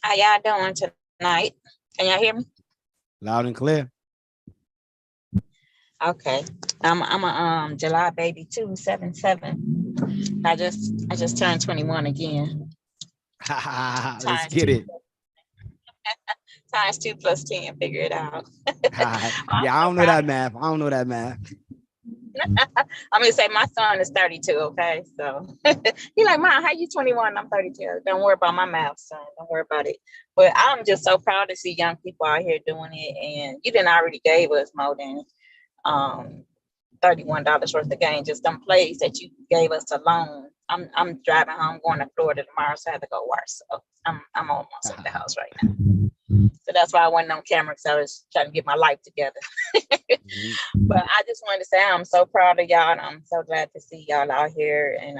How y'all doing tonight? Can y'all hear me? Loud and clear. Okay. I'm a July baby 277. I just turned 21 again. Let's get it. Times 2 plus 10, figure it out. Yeah, I don't know that math. I'm gonna say my son is 32, okay? So he like, Mom, how you 21? I'm 32. Don't worry about my math, son. Don't worry about it. But I'm just so proud to see young people out here doing it. And you didn't already gave us more than $31 worth of game, just them plays that you gave us alone. I'm driving home, going to Florida tomorrow, so I have to go work. So I'm almost at the house right now. So that's why I wasn't on camera, because I was trying to get my life together. But I just wanted to say I'm so proud of y'all, and I'm so glad to see y'all out here and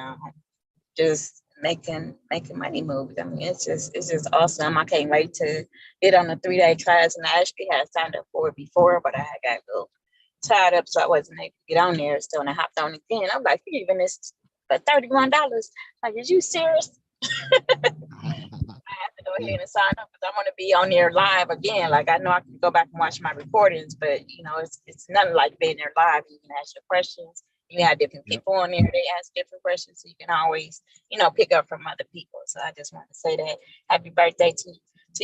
just making money moves. I mean, it's just awesome. I can't wait to get on the 3-day class, and I actually had signed up for it before, but I got a little tied up, so I wasn't able to get on there still, and I hopped on again. I'm like, you're giving this for $31? Like, is you serious? I have to go ahead and sign up because I want to be on there live again. Like, I know I can go back and watch my recordings, but you know, it's nothing like being there live. You can ask your questions. You have different people on there. They ask different questions, so you can always, you know, pick up from other people. So I just want to say that happy birthday to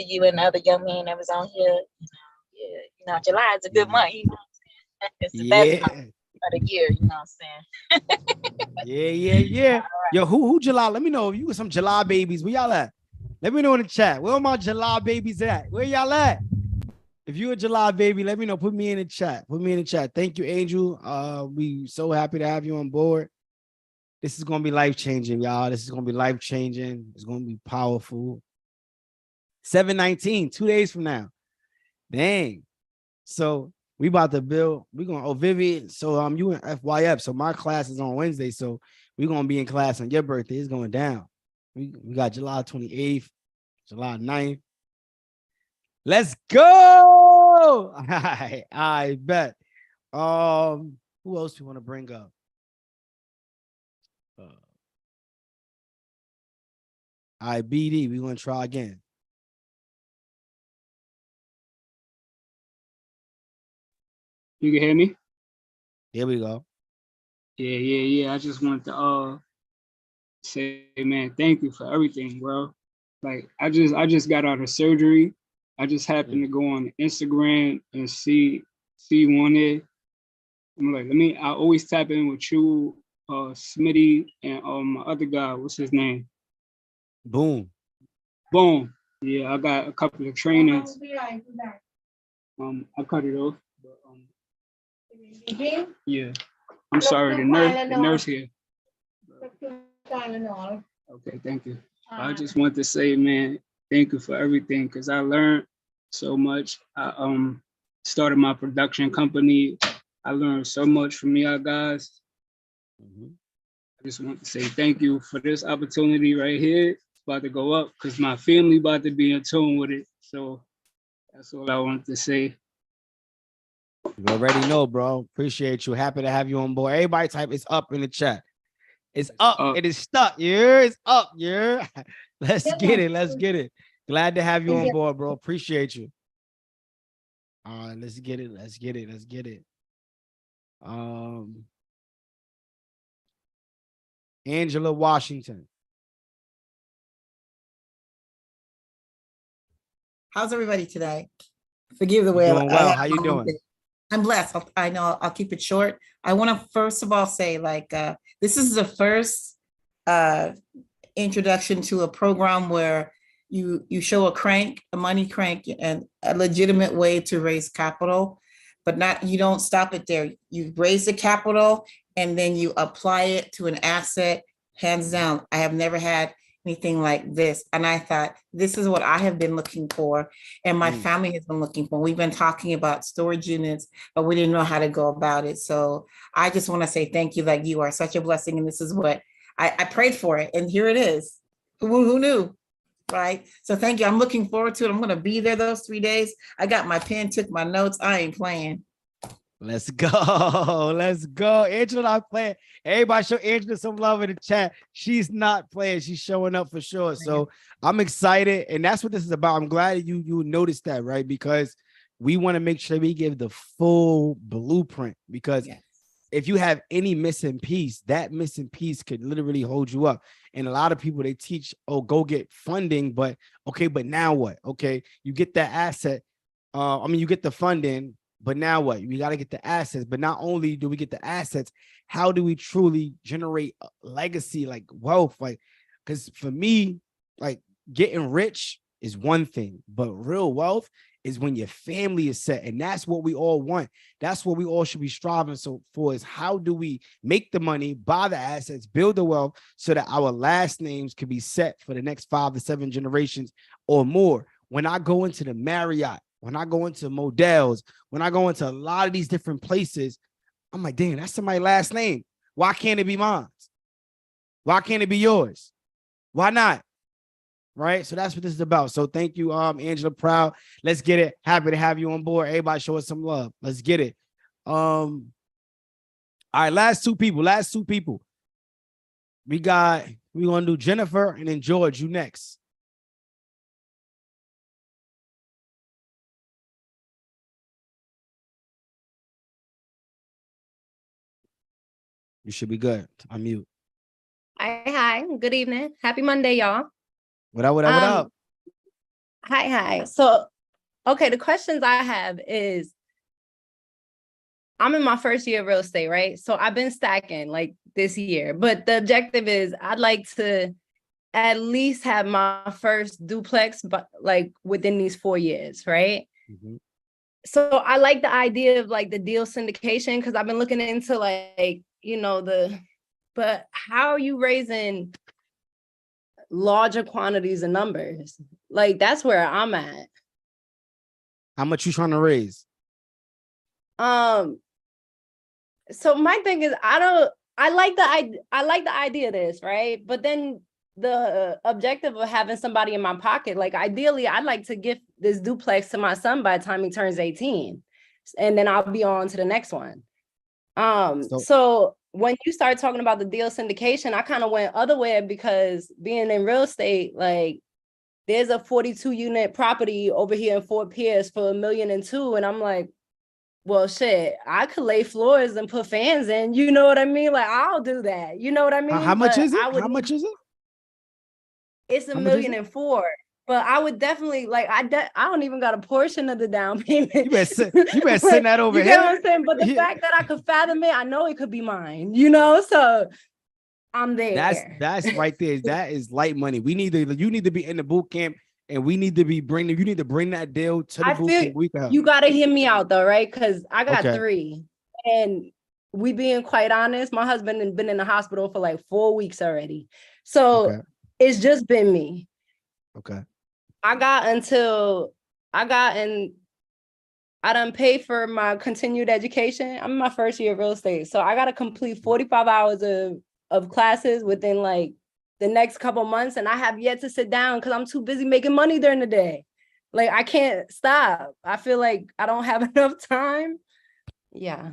you and the other young man that was on here. You know, July is a good month. You know what I'm saying? It's the best month of the year. You know what I'm saying? Yeah. Right. Yo, who July? Let me know if you got some July babies. Where y'all at? Let me know in the chat. Where are my July babies at? Where y'all at? If you're a July baby, let me know. Put me in the chat. Thank you, Angel. We so happy to have you on board. This is gonna be life-changing, y'all. This is gonna be life-changing. It's gonna be powerful. 7/19, 2 days from now. Dang. So We about to build. We gonna Vivian. So you in FYF. So my class is on Wednesday. So we're gonna be in class on your birthday. It's going down. We got July 28th, July 9th. Let's go. I bet. Who else we want to bring up? BD. We're gonna try again. You can hear me? Here we go. Yeah. I just wanted to say, man, thank you for everything, bro. Like I just got out of surgery. I just happened to go on Instagram and see you on there. I'm like, I always tap in with you, Smitty, and my other guy, what's his name? Boom. Yeah, I got a couple of trainings. I cut it off. But, yeah. I'm sorry, the nurse here. Okay, thank you. I just want to say, man, thank you for everything, because I learned so much. I started my production company. I learned so much from y'all guys. I just want to say thank you for this opportunity right here. It's about to go up because my family about to be in tune with it. So that's all I want to say. You already know, bro. Appreciate you. Happy to have you on board. Everybody type it's up in the chat. It's up. It is stuck. Yeah, it's up. Yeah. Let's get it. Let's get it. Glad to have you on board, bro. Appreciate you. All right, let's get it. Let's get it. Let's get it. Angela Washington. How's everybody today? Forgive the way doing well. How you doing? I'm blessed. I know I'll keep it short. I want to first of all say, like, this is the first introduction to a program where you show a money crank, and a legitimate way to raise capital, but you don't stop it there. You raise the capital and then you apply it to an asset. Hands down, I have never had anything like this. And I thought, this is what I have been looking for, and my family has been looking for. We've been talking about storage units, but we didn't know how to go about it. So I just want to say thank you. Like, you are such a blessing, and this is what I prayed for it, and here it is. Who knew? Right? So thank you. I'm looking forward to it. I'm going to be there those 3 days. I got my pen, took my notes. I ain't playing. Let's go. Let's go. Angela not playing. Everybody show Angela some love in the chat. She's not playing. She's showing up for sure. So I'm excited. And that's what this is about. I'm glad you noticed that, right? Because we want to make sure we give the full blueprint, because if you have any missing piece, that missing piece could literally hold you up. And a lot of people, they teach, oh, go get funding, but okay, but now what? Okay, you get that asset. You get the funding, but now what? We got to get the assets. But not only do we get the assets, how do we truly generate a legacy, like wealth? Like, because for me, like, getting rich is one thing, but real wealth is when your family is set. And that's what we all want. That's what we all should be striving for, is how do we make the money, buy the assets, build the wealth, so that our last names can be set for the next 5 to 7 generations or more. When I go into the Marriott, when I go into Models, when I go into a lot of these different places, I'm like, damn, that's somebody's last name. Why can't it be mine? Why can't it be yours? Why not? Right? So that's what this is about. So thank you, Angela. Proud. Let's get it. Happy to have you on board. Everybody show us some love. Let's get it. All right, last two people. We're gonna do Jennifer and then George. You next. You should be good. I'm mute. Hi. Good evening. Happy Monday, y'all. What up? Hi. So, okay, the questions I have is, I'm in my first year of real estate, right? So I've been stacking like this year, but the objective is I'd like to at least have my first duplex, but like within these 4 years, right? So I like the idea of like the deal syndication, because I've been looking into like, but how are you raising larger quantities of numbers? Like, that's where I'm at. How much you trying to raise? So my thing is, I like the idea of this, right? But then the objective of having somebody in my pocket, like ideally, I'd like to give this duplex to my son by the time he turns 18, and then I'll be on to the next one. So when you start talking about the deal syndication, I kind of went other way because being in real estate, like there's a 42 unit property over here in Fort Pierce for $1.2 million, and I'm like, well, shit, I could lay floors and put fans in, you know what I mean? Like, I'll do that. You know what I mean? How much But is it? How much is it? It's $1.4 million. But I would definitely like, I don't even got a portion of the down payment. You better send that over you here. You get what I'm saying? But the fact that I could fathom it, I know it could be mine, you know? So I'm there. That's right there. That is light money. You need to be in the boot camp, and you need to bring that deal to the boot camp. You got to hear me out though, right? Because I got 3, and we being quite honest, my husband has been in the hospital for like 4 weeks already. So it's just been me. Okay. I done paid for my continued education. I'm in my first year of real estate. So I got to complete 45 hours of classes within like the next couple months. And I have yet to sit down because I'm too busy making money during the day. Like I can't stop. I feel like I don't have enough time. Yeah.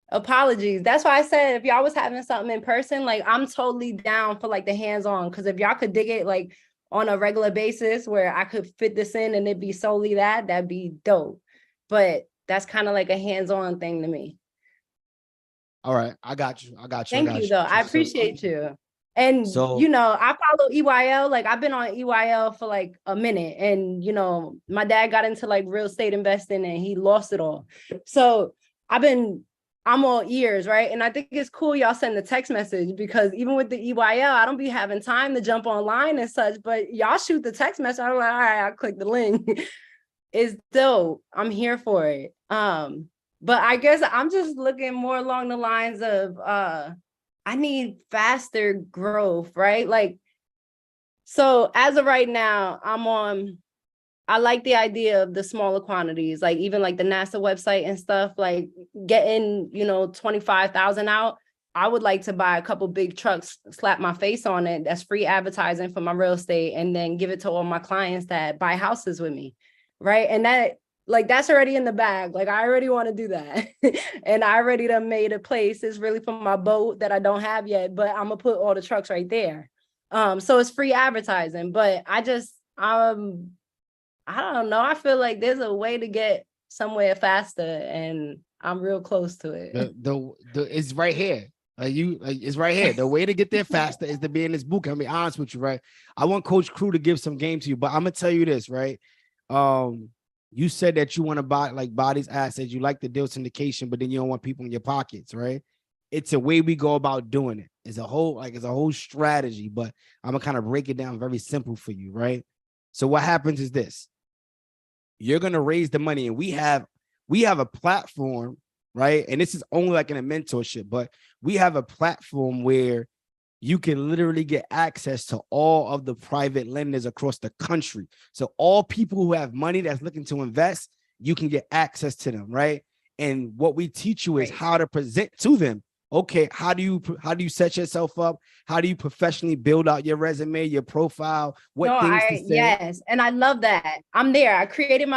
Apologies. That's why I said if y'all was having something in person, like I'm totally down for like the hands-on. Because if y'all could dig it like on a regular basis where I could fit this in and it'd be solely that'd be dope. But that's kind of like a hands-on thing to me. All right. I got you. Thank you, though. I appreciate you. And, you know, I follow EYL. Like, I've been on EYL for, like, a minute. And, you know, my dad got into, like, real estate investing and he lost it all. So I'm all ears, right? And I think it's cool y'all send the text message because even with the EYL, I don't be having time to jump online and such. But y'all shoot the text message. I'm like, all right, I'll click the link. It's dope. I'm here for it. But I guess I'm just looking more along the lines of I need faster growth, right? Like, so as of right now, I like the idea of the smaller quantities, like even like the NASA website and stuff, like getting, 25,000 out. I would like to buy a couple big trucks, slap my face on it. That's free advertising for my real estate, and then give it to all my clients that buy houses with me. Right. And that's already in the bag. Like I already want to do that. And I already done made a place. It's really for my boat that I don't have yet, but I'm gonna put all the trucks right there. So it's free advertising, but I don't know. I feel like there's a way to get somewhere faster and I'm real close to it. It's right here. It's right here. The way to get there faster is to be in this book. I'll be honest with you, right? I want Coach Crew to give some game to you, but I'm gonna tell you this, right? You said that you want to buy these assets. You like the deal syndication, but then you don't want people in your pockets, right? It's a way we go about doing it. It's a whole strategy, but I'm gonna kind of break it down very simple for you, right? So what happens is this: you're gonna raise the money, and we have a platform, right? And this is only like in a mentorship, but we have a platform where you can literally get access to all of the private lenders across the country. So all people who have money that's looking to invest, you can get access to them, right? And what we teach you is how to present to them. Okay, how do you set yourself up? How do you professionally build out your resume, your profile? To say? Yes, and I love that. I'm there. I created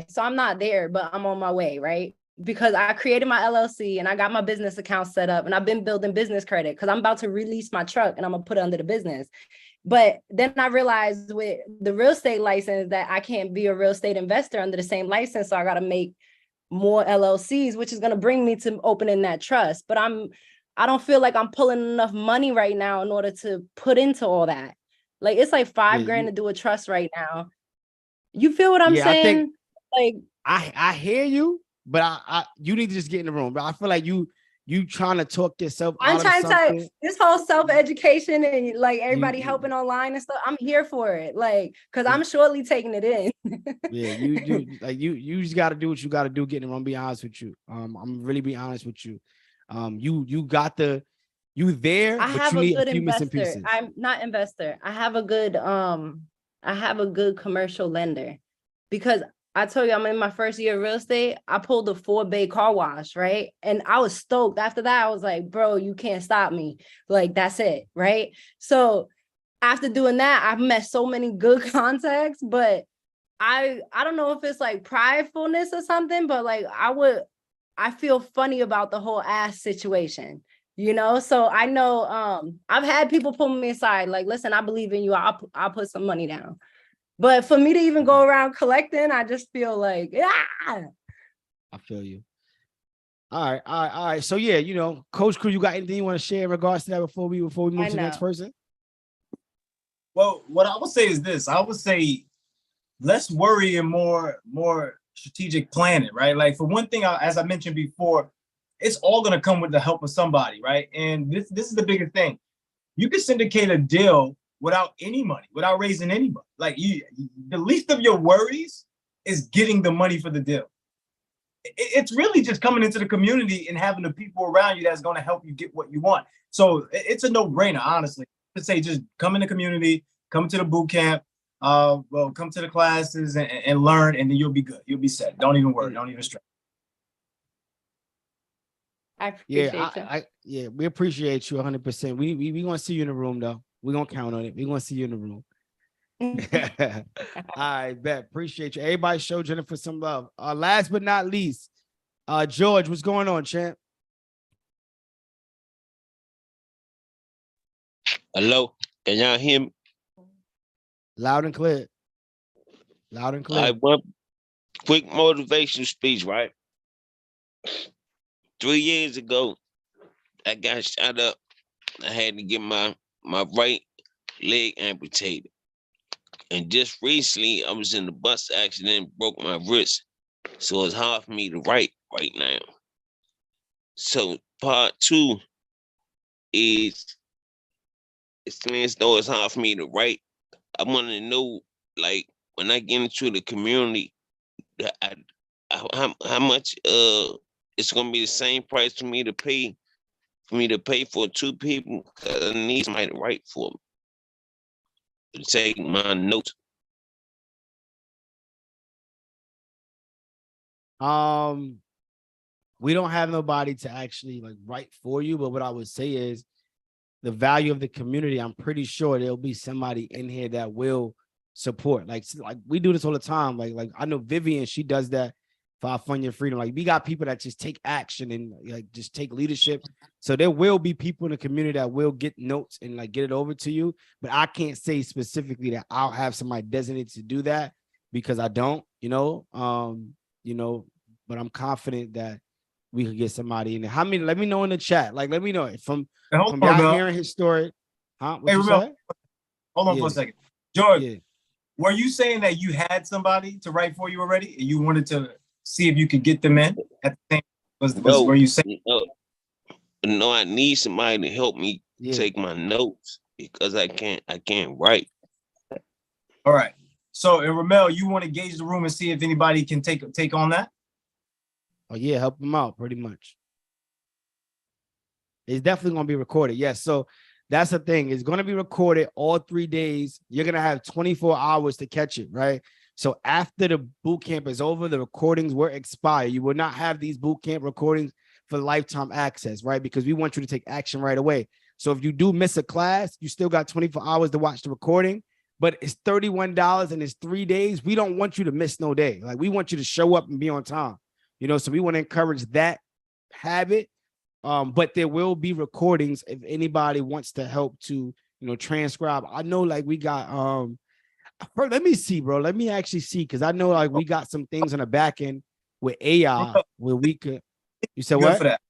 so I'm not there, but I'm on my way, right? Because I created my LLC and I got my business account set up and I've been building business credit because I'm about to release my truck and I'm gonna put it under the business. But then I realized with the real estate license that I can't be a real estate investor under the same license. So I got to make more LLCs, which is going to bring me to opening that trust. But I don't feel like I'm pulling enough money right now in order to put into all that. Like it's like $5,000 to do a trust right now. You feel what I'm saying? I hear you. But you need to just get in the room. But I feel like you trying to talk yourself I'm out trying of something. to this whole self-education and like everybody helping online and stuff. I'm here for it. Like, cause I'm surely taking it in. Yeah, you just gotta do what you gotta do, get in the room. Be honest with you. I'm really be honest with you. You there, I but have you a need good a few missing investor. pieces. I'm not investor. I have a good commercial lender because I told you I'm in my first year of real estate. I pulled a 4-bay car wash, right? And I was stoked. After that, I was like, bro, you can't stop me. Like, that's it, right? So after doing that, I've met so many good contacts, but I don't know if it's like pridefulness or something, but like I feel funny about the whole ass situation, you know? So I know I've had people pull me aside, like, listen, I believe in you. I'll put some money down. But for me to even go around collecting, I just feel like, I feel you. All right. So yeah, you know, Coach Crew, you got anything you want to share in regards to that before we move to the next person? Well, what I would say is this. I would say less worry and more strategic planning, right? Like for one thing, as I mentioned before, it's all going to come with the help of somebody, right? And this is the biggest thing. You can syndicate a deal without any money, without raising any money. Like the least of your worries is getting the money for the deal. It's really just coming into the community and having the people around you that's going to help you get what you want. So it's a no-brainer, honestly. To say just come in the community, come to the boot camp, well, come to the classes and learn, and then you'll be good. You'll be set. Don't even worry. Don't even stress. I appreciate you. Yeah, we appreciate you 100%. We gonna see you in the room though. We're gonna count on it. We're gonna see you in the room. I bet. Appreciate you. Everybody show Jennifer some love. Last but not least, George, what's going on, champ? Hello, can y'all hear me? Loud and clear. Loud and clear. I want quick motivational speech, right? 3 years ago, I got shot up. I had to get my right leg amputated. And just recently, I was in a bus accident, broke my wrist. So it's hard for me to write right now. So part 2 is, it's though it's hard for me to write. I want to know, like, when I get into the community, how much it's gonna be the same price for me to pay for 2 people, because I need somebody to write for me, to take my notes. We don't have nobody to actually like write for you, but what I would say is the value of the community. I'm pretty sure there'll be somebody in here that will support. Like we do this all the time. Like I know Vivian, she does that for our Fund Your Freedom. Like we got people that just take action and like just take leadership. So there will be people in the community that will get notes and like get it over to you. But I can't say specifically that I'll have somebody designated to do that because I don't, but I'm confident that we could get somebody in there. How many? Let me know in the chat. Like, let me know from y'all hearing his story. Huh? What you say? Hold on for a second. George, were you saying that you had somebody to write for you already and you wanted to see if you could get them in at the same? Were you saying? No, I need somebody to help me take my notes because I can't write. All right. So, and Ramel, you want to gauge the room and see if anybody can take on that? Oh yeah, help them out pretty much. It's definitely going to be recorded. Yes. So that's the thing. It's going to be recorded all 3 days. You're going to have 24 hours to catch it, right? So after the boot camp is over, the recordings will expire. You will not have these boot camp recordings for lifetime access, right? Because we want you to take action right away. So if you do miss a class, you still got 24 hours to watch the recording, but it's $31 and it's 3 days. We don't want you to miss no day. Like we want you to show up and be on time. So we want to encourage that habit. But there will be recordings if anybody wants to help to, transcribe. I know like we got, let me see, bro. Let me actually see. Cause I know like we got some things on the back end with AI where we could, you said what? For that.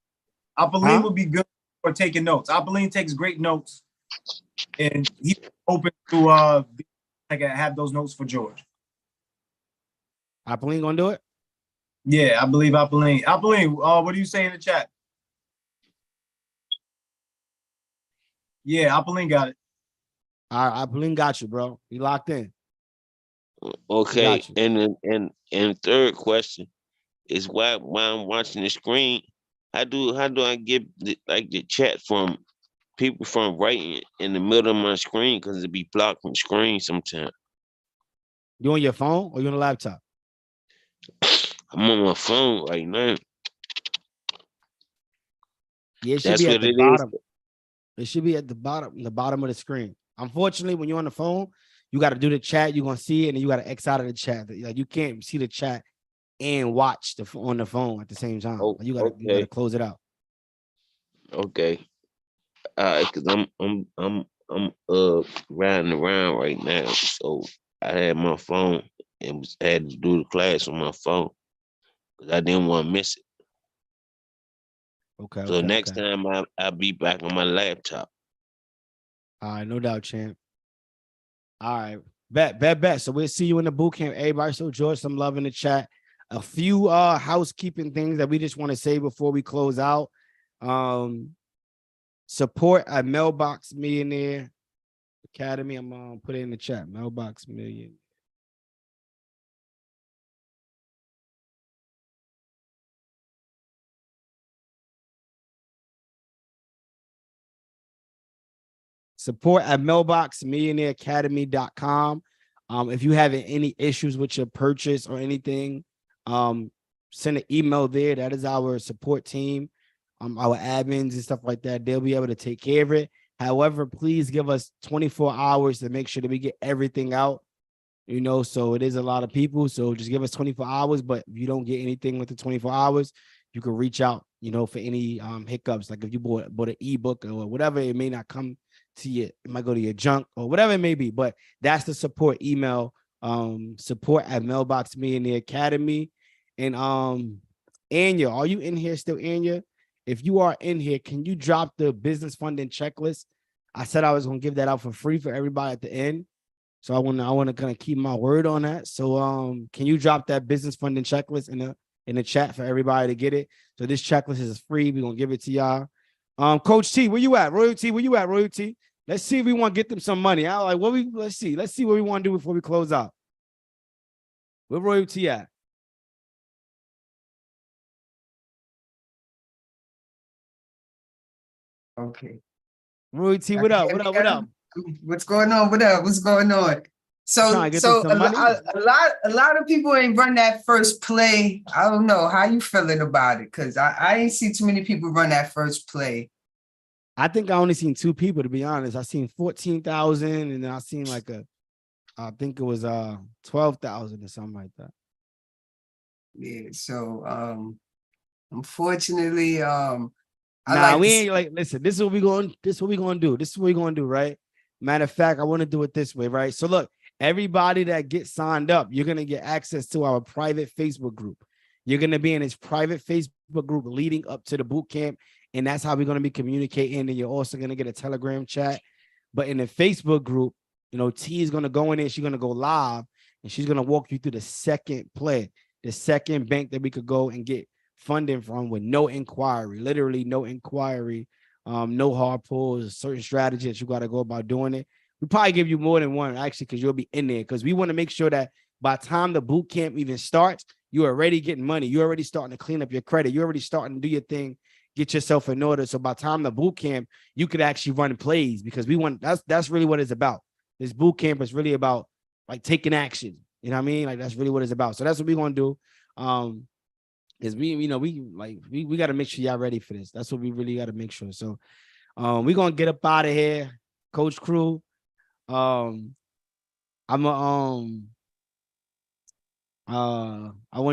Apolline would be good for taking notes. Apolline takes great notes and he's open to, have those notes for George. Apolline gonna do it? Yeah, I believe Apolline. Apolline, what do you say in the chat? Yeah, Apolline got it. All right, Apolline got you, bro. You locked in. Okay, and third question is while I'm watching the screen, how do I get the chat from people from writing in the middle of my screen because it be blocked from the screen sometimes? You on your phone or you on a laptop? I'm on my phone right now. Yeah, it should That's be at what the it is. bottom. It should be at the bottom of the screen. Unfortunately, when you're on the phone, you got to do the chat. You're gonna see it, and then you got to X out of the chat. Like you can't see the chat and watch on the phone at the same time. Oh, You gotta okay. close it out. Okay. Cause I'm riding around right now. So I had my phone and had to do the class on my phone because I didn't want to miss it. Okay. So next time I'll be back on my laptop. All right, no doubt, champ. All right, bet. So we'll see you in the boot camp. Everybody, so George, some love in the chat. A few housekeeping things that we just want to say before we close out. Support a Mailbox Millionaire Academy. I'm gonna put it in the chat. Mailbox Million. Support at mailboxmillionaireacademy.com. If you have any issues with your purchase or anything, send an email there. That is our support team, our admins and stuff like that. They'll be able to take care of it. However, please give us 24 hours to make sure that we get everything out. So it is a lot of people. So just give us 24 hours. But if you don't get anything within 24 hours, you can reach out, for any hiccups. Like if you bought an ebook or whatever, it may not come to you. It might go to your junk or whatever it may be. But that's the support email, support at Mailbox Millionaire Academy. And Anya, are you in here still, Anya? If you are in here, can you drop the business funding checklist? I said I was going to give that out for free for everybody at the end. So I want to kind of keep my word on that. So can you drop that business funding checklist in the chat for everybody to get it? So this checklist is free. We're gonna give it to y'all. Coach T, where you at? Royalty, where you at? Royalty. Let's see if we want to get them some money. Let's see what we want to do before we close out. Where Royalty at? Okay. Royalty, what up? What up? What up? What's going on? What's going on? So a lot of people ain't run that first play. I don't know how you feeling about it, because I ain't see too many people run that first play. I think I only seen 2 people, to be honest. I seen 14,000, and then I seen I think it was 12,000 or something like that. Yeah. So unfortunately, we ain't listen, this is what we're going to do. This is what we're going to do, right? Matter of fact, I want to do it this way, right? So look, everybody that gets signed up, you're going to get access to our private Facebook group. You're going to be in this private Facebook group leading up to the boot camp. And that's how we're going to be communicating. And you're also going to get a Telegram chat. But in the Facebook group, T is going to go in there. She's going to go live, and she's going to walk you through the second play, the second bank that we could go and get funding from with no inquiry, literally no inquiry, no hard pulls, a certain strategy that you got to go about doing it. We probably give you more than one, actually, because you'll be in there, because we want to make sure that by the time the boot camp even starts, you're already getting money. You're already starting to clean up your credit. You're already starting to do your thing, get yourself in order. So by the time the boot camp, you could actually run plays, because that's really what it's about. This boot camp is really about taking action. You know what I mean? That's really what it's about. So that's what we're going to do. Because we got to make sure y'all ready for this. That's what we really got to make sure. So we're going to get up out of here, Coach Crew. I want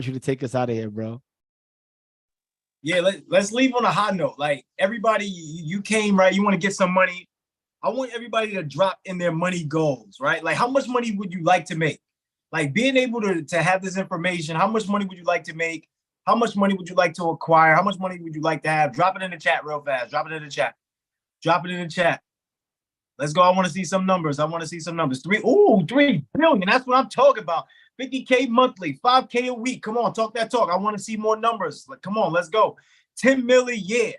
you to take us out of here, bro. Yeah, let's leave on a high note. Everybody, you came, right? You want to get some money. I want everybody to drop in their money goals, right? How much money would you like to make? Being able to have this information, how much money would you like to make? How much money would you like to acquire? How much money would you like to have? Drop it in the chat real fast. Drop it in the chat. Drop it in the chat. Let's go. I want to see some numbers. 3 billion. That's what I'm talking about. 50K monthly, 5K a week. Come on, talk that talk. I want to see more numbers. Come on, let's go. 10 million a year.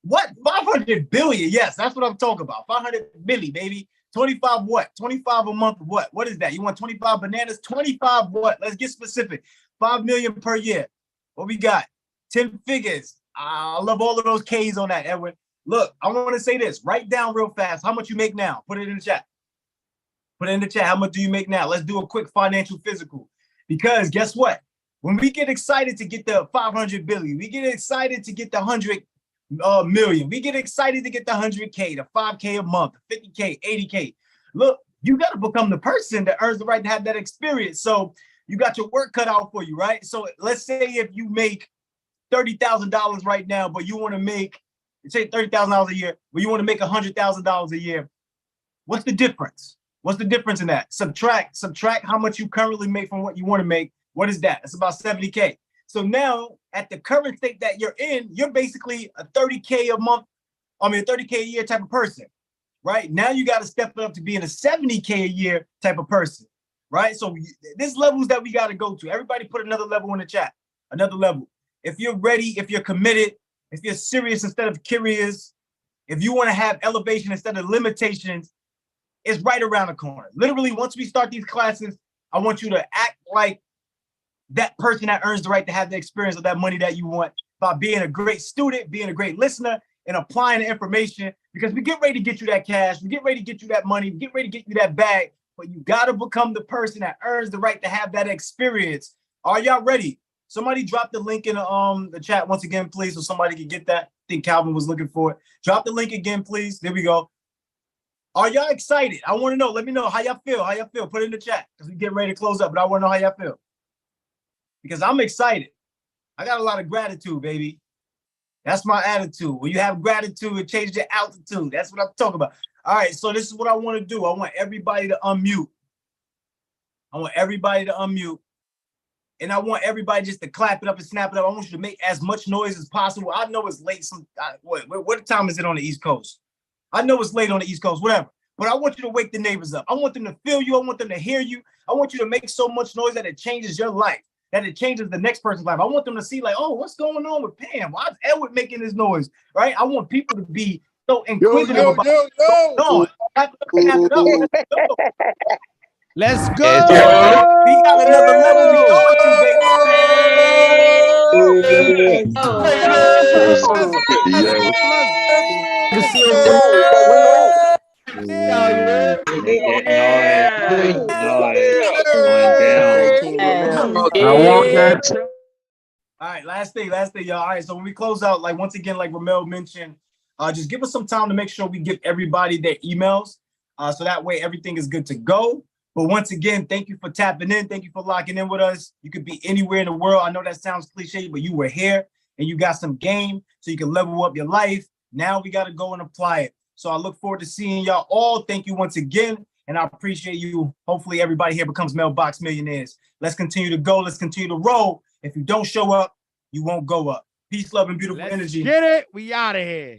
What? 500 billion. Yes, that's what I'm talking about. 500 million, baby. 25 what? 25 a month what? What is that? You want 25 bananas? 25 what? Let's get specific. 5 million per year. What we got? 10 figures. I love all of those K's on that, Edwin. Look, I want to say this. Write down real fast how much you make now. Put it in the chat. Put it in the chat. How much do you make now? Let's do a quick financial physical. Because guess what? When we get excited to get the 500 billion, we get excited to get the 100 million, we get excited to get the 100K, the 5K a month, 50K, 80K. Look, you got to become the person that earns the right to have that experience. So you got your work cut out for you, right? So let's say if you make $30,000 right now, but you want to make, say $30,000 a year, but you want to make $100,000 a year. What's the difference? What's the difference in that? Subtract how much you currently make from what you want to make. What is that? It's about 70K. So now at the current state that you're in, you're basically a 30K a month, a 30K a year type of person, right? Now you got to step it up to being a 70K a year type of person, right? So there's levels that we got to go to. Everybody put another level in the chat, another level. If you're ready, if you're committed, if you're serious instead of curious, if you want to have elevation instead of limitations, it's right around the corner. Literally, once we start these classes, I want you to act like that person that earns the right to have the experience of that money that you want by being a great student, being a great listener, and applying the information, because we get ready to get you that cash, we get ready to get you that money, we get ready to get you that bag, but you got to become the person that earns the right to have that experience. Are y'all ready? Somebody drop the link in the chat once again, please, so somebody can get that. I think Calvin was looking for it. Drop the link again, please. There we go. Are y'all excited? I want to know. Let me know how y'all feel. How y'all feel? Put it in the chat because we get ready to close up, but I want to know how y'all feel. Because I'm excited. I got a lot of gratitude, baby. That's my attitude. When you have gratitude, it changes your altitude. That's what I'm talking about. All right, so this is what I want to do. I want everybody to unmute. I want everybody to unmute. And I want everybody just to clap it up and snap it up. I want you to make as much noise as possible. I know it's late. What time is it on the East Coast? I know it's late on the East Coast, whatever. But I want you to wake the neighbors up. I want them to feel you. I want them to hear you. I want you to make so much noise that it changes your life, that it changes the next person's life. I want them to see like, oh, what's going on with Pam? Why is Edward making this noise, right? I want people to be so inquisitive about what's going on. Clap it up. Let's go. We got another level we going to, baby. I want that. All right, last thing, y'all. All right, so when we close out, like once again, like Ramel mentioned, just give us some time to make sure we give everybody their emails, so that way everything is good to go. But once again, thank you for tapping in. Thank you for locking in with us. You could be anywhere in the world. I know that sounds cliche, but you were here and you got some game so you can level up your life. Now we got to go and apply it. So I look forward to seeing y'all all. Thank you once again. And I appreciate you. Hopefully everybody here becomes mailbox millionaires. Let's continue to go. Let's continue to roll. If you don't show up, you won't go up. Peace, love, and beautiful energy. Get it? We out of here.